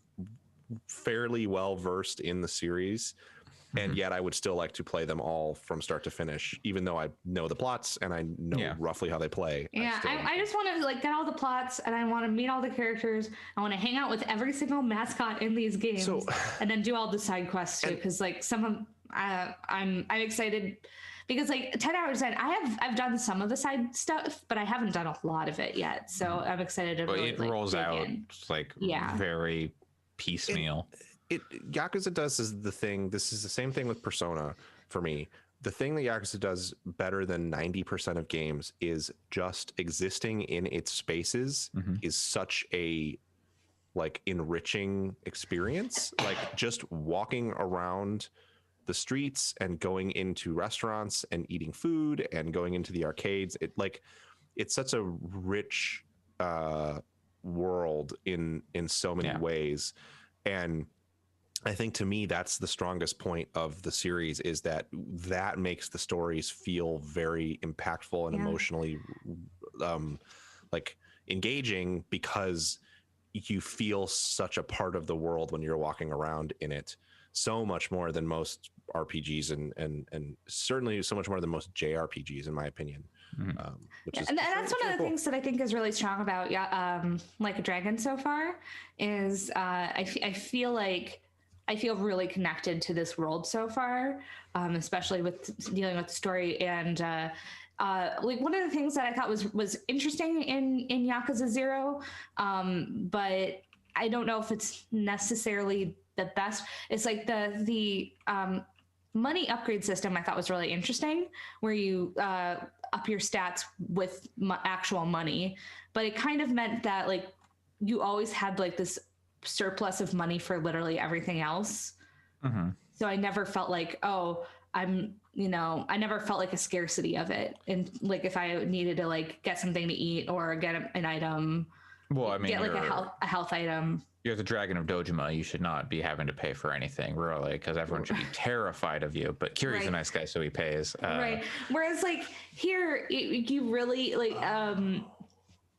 fairly well versed in the series, and yet I would still like to play them all from start to finish, even though I know the plots and I know roughly how they play. Yeah, I just want to like get all the plots, and I want to meet all the characters. I want to hang out with every single mascot in these games, and then do all the side quests too. Because like some of I'm excited. Because like 10 hours in, I've done some of the side stuff, but I haven't done a lot of it yet. So I'm excited to really, it rolls out like very piecemeal. Yakuza does is the thing. This is the same thing with Persona for me. The thing that Yakuza does better than 90% of games is just existing in its spaces is such a like enriching experience. Like just walking around the streets and going into restaurants and eating food and going into the arcades. It's such a rich world in so many ways. And I think to me, that's the strongest point of the series is that makes the stories feel very impactful and emotionally like engaging because you feel such a part of the world when you're walking around in it. So much more than most RPGs and certainly so much more than most JRPGs in my opinion. Which is and that's one of the things that I think is really strong about Like a Dragon so far is I feel really connected to this world so far, especially with dealing with the story and like one of the things that I thought was interesting in Yakuza 0, but I don't know if it's necessarily the best. It's like the money upgrade system I thought was really interesting, where you up your stats with actual money, but it kind of meant that like you always had like this surplus of money for literally everything else. Mm-hmm. So I never felt like, oh, I never felt like a scarcity of it. And like if I needed to like get something to eat or get an item, Well, I mean, get like a health item. You're the Dragon of Dojima. You should not be having to pay for anything, really, because everyone should be terrified of you. But Kiri's a nice guy, so he pays. Right. Whereas, like, here, you really, like,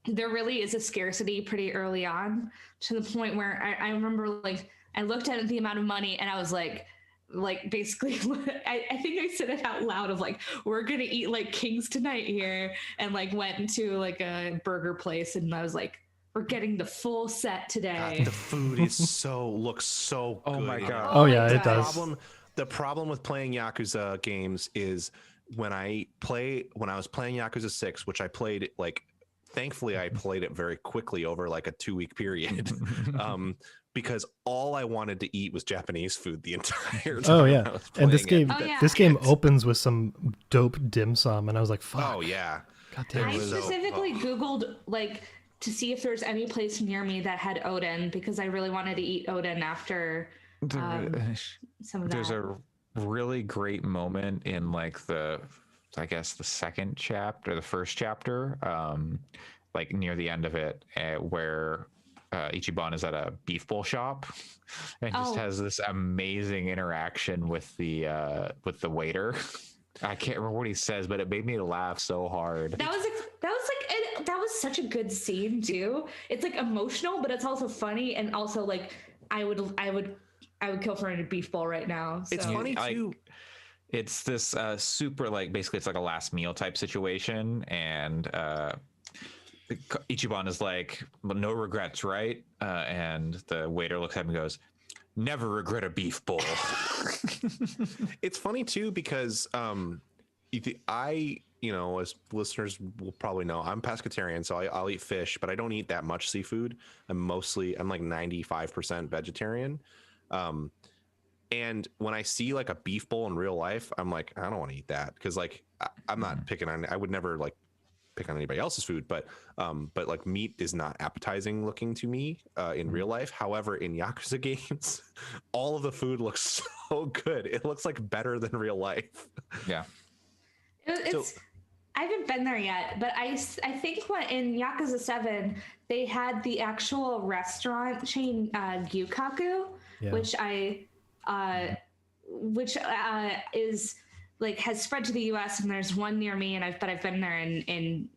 there really is a scarcity pretty early on, to the point where I remember, like, I looked at the amount of money and I was like basically I think I said it out loud of like, we're gonna eat like kings tonight here, and like went into like a burger place and I was like, we're getting the full set today. God, the food is looks so good. Oh my god. Oh yeah, it does. The problem with playing Yakuza games is when I was playing Yakuza 6, which I played like, thankfully I played it very quickly over like a 2-week period. Because all I wanted to eat was Japanese food the entire time. Oh yeah, and this game, yeah. this game opens with some dope dim sum, and I was like, "Fuck!" Oh yeah, God damn I it. specifically Googled like to see if there's any place near me that had Odin, because I really wanted to eat Odin after some of that. There's a really great moment in like the second chapter, the first chapter, like near the end of it, where Ichiban is at a beef bowl shop and just has this amazing interaction with the waiter. I can't remember what he says, but it made me laugh so hard. That was such a good scene too. It's like emotional, but it's also funny, and also like I would kill for a beef bowl right now. So. It's funny too. It's this super like, basically it's like a last meal type situation, and Ichiban is like, well, no regrets, right? And the waiter looks at him and goes, never regret a beef bowl. It's funny too, because as listeners will probably know, I'm pescatarian, so I'll eat fish, but I don't eat that much seafood. I'm like 95% vegetarian. And when I see like a beef bowl in real life, I'm like, I don't want to eat that, because like I'm not picking on. I would never like pick on anybody else's food, but like meat is not appetizing looking to me in real life. However, in Yakuza games, all of the food looks so good. It looks like better than real life. Yeah. I haven't been there yet, but I think in Yakuza 7 they had the actual restaurant chain Gyukaku, which is like has spread to the US, and there's one near me, and I've been there in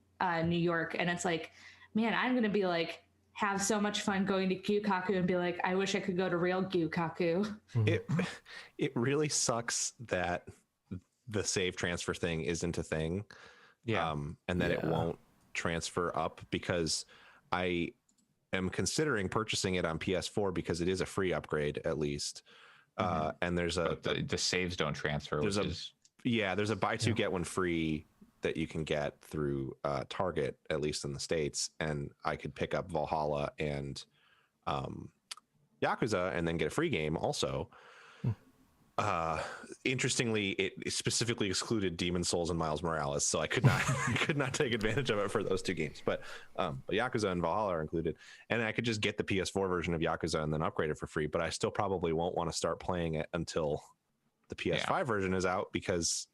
New York, and it's like, man, I'm gonna be like have so much fun going to Gyukaku and be like, I wish I could go to real Gyukaku. It really sucks that the save transfer thing isn't a thing. Yeah. And that it won't transfer up, because I am considering purchasing it on PS4 because it is a free upgrade at least. And there's the saves don't transfer. There's a buy two get one free that you can get through Target, at least in the States, and I could pick up Valhalla and Yakuza and then get a free game also. Interestingly, it specifically excluded Demon Souls and Miles Morales, so I could not take advantage of it for those two games. But Yakuza and Valhalla are included, and I could just get the PS4 version of Yakuza and then upgrade it for free. But I still probably won't want to start playing it until the PS5 version is out, because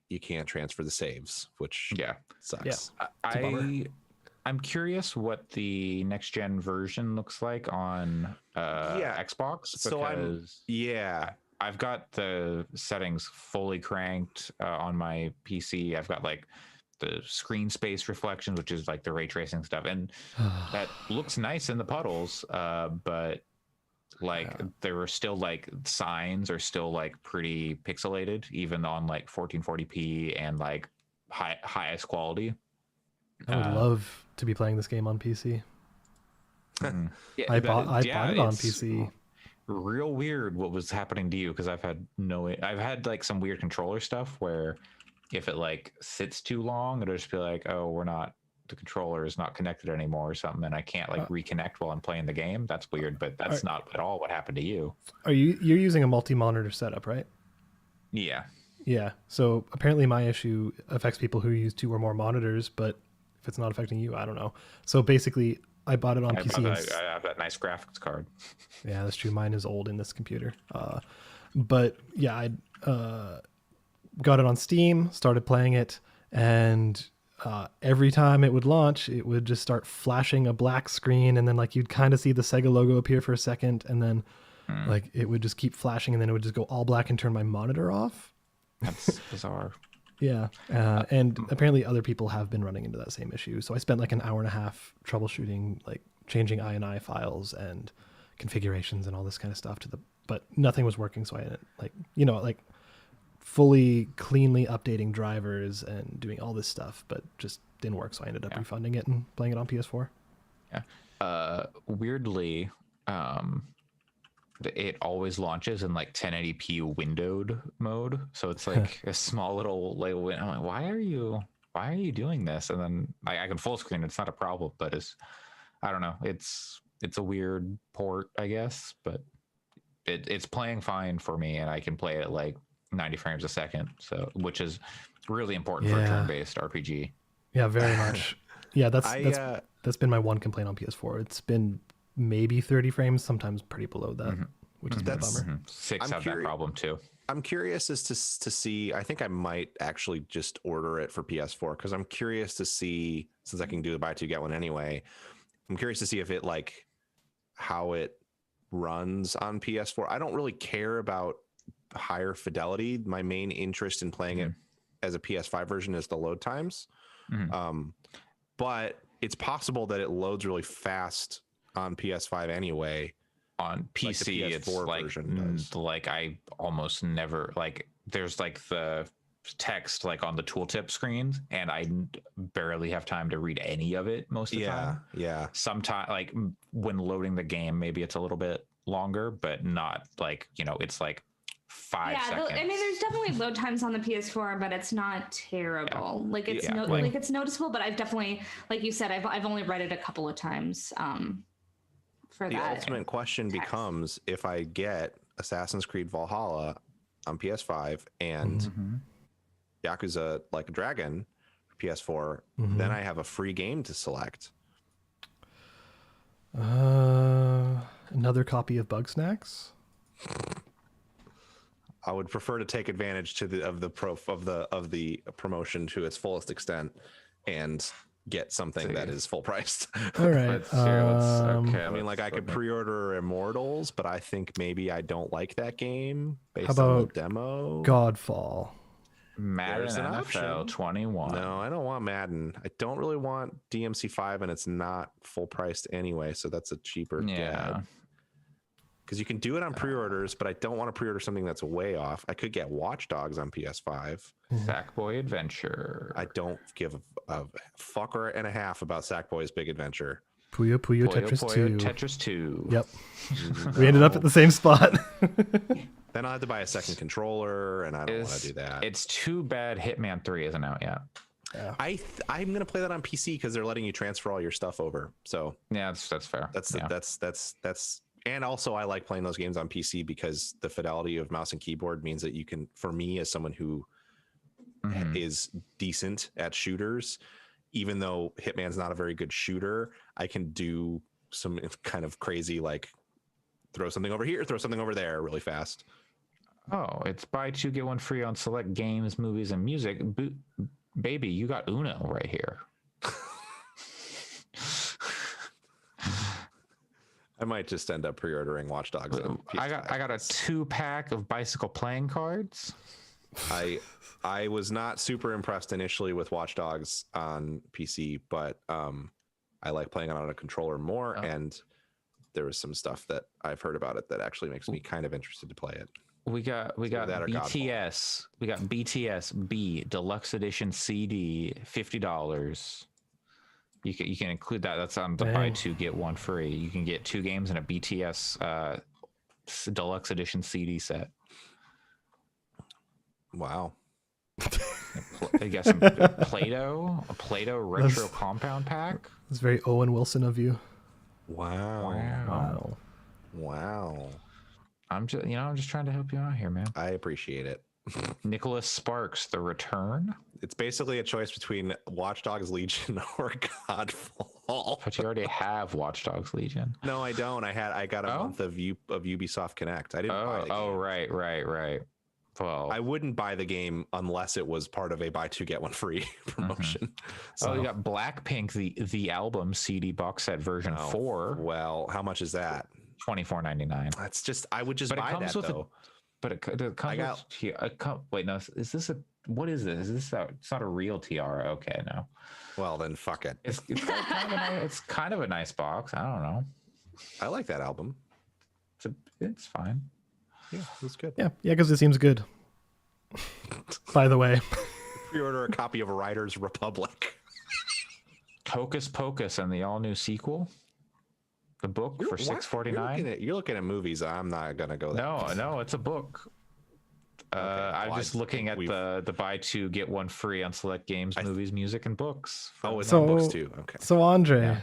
you can't transfer the saves, which sucks. Yeah. I'm curious what the next gen version looks like on Xbox. Because I've got the settings fully cranked on my PC. I've got like the screen space reflections, which is like the ray tracing stuff, and that looks nice in the puddles. But like there were still like signs are still like pretty pixelated, even on like 1440p and like highest quality. I would love to be playing this game on PC. I bought it on PC. Real weird what was happening to you, because I've had like some weird controller stuff where if it like sits too long, it'll just be like, oh, the controller is not connected anymore or something, and I can't like reconnect while I'm playing the game. That's weird, but that's not at all what happened to you. You're using a multi-monitor setup, right? Yeah. Yeah. So apparently my issue affects people who use 2 or more monitors, but if it's not affecting you, I don't know. So basically, I bought it on I PC. have that nice graphics card. Yeah, that's true. Mine is old in this computer. But yeah, I got it on Steam, started playing it, and every time it would launch, it would just start flashing a black screen, and then like you'd kind of see the Sega logo appear for a second, and then like it would just keep flashing, and then it would just go all black and turn my monitor off. That's bizarre. Yeah, and apparently other people have been running into that same issue. So I spent like an hour and a half troubleshooting, like changing INI files and configurations and all this kind of stuff but nothing was working. So I ended, like fully cleanly updating drivers and doing all this stuff, but just didn't work. So I ended up refunding it and playing it on PS4. Yeah. Weirdly, it always launches in like 1080p windowed mode, so it's like a small little I'm like, why are you doing this? And then I can full screen, it's not a problem, but I don't know, it's a weird port, I guess, but it's playing fine for me, and I can play it like 90 frames a second, so which is really important for a turn-based RPG. Yeah, very much. Yeah, that's been my one complaint on PS4. It's been maybe 30 frames, sometimes pretty below that, which is a bummer. 6 have that problem too. I'm curious as to see. I think I might actually just order it for PS4 because I'm curious to see, since I can do the buy 2 get 1 anyway. I'm curious to see if it how it runs on PS4. I don't really care about higher fidelity. My main interest in playing it as a PS5 version is the load times. But it's possible that it loads really fast on PS5 anyway. On PC, like it's like I almost never there's like the text like on the tooltip screens, and I barely have time to read any of it most of the time. Yeah. Sometimes, like when loading the game, maybe it's a little bit longer, but not it's like 5 seconds. I mean, there's definitely load times on the PS4, but it's not terrible. Yeah. Like it's it's noticeable, but I've definitely, like you said, I've only read it a couple of times. For the that ultimate question becomes, if I get Assassin's Creed Valhalla on PS5 and Yakuza Like a Dragon for PS4, then I have a free game to select. Another copy of Bugsnax. I would prefer to take advantage of the promotion to its fullest extent and get something that is full priced. All right. I mean, like I could pre-order Immortals, but I think maybe I don't like that game based on the demo. Godfall. Madden NFL 21. No, I don't want Madden. I don't really want DMC5, and it's not full priced anyway, so that's a cheaper get. Because you can do it on pre-orders, but I don't want to pre-order something that's way off. I could get Watch Dogs on PS5. Sackboy Adventure. I don't give a fucker and a half about Sackboy's Big Adventure. Puyo Tetris 2. Tetris 2. Yep. We ended up at the same spot. Then I'll have to buy a second controller, and I don't want to do that. It's too bad Hitman 3 isn't out yet. Yeah. I'm going to play that on PC because they're letting you transfer all your stuff over. So yeah, that's fair. That's and also I like playing those games on PC because the fidelity of mouse and keyboard means that you can, for me as someone who is decent at shooters, even though Hitman's not a very good shooter, I can do some kind of crazy, like throw something over here, throw something over there really fast. Oh, it's buy 2 get 1 free on select games, movies, and music. Baby, you got Uno right here. I might just end up pre-ordering Watch Dogs. I got a 2-pack of bicycle playing cards. I was not super impressed initially with Watch Dogs on PC, but I like playing it on a controller more, and there was some stuff that I've heard about it that actually makes me kind of interested to play it. We got BTS. We got BTS B Deluxe Edition CD, $50. You can include that. That's on the buy 2 get 1 free. You can get 2 games and a BTS Deluxe Edition CD set. Wow. I guess some Play-Doh, a Play-Doh retro compound pack. It's very Owen Wilson of you. Wow. Wow. I'm just trying to help you out here, man. I appreciate it. Nicholas Sparks: The Return. It's basically a choice between Watch Dogs Legion or Godfall. But you already have Watch Dogs Legion. No, I don't. I got a month of Ubisoft Connect. I didn't buy the game. Oh, right. Well, I wouldn't buy the game unless it was part of a buy two get one free promotion. So you got Blackpink, the album CD box set version 4. Well, how much is that? $24.99. That's just I would just buy that though. But it comes with wait, no, is this what is this? Is this it's not a real tiara? Okay, no. Well, then fuck it. It's kind of a nice box. I don't know. I like that album. It's fine. Yeah, it's good. Yeah, because it seems good. By the way, Pre-order a copy of Riders Republic. Hocus Pocus and the all new sequel. The book for $6.49. You're looking at movies. I'm not gonna go there. No, it's a book. I'm just looking at the buy two get one free on select games, movies, music, and books. Oh, it's on books too. Okay. So Andre,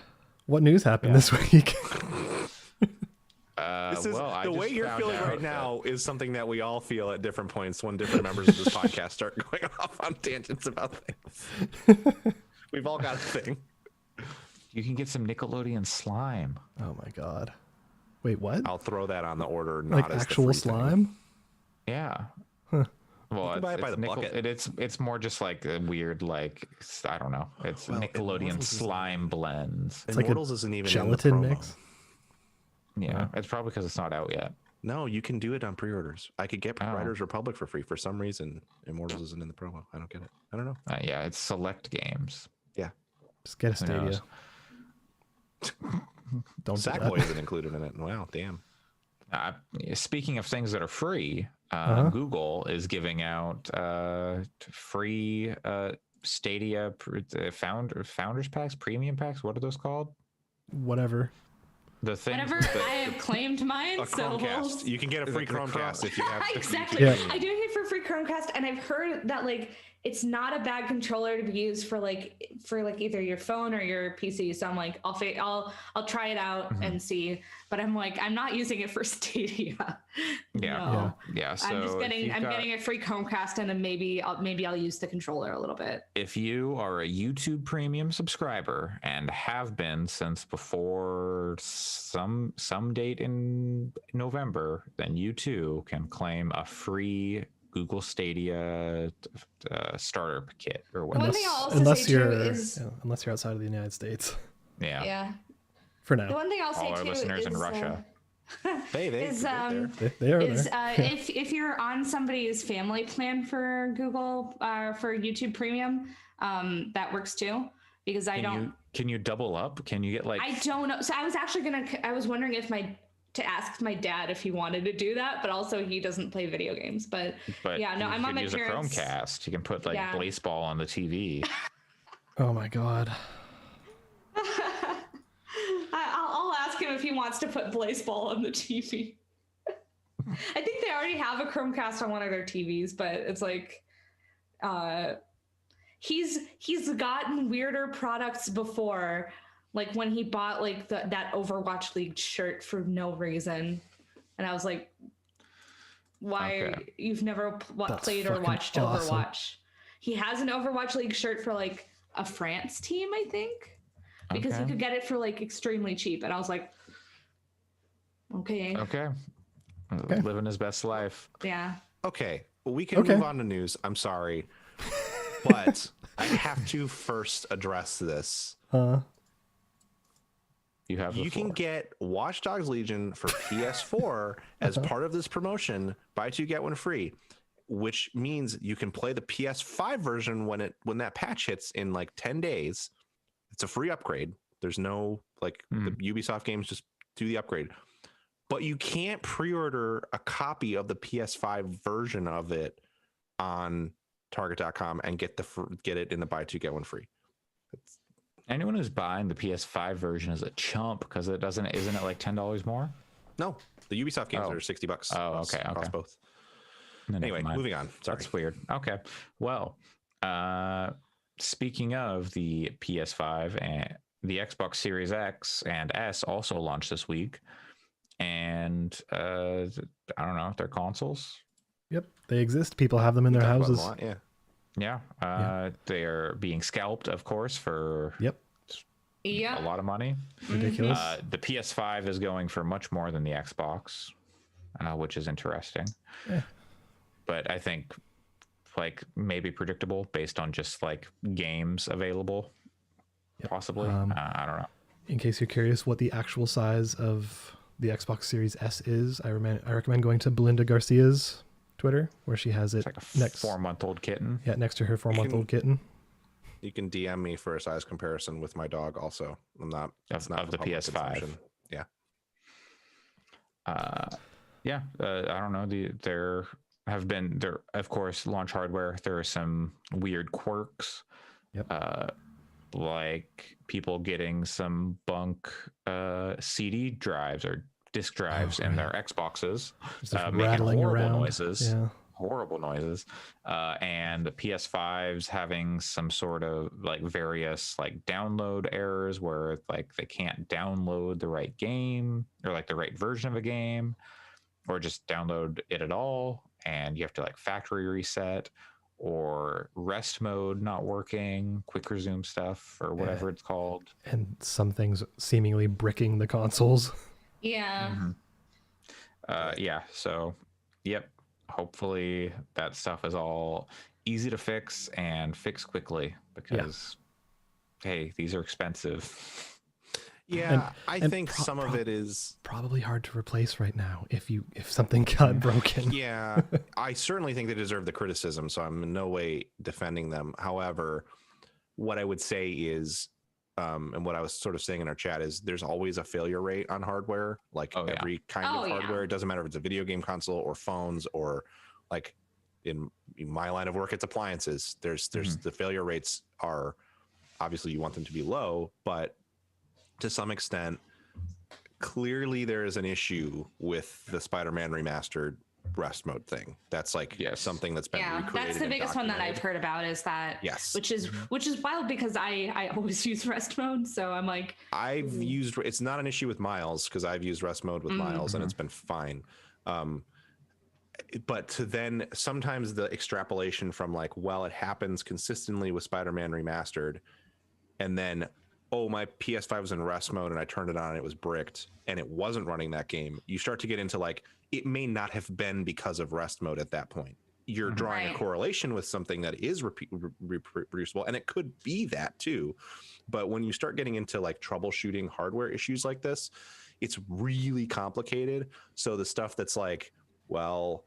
what news happened this week? The way you're feeling right now is something that we all feel at different points when different members of this podcast start going off on tangents about things. We've all got a thing. You can get some Nickelodeon slime. Oh my god! Wait, what? I'll throw that on the order. Like Not actual as the free slime? thing. Yeah. Huh. Well, You can buy it by the bucket. It's more just like a weird, like, I don't know. It's Nickelodeon slime blends. It's like Immortals isn't even gelatin in the promo. mix. Yeah, it's probably because it's not out yet. No, you can do it on pre-orders. I could get Riders Republic for free. For some reason, Immortals isn't in the promo. I don't get it. I don't know. Yeah, it's select games. Yeah. Just get a Stadia. Don't do Sackboy that. isn't included in it. Wow, damn. Speaking of things that are free, Google is giving out free Stadia founders packs, premium packs. What are those called? Whatever. The thing. Whatever. I have claimed mine. A Chromecast. You can get a free Chromecast if you have. Exactly. Yeah. I do it for free Chromecast, and I've heard that like it's not a bad controller to be used for either your phone or your PC. So I'm like, I'll try it out and see. But I'm like, I'm not using it for Stadia. Yeah. So I'm getting a free Chromecast, and then maybe I'll use the controller a little bit. If you are a YouTube Premium subscriber and have been since before some date in November, then you too can claim a free Google Stadia starter kit or whatever. One thing I'll also say too is unless you're outside of the United States. yeah. For now. The one thing I'll say All our too listeners is, in Russia. They are is there. if you're on somebody's family plan for Google for YouTube Premium, that works too. Because Can you double up? Can you get like? I don't know. So I was wondering to ask my dad if he wanted to do that, but also he doesn't play video games. But yeah, no, I'm on my use parents. a Chromecast. You can put like baseball on the TV. Oh my god. I'll ask him if he wants to put baseball on the TV. I think they already have a Chromecast on one of their TVs, but it's like, he's gotten weirder products before, like when he bought like that Overwatch League shirt for no reason, and I was like, why you've never played or watched awesome. Overwatch? He has an Overwatch League shirt for like a France team, I think, because you could get it for like extremely cheap, and I was like, okay. Living his best life. Yeah. Okay, we can move on to news. I'm sorry, but I have to first address this. You can get Watch Dogs Legion for PS4 as part of this promotion. Buy two get one free, which means you can play the PS5 version when that patch hits in like 10 days. It's a free upgrade. There's no the Ubisoft games, just do the upgrade. But you can't pre-order a copy of the PS5 version of it on Target.com and get it in the buy two get one free. Anyone who's buying the PS5 version is a chump because isn't it like $10 more? No, the Ubisoft games are $60. Oh, okay. Across both. No, anyway, moving on. Sorry. That's weird. Okay. Well, speaking of the PS5 and the Xbox Series X and S also launched this week. And I don't know, they're consoles. Yep, they exist. People have them in their Talk about them houses. a lot, yeah. Yeah, they are being scalped, of course, for Yep, Yeah. a lot of money. ridiculous. The PS5 is going for much more than the Xbox, which is interesting. Yeah. But I think like maybe predictable based on just like games available, possibly. I don't know. In case you're curious what the actual size of the Xbox Series S is, I recommend going to Belinda Garcia's Twitter, where she has it It's like a next 4-month-old kitten. Yeah, next to her 4-month-old kitten. You can DM me for a size comparison with my dog. Also, I'm not. It's not of for the public PS5. consumption. Yeah. I don't know. There have been of course launch hardware. There are some weird quirks. Yep. Like people getting some bunk CD drives or disk drives in their Xboxes, Just like making rattling horrible around. noises. Yeah. Horrible noises. And the PS5s having some sort of like various like download errors where like they can't download the right game or like the right version of a game, or just download it at all, and you have to like factory reset, or rest mode not working, quick resume stuff, or whatever it's called. And some things seemingly bricking the consoles. Yeah. Yeah, so yep, hopefully that stuff is all easy to fix and fix quickly, because hey, these are expensive. Yeah, I and think some of it is Probably hard to replace right now if something got broken. Yeah, I certainly think they deserve the criticism, so I'm in no way defending them. However, what I would say is, and what I was sort of saying in our chat is, there's always a failure rate on hardware, like every kind of hardware. It doesn't matter if it's a video game console or phones, or like in my line of work, it's appliances. There's the failure rates are obviously you want them to be low, but to some extent, clearly there is an issue with the Spider-Man remastered rest mode thing. That's like something that's been recreated. That's the biggest one that I've heard about, is that which is wild, because I always use rest mode, so I'm like, I've used, it's not an issue with Miles because I've used rest mode with Miles and it's been fine. But to then sometimes the extrapolation from like, well, it happens consistently with Spider-Man remastered, and then my PS5 was in rest mode and I turned it on and it was bricked and it wasn't running that game. You start to get into like, it may not have been because of rest mode at that point. You're drawing a correlation with something that is reproducible, and it could be that too. But when you start getting into like troubleshooting hardware issues like this, it's really complicated. So the stuff that's like, well,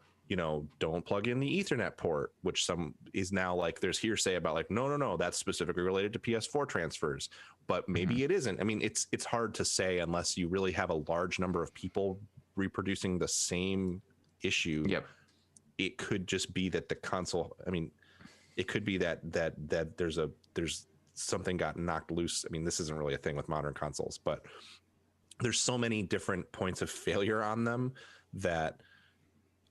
don't plug in the Ethernet port, which some is now like, there's hearsay about like, no, that's specifically related to PS4 transfers, but maybe it isn't. I mean, it's hard to say unless you really have a large number of people reproducing the same issue. It could just be that the console, I mean, it could be that there's something got knocked loose. I mean, this isn't really a thing with modern consoles, but there's so many different points of failure on them that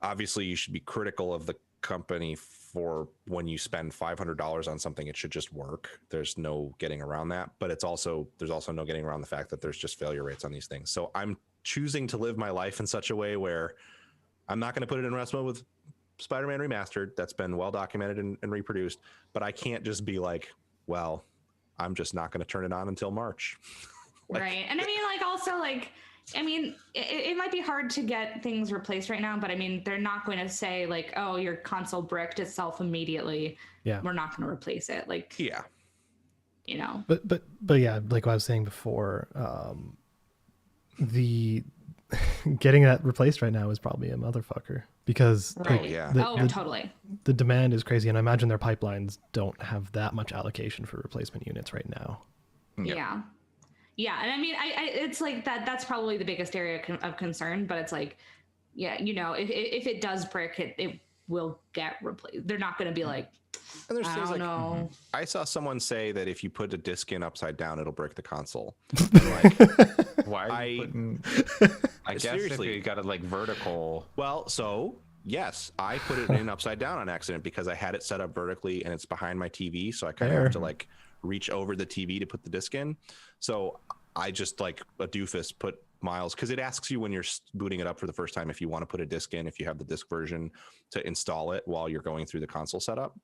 obviously you should be critical of the company for when you spend $500 on something, it should just work. There's no getting around that, but there's also no getting around the fact that there's just failure rates on these things. So I'm choosing to live my life in such a way where I'm not going to put it in rest mode with Spider-Man Remastered. That's been well documented and reproduced, but I can't just be like, well, I'm just not going to turn it on until March. right. And I mean, like, also like, I mean, it might be hard to get things replaced right now, but I mean, they're not going to say like, oh, your console bricked itself immediately. Yeah. We're not going to replace it. Like, But yeah, like what I was saying before, the getting that replaced right now is probably a motherfucker, because totally. The demand is crazy, and I imagine their pipelines don't have that much allocation for replacement units right now. Yeah, and I mean, I it's like that's probably the biggest area of concern, but it's like, if it does brick, it will get replaced. They're not going to be like, and there's I things don't like, know. I saw someone say that if you put a disc in upside down, it'll break the console. Why are you putting, I guess seriously, if you got it like vertical. Well, so yes, I put it in upside down on accident because I had it set up vertically and it's behind my TV, so I kind of have to like reach over the TV to put the disc in. So I just like a doofus put Miles, because it asks you when you're booting it up for the first time if you want to put a disc in, if you have the disc version, to install it while you're going through the console setup,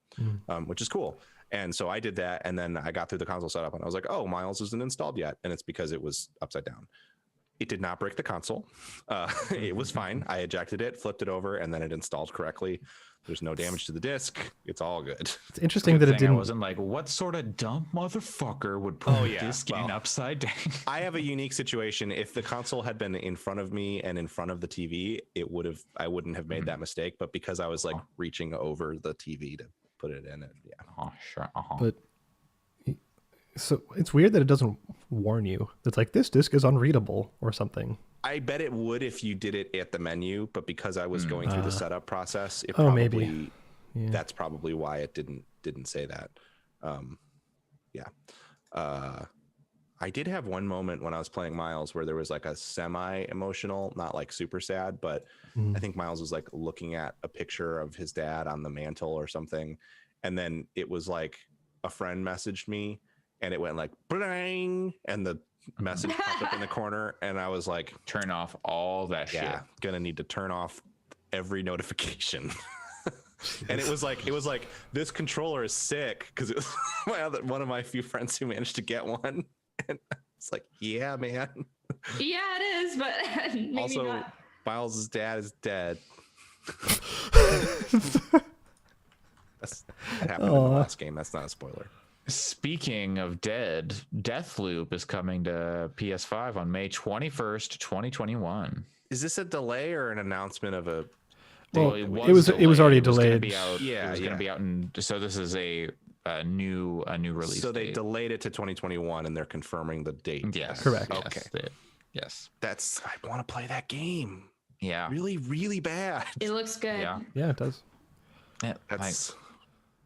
which is cool. And so I did that, and then I got through the console setup, and I was like, oh, Miles isn't installed yet, and it's because it was upside down. It did not break the console. It was fine. I ejected it, flipped it over, and then it installed correctly. There's no damage to the disc. It's all good. It's interesting that it didn't. I wasn't like, what sort of dumb motherfucker would put a disc in upside down? I have a unique situation. If the console had been in front of me and in front of the TV, I wouldn't have made that mistake. But because I was like reaching over the TV to put it in, Oh, sure. But so it's weird that it doesn't warn you. It's like, this disc is unreadable or something. I bet it would if you did it at the menu, but because I was going through the setup process, maybe. Yeah. That's probably why it didn't say that. I did have one moment when I was playing Miles where there was like a semi-emotional, not like super sad, but I think Miles was like looking at a picture of his dad on the mantle or something, and then it was like a friend messaged me, and it went like bling, and the message popped up in the corner, and I was like, turn off all that shit. Gonna need to turn off every notification. And it was like this controller is sick, because it was one of my few friends who managed to get one, and it's like, yeah, man. Yeah, it is, but maybe also not. Miles' dad is dead. That happened in the last game. That's not a spoiler. Speaking of dead, Deathloop is coming to PS5 on May 21st, 2021. Is this a delay or an announcement of a? Well, it was already delayed. It was going to be out, and so this is a new release. So they delayed it to 2021, and they're confirming the date. Yes, correct. Okay, yes. I want to play that game. Yeah, really, really bad. It looks good. Yeah, it does. Yeah,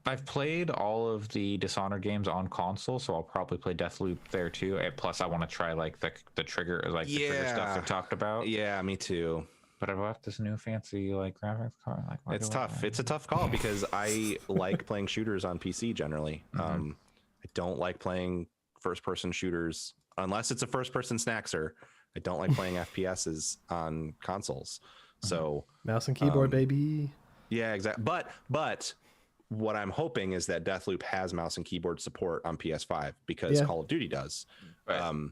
I've played all of the Dishonored games on console, so I'll probably play Deathloop there too. And plus, I want to try like the trigger, the trigger stuff they talked about. Yeah, me too. But I bought this new fancy graphics card. It's tough. It's a tough call because I like playing shooters on PC generally. I don't like playing first-person shooters unless it's a first-person snackser. I don't like playing FPSs on consoles. So mouse and keyboard, baby. Yeah, exactly. But what I'm hoping is that Deathloop has mouse and keyboard support on PS5 because Call of Duty does. Right.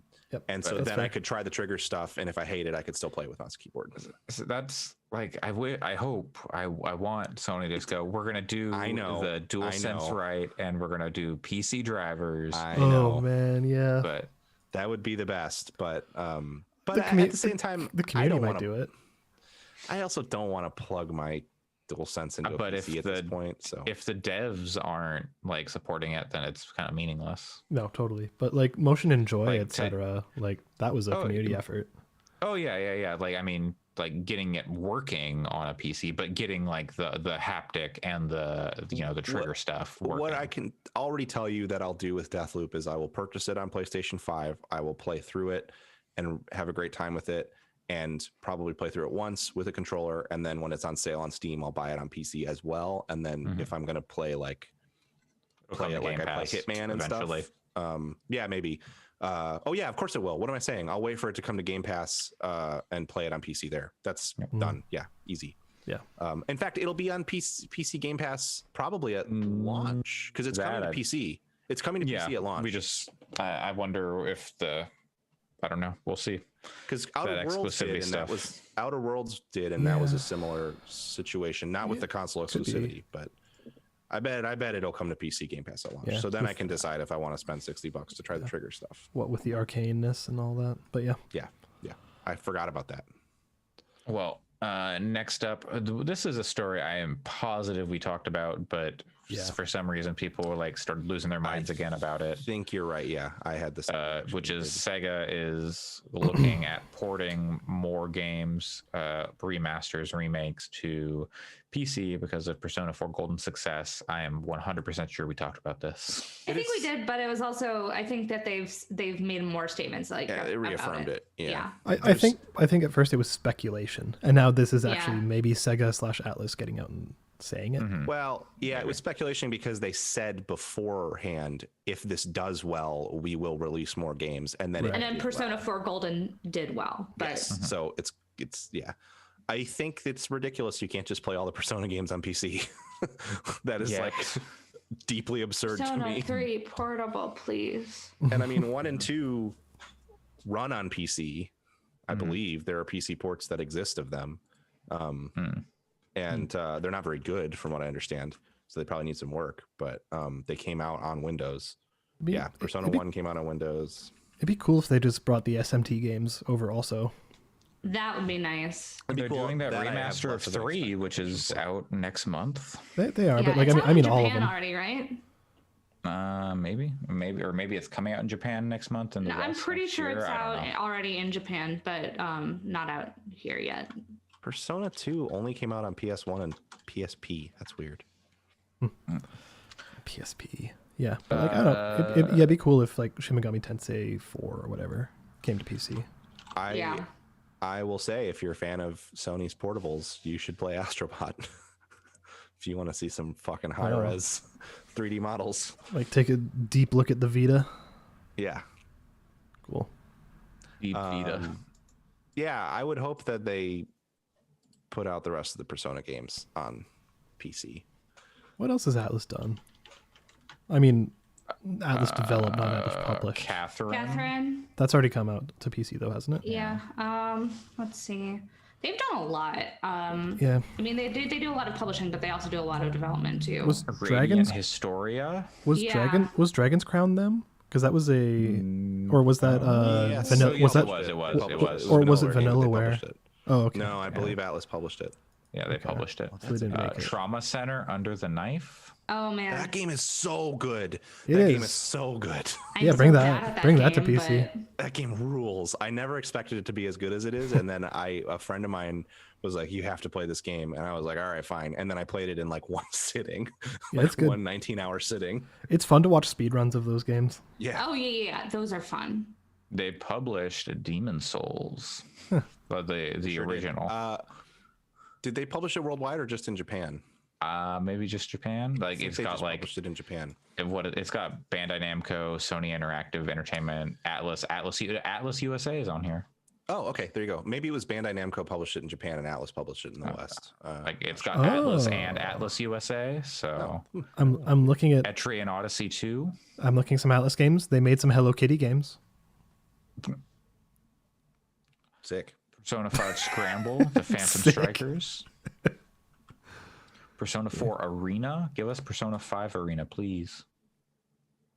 And so then I could try the trigger stuff, and if I hate it, I could still play with mouse and keyboard. So that's like I want Sony to just go, we're gonna do the DualSense right, and we're gonna do PC drivers. I know. Oh man, yeah. But that would be the best. But at the same time, the community might do it. I also don't want to plug my DualSense into a PC at this point. So if the devs aren't like supporting it, then it's kind of meaningless. No, totally. But like Motion and Joy, etc., like that was a community effort. Oh yeah. Like I mean, like getting it working on a PC, but getting like the haptic and the trigger stuff working. What I can already tell you that I'll do with Deathloop is I will purchase it on PlayStation 5. I will play through it and have a great time with it, and probably play through it once with a controller, and then when it's on sale on Steam, I'll buy it on PC as well. And then if I'm gonna play it like I play Hitman and eventually stuff, maybe. Of course it will. What am I saying? I'll wait for it to come to Game Pass and play it on PC there. That's done. Yeah, easy. Yeah. In fact, it'll be on PC Game Pass probably at launch, because it's coming to PC. It's coming to PC at launch. I wonder if I don't know. We'll see. Because Outer Worlds did, and that was a similar situation, not with the console exclusivity, but I bet it'll come to PC Game Pass at launch. Yeah, so then I can decide if I want to spend $60 to try the trigger stuff. What with the arcaneness and all that, but yeah. I forgot about that. Well, next up, this is a story I am positive we talked about, but for some reason people were started losing their minds again about it. I think you're right. Yeah, I had this. Which is Sega is looking at porting more games, remasters, remakes to PC because of Persona 4 Golden success. I am 100% sure we talked about this. I think we did, but it was also, I think that they've made more statements they reaffirmed it. Yeah. I think at first it was speculation, and now this is actually maybe Sega / Atlas getting out and saying it. Well, yeah, it was speculation because they said beforehand, if this does well, we will release more games, and then Right. And then did Persona well. 4 Golden did well, but Yes. So it's yeah. I think it's ridiculous. You can't just play all the Persona games on PC. That is like deeply absurd to Persona me. 3 portable, please. And I mean, 1 and 2 run on PC. I believe there are PC ports that exist of them. And they're not very good from what I understand. So they probably need some work, but they came out on Windows. Persona 1 came out on Windows. It'd be cool if they just brought the SMT games over also. That would be nice. They're cool. doing that That I have remaster of less of 3, which is out next month. They are, Yeah, but like it's I out in mean all of Japan them. already, right? Maybe it's coming out in Japan next month. And No, I'm pretty sure it's out already in Japan, but not out here yet. Persona 2 only came out on PS1 and PSP. That's weird. PSP. Yeah, but like I don't. It'd be cool if like Shin Megami Tensei 4 or whatever came to PC. I will say, if you're a fan of Sony's portables, you should play Astrobot. If you want to see some fucking high-res 3D models. Like take a deep look at the Vita. Yeah. Cool. Deep Vita. Yeah, I would hope that they put out the rest of the Persona games on PC. What else has Atlas done? I mean, Atlas developed, not Atlas published. Catherine. That's already come out to PC though, hasn't it? Yeah. Let's see. They've done a lot. Yeah. I mean, they do a lot of publishing, but they also do a lot of development too. Was Radiant Dragon's Historia. Yeah. was Dragon's Crown them? Because that was a, or was that Yes. vanilla? So, Was yes, that It was. or was it Vanillaware game, they Vanillaware? published it. Oh, okay. No, I believe Atlas published it. Yeah, they published it. So they didn't make it. Trauma Center Under the Knife. Oh man. That game is so good. It That game is. is so good. I'm Yeah, so bring bad that- at bring that to game, PC. but- That game rules. I never expected it to be as good as it is, and then a friend of mine was like, "You have to play this game," and I was like, "All right, fine." And then I played it in like one sitting, Yeah, like it's good. one 19-hour sitting. It's fun to watch speedruns of those games. Yeah. Oh yeah. Those are fun. They published Demon Souls, but the original. Did they publish it worldwide or just in Japan? Maybe just Japan. Like think it's they got just like published it in Japan. it's got Bandai Namco, Sony Interactive Entertainment, Atlas USA is on here. Oh, okay. There you go. Maybe it was Bandai Namco published it in Japan and Atlas published it in the West. Like it's got Atlas Oh. and Atlas USA. So I'm looking at Etrian Odyssey 2. I'm looking some Atlas games. They made some Hello Kitty games. Sick. Persona 5 Scramble, The Phantom Sick. Strikers. Persona 4 Arena. Give us Persona 5 Arena, please.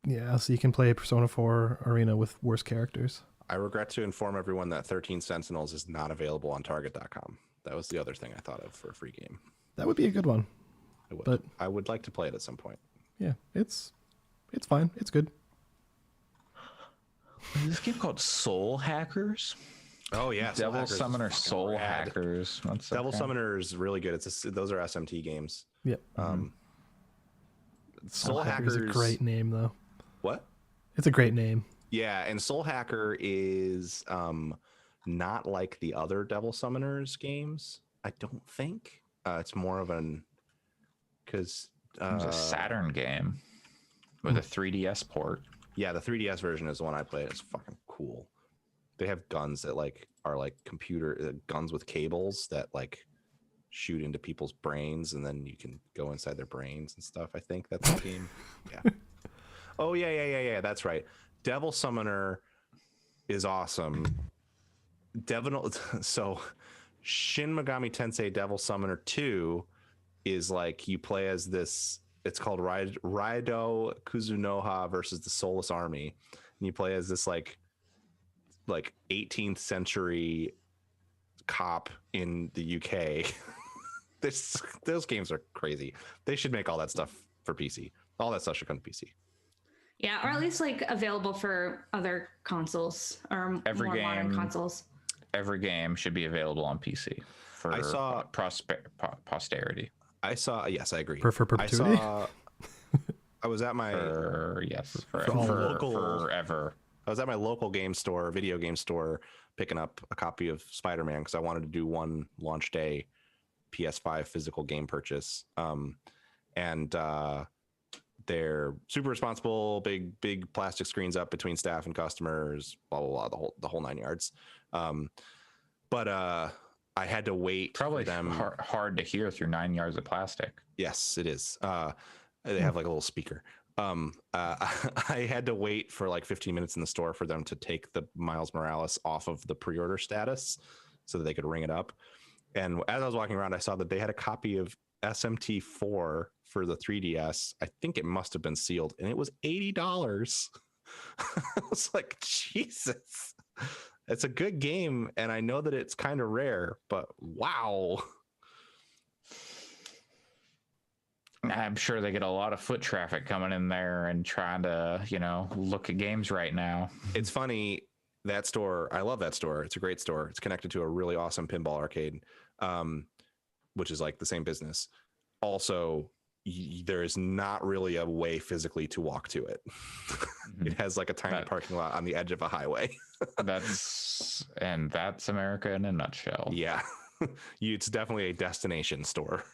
Yeah, so you can play Persona 4 Arena with worse characters. I regret to inform everyone that 13 Sentinels is not available on Target.com. That was the other thing I thought of for a free game. That would be a good one. But I would like to play it at some point. yeah, it's fine. It's good. Is this game called Soul Hackers? Oh yeah, Soul Devil Hackers is Summoner fucking Soul rad. Hackers. What's that Devil game? Summoner is really good. Those are SMT games. Yep. Soul Hacker is a Hackers. great name though. What? It's a great name. Yeah, and Soul Hacker is not like the other Devil Summoners games. I don't think it's more of an because It was a Saturn game with a 3DS port. yeah, the 3DS version is the one I played. It's fucking cool. They have guns that like are like computer guns with cables that like shoot into people's brains, and then you can go inside their brains and stuff. I think that's the game. Yeah. Oh yeah. That's right. Devil Summoner is awesome. So Shin Megami Tensei Devil Summoner 2 is like you play as this. It's called Raido Kuzunoha versus the Soulless Army, and you play as this like 18th century cop in the UK. Those games are crazy. They should make all that stuff for PC. All that stuff should come to PC. Yeah, or at least like available for other consoles or Every more modern game- consoles. Every game should be available on PC for I saw- posterity. I saw. Yes, I agree. For perpetuity? I was at my. Forever. I was at my local game store, video game store, picking up a copy of Spider-Man because I wanted to do one launch day PS5 physical game purchase. And they're super responsible, big plastic screens up between staff and customers, blah blah blah, the whole 9 yards. But I had to wait. Probably for them. hard to hear through 9 yards of plastic. Yes, it is. They have like a little speaker. I had to wait for like 15 minutes in the store for them to take the Miles Morales off of the pre-order status so that they could ring it up. And as I was walking around, I saw that they had a copy of SMT4 for the 3DS. I think it must have been sealed, and it was $80. I was like, Jesus, it's a good game, and I know that it's kind of rare, but wow. I'm sure they get a lot of foot traffic coming in there and trying to, look at games right now. It's funny, that store, I love that store. It's a great store. It's connected to a really awesome pinball arcade, which is like the same business. Also, there is not really a way physically to walk to it. It has like a tiny parking lot on the edge of a highway. That's America in a nutshell. Yeah. It's definitely a destination store.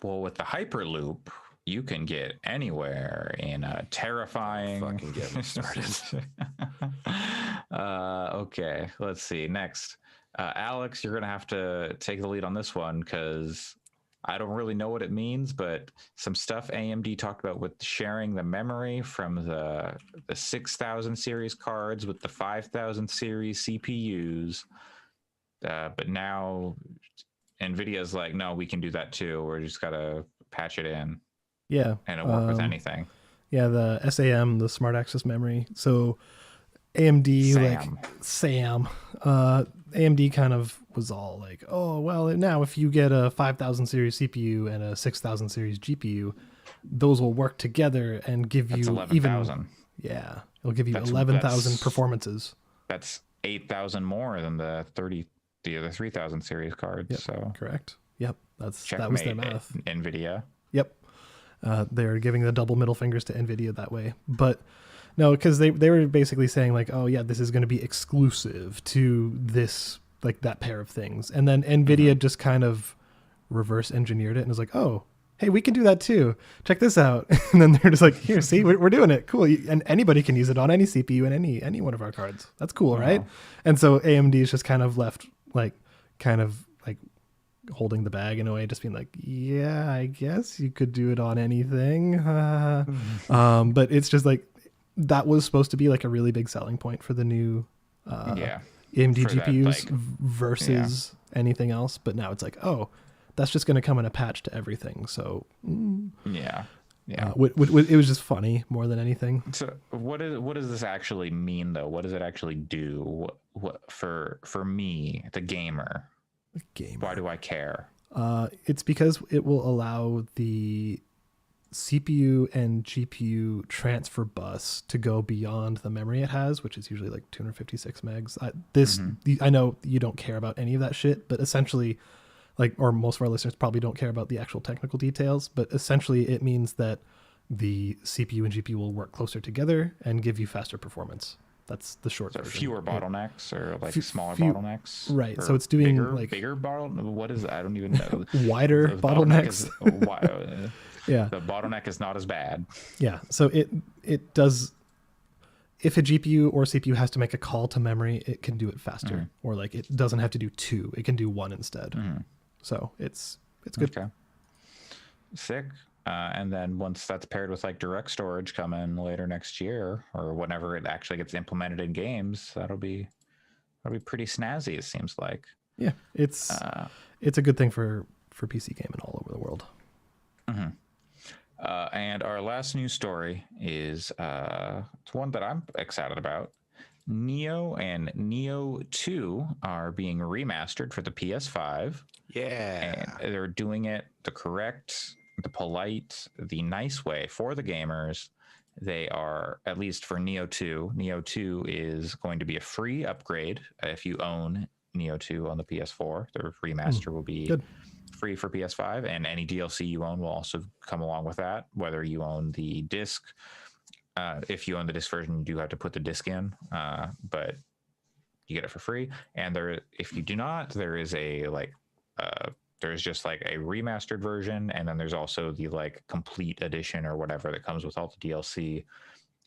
Well, with the Hyperloop, you can get anywhere in a terrifying. Fucking get me started. Okay, let's see. Next, Alex, you're gonna have to take the lead on this one because I don't really know what it means, but some stuff AMD talked about with sharing the memory from the 6000 series cards with the 5000 series CPUs, but now NVIDIA's like, no, we can do that too. We're just gotta patch it in. Yeah. And it'll work with anything. Yeah, the SAM, the Smart Access Memory. So AMD, AMD kind of was all like, oh, well, now if you get a 5000 series CPU and a 6000 series GPU, those will work together and give you 11,000. Yeah, it'll give you 11,000 performances. That's 8,000 more than the 3000 series cards. Yep, so correct. Yep, that was their math. NVIDIA. Yep, they're giving the double middle fingers to NVIDIA that way. But no, because they were basically saying like, oh yeah, this is going to be exclusive to this, like that pair of things. And then NVIDIA just kind of reverse engineered it and was like, oh, hey, we can do that too. Check this out. And then they're just like, here, see, we're doing it. Cool. And anybody can use it on any CPU and any one of our cards. That's cool, right? And so AMD is just kind of left like holding the bag in a way, just being like, yeah, I guess you could do it on anything. But it's just like, that was supposed to be like a really big selling point for the new AMD GPUs versus anything else. But now it's like, oh, that's just going to come in a patch to everything. So yeah. It was just funny more than anything. So what does this actually mean though? What does it actually do? What for me, the gamer? Why do I care? It's because it will allow the CPU and GPU transfer bus to go beyond the memory it has, which is usually like 256 megs. I know you don't care about any of that shit, but essentially, like, or most of our listeners probably don't care about the actual technical details, but essentially it means that the CPU and GPU will work closer together and give you faster performance. That's the short version. Fewer bottlenecks or like smaller bottlenecks? Right. So it's doing bigger bottlenecks. What is it? I don't even know. Wider bottlenecks. Yeah. The bottleneck is not as bad. Yeah. So it does, if a GPU or CPU has to make a call to memory, it can do it faster. Or like it doesn't have to do 2. It can do 1 instead. So it's good. Okay. Sick. And then once that's paired with like direct storage coming later next year or whenever it actually gets implemented in games, that'll be pretty snazzy, it seems like. Yeah. It's a good thing for PC gaming all over the world. And our last news story is it's one that I'm excited about. Neo and Neo 2 are being remastered for the PS5. Yeah. And they're doing it the correct, the polite, the nice way for the gamers. They are, at least for Neo 2, Neo 2 is going to be a free upgrade if you own Neo 2 on the PS4. The remaster will be free for PS5, and any DLC you own will also come along with that, whether you own the disc. If you own the disc version, you do have to put the disc in, but you get it for free. And if you do not, there is a there's just like a remastered version, and then there's also the like complete edition or whatever that comes with all the DLC,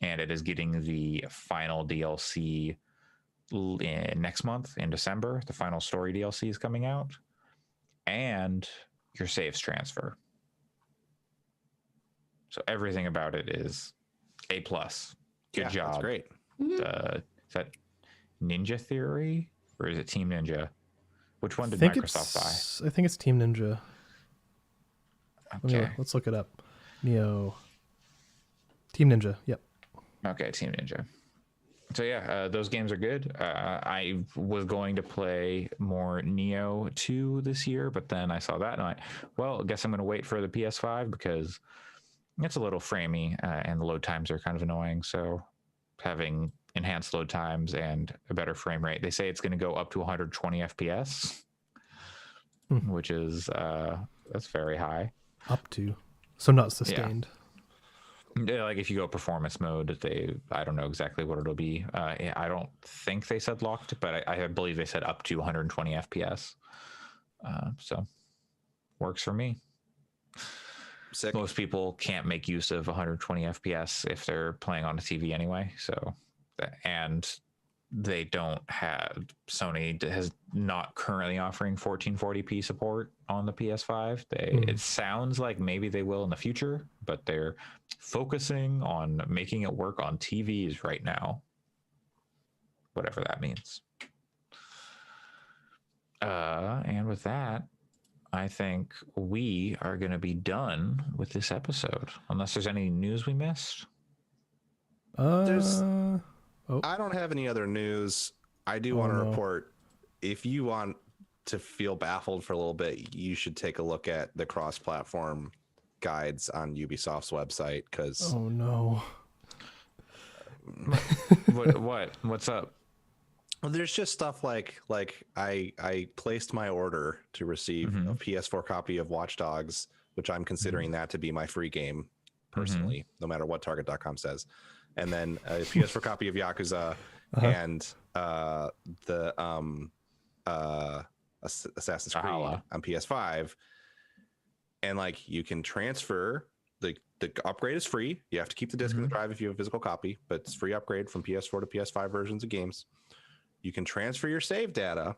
and it is getting the final DLC next month in December. The final story DLC is coming out, and your saves transfer. So everything about it is A+. Good job. That's great. Is that Ninja Theory or is it Team Ninja? Which one did think Microsoft buy? I think it's Team Ninja. Okay. Let's look it up. Neo. Team Ninja. Yep. Okay, Team Ninja. So yeah, those games are good. I was going to play more Neo 2 this year, but then I saw that and I guess I'm going to wait for the PS5 because it's a little framey and the load times are kind of annoying. So having enhanced load times and a better frame rate, they say it's going to go up to 120 FPS, which is that's very high. Up to, so not sustained. Yeah, like if you go performance mode, I don't know exactly what it'll be. I don't think they said locked, but I believe they said up to 120 FPS. So works for me. Sick. Most people can't make use of 120 FPS if they're playing on a TV anyway. So, and they don't have, Sony is not currently offering 1440p support on the PS5. It sounds like maybe they will in the future, but they're focusing on making it work on TVs right now, whatever that means. And with that, I think we are going to be done with this episode, unless there's any news we missed. I don't have any other news. I do want to report, if you want to feel baffled for a little bit, you should take a look at the cross-platform guides on Ubisoft's website, because What's up? well, there's just stuff like I placed my order to receive a PS4 copy of Watch Dogs, which I'm considering that to be my free game personally, no matter what Target.com says. And then a PS4 copy of Yakuza and the Assassin's Creed on PS5. And like you can transfer the upgrade is free. You have to keep the disc in the drive if you have a physical copy, but it's free upgrade from PS4 to PS5 versions of games. You can transfer your save data.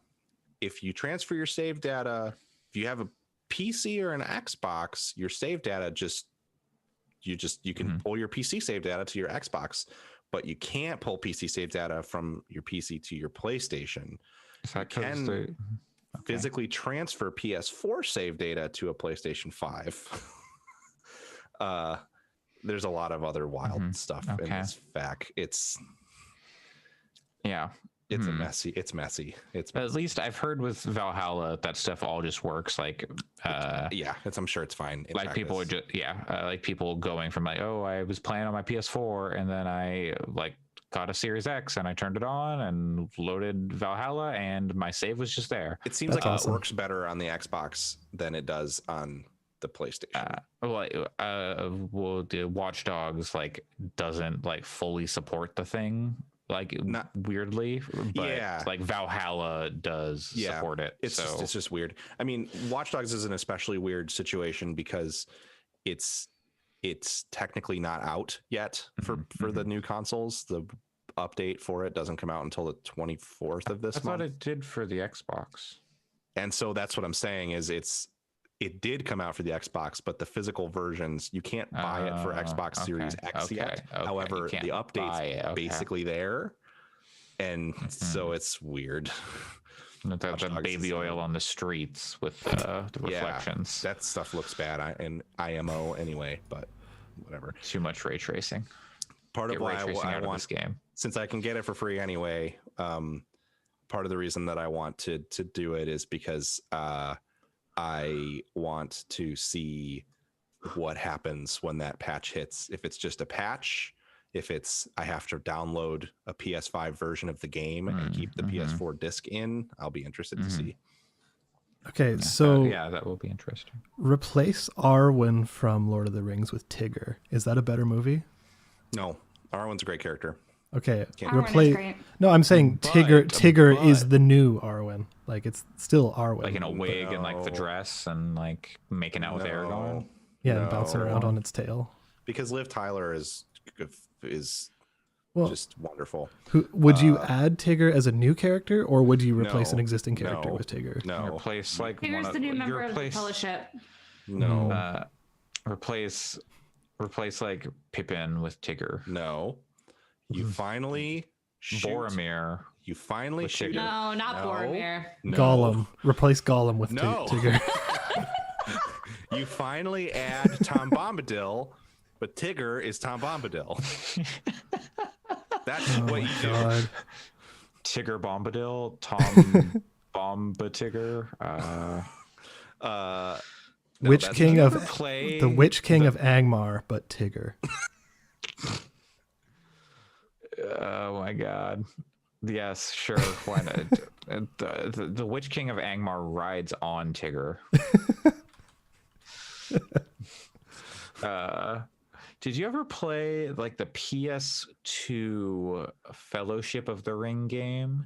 If you transfer your save data, if you have a PC or an Xbox, your save data you can pull your PC save data to your Xbox, but you can't pull PC save data from your PC to your PlayStation. You can physically transfer PS4 save data to a PlayStation 5. There's a lot of other wild stuff in this FAQ. It's messy. At least I've heard with Valhalla that stuff all just works. Like, I'm sure it's fine. Like people are just, like people going from like, oh, I was playing on my PS4 and then I like got a Series X and I turned it on and loaded Valhalla and my save was just there. It seems it works better on the Xbox than it does on the PlayStation. The Watch Dogs like doesn't like fully support the thing. Like not weirdly, but like Valhalla does support it. It's just weird. I mean, Watch Dogs is an especially weird situation because it's technically not out yet for the new consoles. The update for it doesn't come out until the 24th of this month. I thought it did for the Xbox. And so that's what I'm saying is it did come out for the Xbox, but the physical versions, you can't buy it for Xbox Series X yet. However, the update's basically there. And so it's weird. The baby oil on the streets with the reflections. That stuff looks bad in IMO anyway, but whatever. Too much ray tracing. Part of why I want this game, since I can get it for free anyway, part of the reason that I want to do it is because I want to see what happens when that patch hits. If it's just a patch, if it's I have to download a PS5 version of the game and keep the PS4 disc in, I'll be interested to see. Okay, so that will be interesting. Replace Arwen from Lord of the Rings with Tigger. Is that a better movie? No, Arwen's a great character. Okay, Arwen is great. No, I'm saying Tigger is the new Arwen. Like it's still Arwen. Like in a wig and like the No. dress and like making out with Aragorn. Yeah, and bouncing No. around on its tail. Because Liv Tyler is Well, just wonderful. who would you add Tigger as a new character, or would you replace an no, existing character no. with Tigger? No, Replace like Tigger's one the new you member of the replace, Fellowship. no, replace like Pippin with Tigger. no. You finally shoot. Boromir. You finally with shoot. Tigger. No, not No. Boromir. No. Gollum. Replace Gollum with No. Tigger. You finally add Tom Bombadil, but Tigger is Tom Bombadil. That's what you do. God. Tigger Bombadil. Tom Bombatigger. No, Witch that's King not- of Play the Witch King of Angmar, but Tigger. Oh my god. Yes, sure. Why not? The Witch King of Angmar rides on Tigger. Did you ever play like the PS2 Fellowship of the Ring game?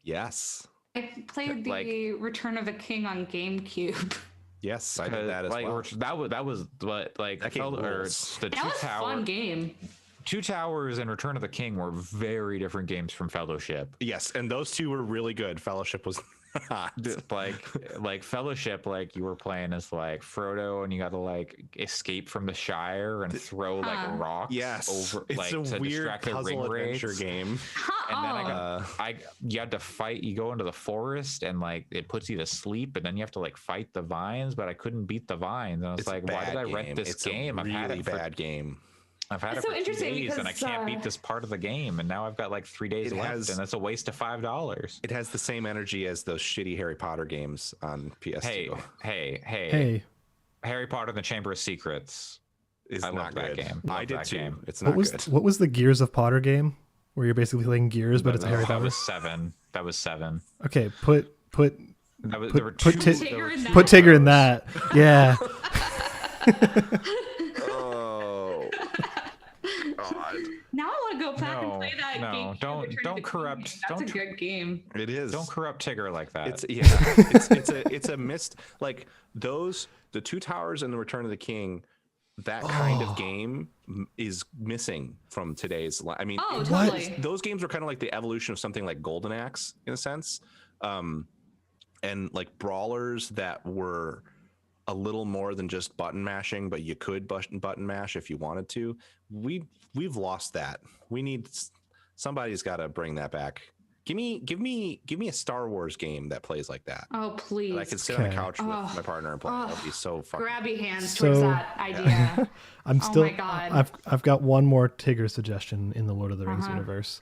Yes. I played the Like- Return of a King on GameCube. Yes, I did that as like, well. that was what like That game rules. the That was a fun game. Two Towers and Return of the King were very different games from Fellowship. Yes, and those two were really good. Fellowship was not. Like Fellowship, like you were playing as like Frodo, and you got to like escape from the Shire and throw like rocks. Yes, over it's like a to weird distract the puzzle ring adventure wraiths. game. And then you had to fight. You go into the forest, and like it puts you to sleep, and then you have to like fight the vines. But I couldn't beat the vines, and I was It's a like, why did I bad rent this It's game? A really bad game. I've had That's it so for 2 interesting days, and I because, can't beat this part of the game. And now I've got like 3 days It left, has- and it's a waste of $5. It has the same energy as those shitty Harry Potter games on PS2. Hey! Harry Potter and the Chamber of Secrets. It's I not love that good. game. I Love did that too. game. It's not good. What was the Gears of Potter game where you're basically playing Gears, but it's a Harry That Potter? was 7. That was 7. Okay, put That was, Put- there were put two. Ti- there were Tigger in two that. put Tigger in that. Yeah. Oh. God. Now I want to go back No, and play that no, game. don't- Return of don't the King. corrupt- That's don't- a good game. It is. Don't corrupt Tigger like that. It's a missed, like those, the Two Towers and the Return of the King, that kind of game is missing from today's I mean, Oh, What? totally. those games were kind of like the evolution of something like Golden Axe in a sense, and like brawlers that were a little more than just button mashing, but you could button mash if you wanted to. We've lost that. We need, somebody's got to bring that back. Give me a Star Wars game that plays like that. Oh, please. That I could sit on the Okay. couch with my partner and play. That would be so fucking. Grabby hands So- towards that idea. I'm Oh still my God. I've got one more Tigger suggestion in the Lord of the Rings Uh-huh. universe.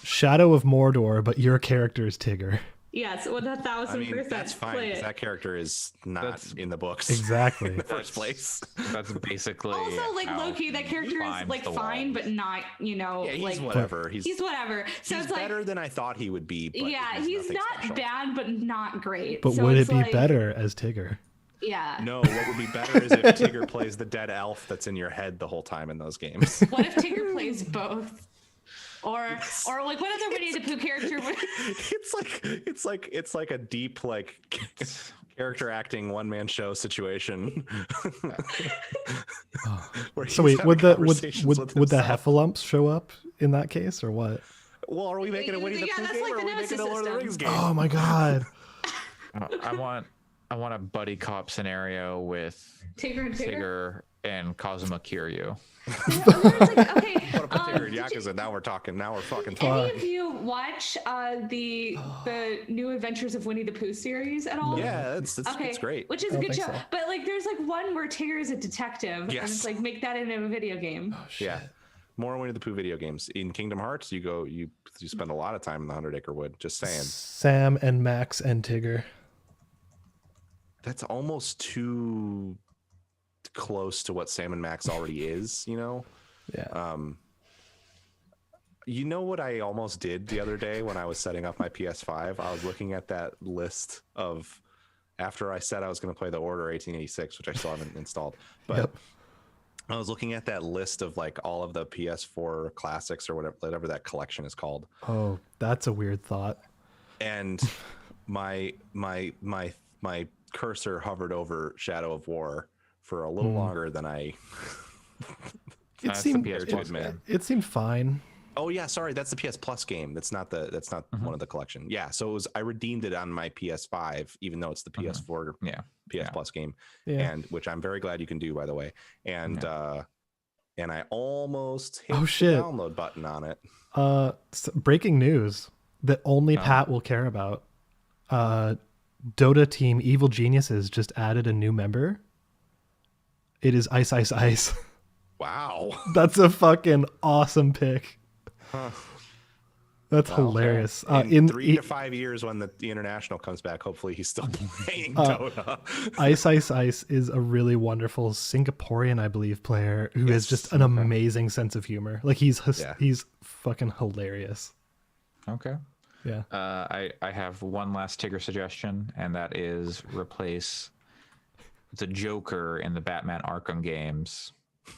Shadow of Mordor, but your character is Tigger. Yes, 1,000%. I mean, that's fine. Play 'Cause it. that character is not That's- in the books Exactly. in the first place. That's basically Also, like how Loki, that he character is climbs like the fine, walls. but not, Yeah, he's like whatever. he's whatever. So He's it's like, better than I thought he would be. But yeah, he's nothing not special. bad, but not great. But So would it it's be like, better as Tigger? Yeah. No, what would be better is if Tigger plays the dead elf that's in your head the whole time in those games. What if Tigger plays both? Or like what other Winnie the Pooh character would? It's like a deep like character acting one man show situation. Where So he's wait, would having the conversations with would the himself. Heffalumps show up in that case or what? Well, are we making a Winnie the Yeah, Pooh that's game like or are the we making a Nemesis Lord of the system. Rings game? Oh my god. I want a buddy cop scenario with Tigger and Tigger. Tigger and Kazuma Kiryu. And then it's like, okay, What about Tigger and did you- Yakuza? Now we're talking. Now we're fucking Any talking. of you watch the New Adventures of Winnie the Pooh series at all? Yeah, it's Okay, it's great. which is I a don't good show. think so. But like, there's like one where Tigger is a detective, and Yes. it's like make that into a video game. Yeah. More Winnie the Pooh video games. In Kingdom Hearts, you spend a lot of time in the 100-acre wood. Just saying. Sam and Max and Tigger. That's almost too close to what Sam and Max already is, you know? Yeah. You know what I almost did the other day when I was setting up my PS5? I was looking at that list of, after I said I was going to play the Order 1886, which I still haven't installed, but Yep. I was looking at that list of like all of the PS4 classics or whatever that collection is called. Oh, that's a weird thought. and my cursor hovered over Shadow of War for a little longer than I. It seemed it seemed fine. Oh yeah, sorry, that's the PS Plus game. That's not one of the collection. Yeah, so it was. I redeemed it on my PS5, even though it's the PS4 PS Plus game, and which I'm very glad you can do, by the way. And and I almost hit the download button on it. So breaking news that only Pat will care about. Dota team Evil Geniuses just added a new member. It is Ice Ice Ice. Wow, that's a fucking awesome pick. Huh. That's hilarious. In 3 to 5 years, when the international comes back, hopefully he's still playing Dota. Ice Ice Ice is a really wonderful Singaporean, I believe, player who has just an amazing sense of humor. Like he's fucking hilarious. Okay. Yeah. I have one last Tigger suggestion, and that is replace the Joker in the Batman Arkham games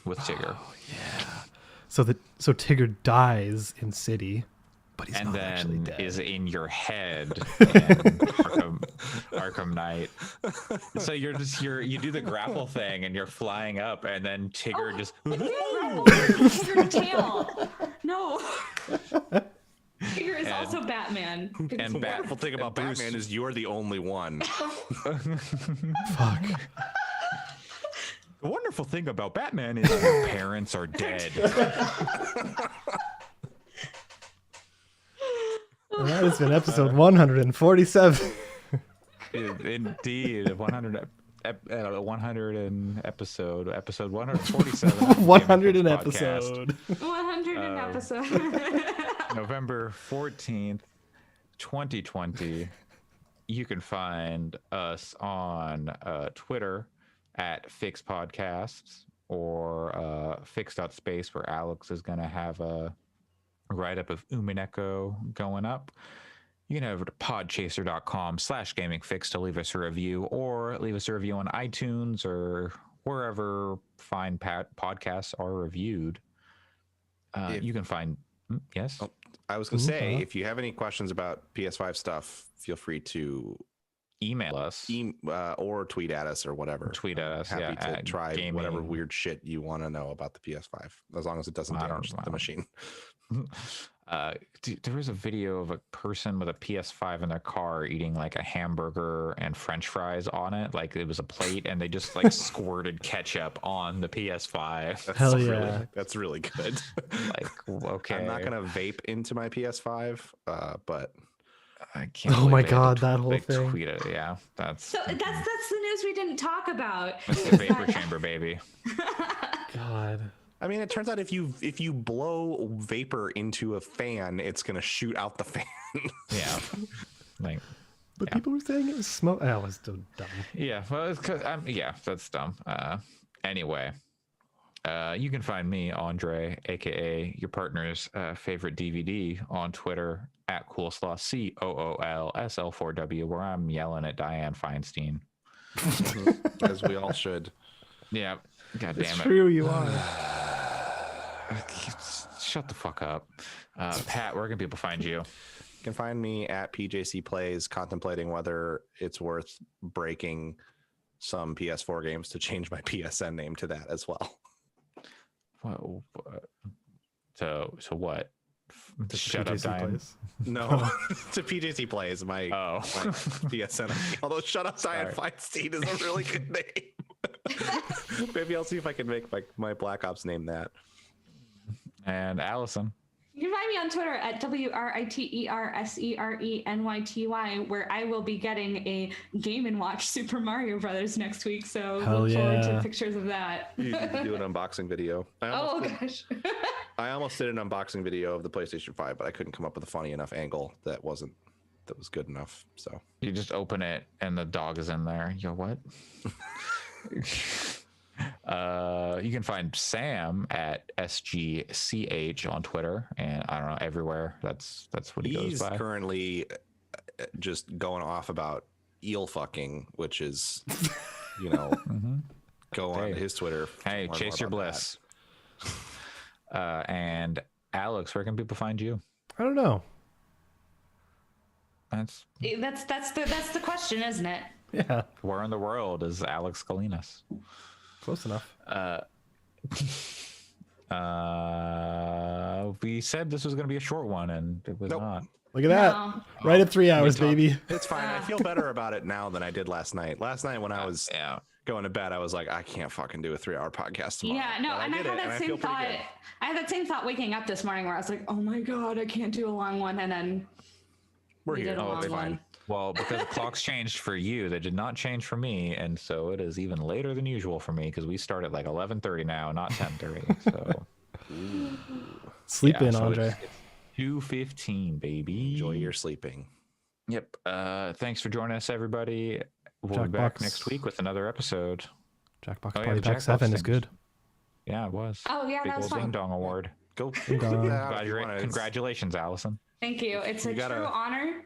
with Tigger. Oh, yeah. So Tigger dies in City, but he's not actually dead. Is in your head in Arkham Knight. So you do the grapple thing and you're flying up, and then Tigger just Tigger tail. No. Tigger is also Batman. And the wonderful thing about Batman is you're the only one. Fuck. The wonderful thing about Batman is your parents are dead. That has been episode 147. Indeed, 100 episode 147. 100 an episode. 100 an episode. November 14th, 2020. You can find us on Twitter at Fyx Podcasts or Fyx.space, where Alex is going to have a write-up of Umineko going up. You can head over to podchaser.com/Gaming Fyx to leave us a review, or leave us a review on iTunes or wherever fine podcasts are reviewed. You can find... Yes? Oh, I was going to say, if you have any questions about PS5 stuff, feel free to email us or tweet at us or whatever. Tweet at us. Happy to try gaming. Whatever weird shit you want to know about the PS5, as long as it doesn't damage the machine. There was a video of a person with a PS5 in their car eating like a hamburger and French fries on it, like it was a plate, and they just like squirted ketchup on the PS5. Hell yeah, that's really good. Like, okay, I'm not gonna vape into my PS5, but I can't. Oh my god, that whole thing. Tweeted, yeah, that's the news we didn't talk about. It's the vapor chamber, baby. God. I mean, it turns out if you blow vapor into a fan, it's gonna shoot out the fan. Yeah, like. But people were saying it was smoke. That was so dumb. Yeah, well, it's cause that's dumb. Anyway, you can find me, Andre, aka your partner's favorite DVD, on Twitter at Coolslaw, COOLSL4W, where I'm yelling at Diane Feinstein, as we all should. Yeah, god damn it. It's true, you are. Shut the fuck up, Pat. Where can people find you? You can find me at PJC Plays, contemplating whether it's worth breaking some PS4 games to change my PSN name to that as well. Whoa, so what? To Shut PJC up, Diane. Plays? No, to PJC Plays, my PSN. Although Shut Up, Diane Feinstein is a really good name. Maybe I'll see if I can make my Black Ops name that. And Allison. You can find me on Twitter at WRITERSERENYTY, where I will be getting a Game & Watch Super Mario Brothers next week. So look forward to pictures of that. You do an unboxing video. Gosh. I almost did an unboxing video of the PlayStation 5, but I couldn't come up with a funny enough angle that was good enough. So you just open it and the dog is in there. Yo, what? You can find Sam at SGCH on Twitter, and I don't know, everywhere. That's what he goes by. He's currently just going off about eel fucking, which is, go on his Twitter. Hey, chase your bliss. And Alex, where can people find you? I don't know. That's That's the question, isn't it? Yeah, where in the world is Alex Kalinas? close enough. We said this was going to be a short one, and it was Nope. not. Look at that. No. Right at 3 hours, baby. It's fine. I feel better about it now than I did last night. Last night when I was Yeah. going to bed, I was like, I can't fucking do a 3-hour podcast tomorrow. Yeah, no, But and I did had it, and that I same feel pretty thought. good. I had that same thought waking up this morning where I was like, oh my god, I can't do a long one, and then We're we here. did a Oh, long it's one. fine. Well, because the clocks changed for you, they did not change for me, and so it is even later than usual for me because we start at like 11:30 now, not 10:30. So Sleep yeah, in, so Andre. it's 2:15, baby. Enjoy your sleeping. Yep. Thanks for joining us, everybody. We'll be back Jackbox. next week with another episode. Jackbox Oh, yeah, Party the Pack Jackbox 7 is thing. good. Yeah, it was. Oh yeah, Big that was old Ding fun. Dong Award. Go. Dong. that. Congratulations, Allison. Thank you. It's a You gotta- true honor.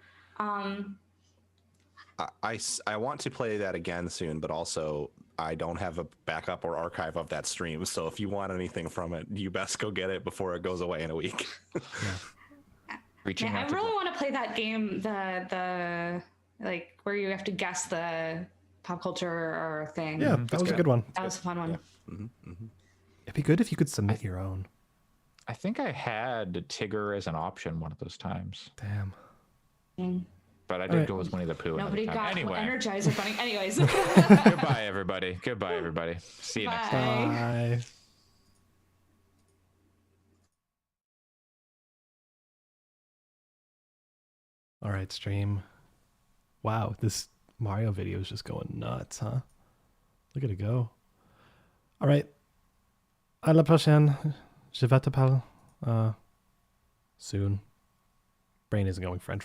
I want to play that again soon, but also I don't have a backup or archive of that stream. So if you want anything from it, you best go get it before it goes away in a week. Reaching Yeah, I out to really want to play that game, the like where you have to guess the pop culture or thing. Yeah, that was a good one. That was a fun one. It'd be good if you could submit your own. I think I had Tigger as an option one of those times, Damn. but I did Alright. go with Winnie the Pooh. another Nobody time. got Anyway, Energizer Bunny. Anyways. goodbye, everybody. Goodbye, everybody. See you next time. Bye. Bye. All right, stream. Wow, this Mario video is just going nuts, huh? Look at it go. All right. À la prochaine. Je vais te parler soon. Brain isn't going French.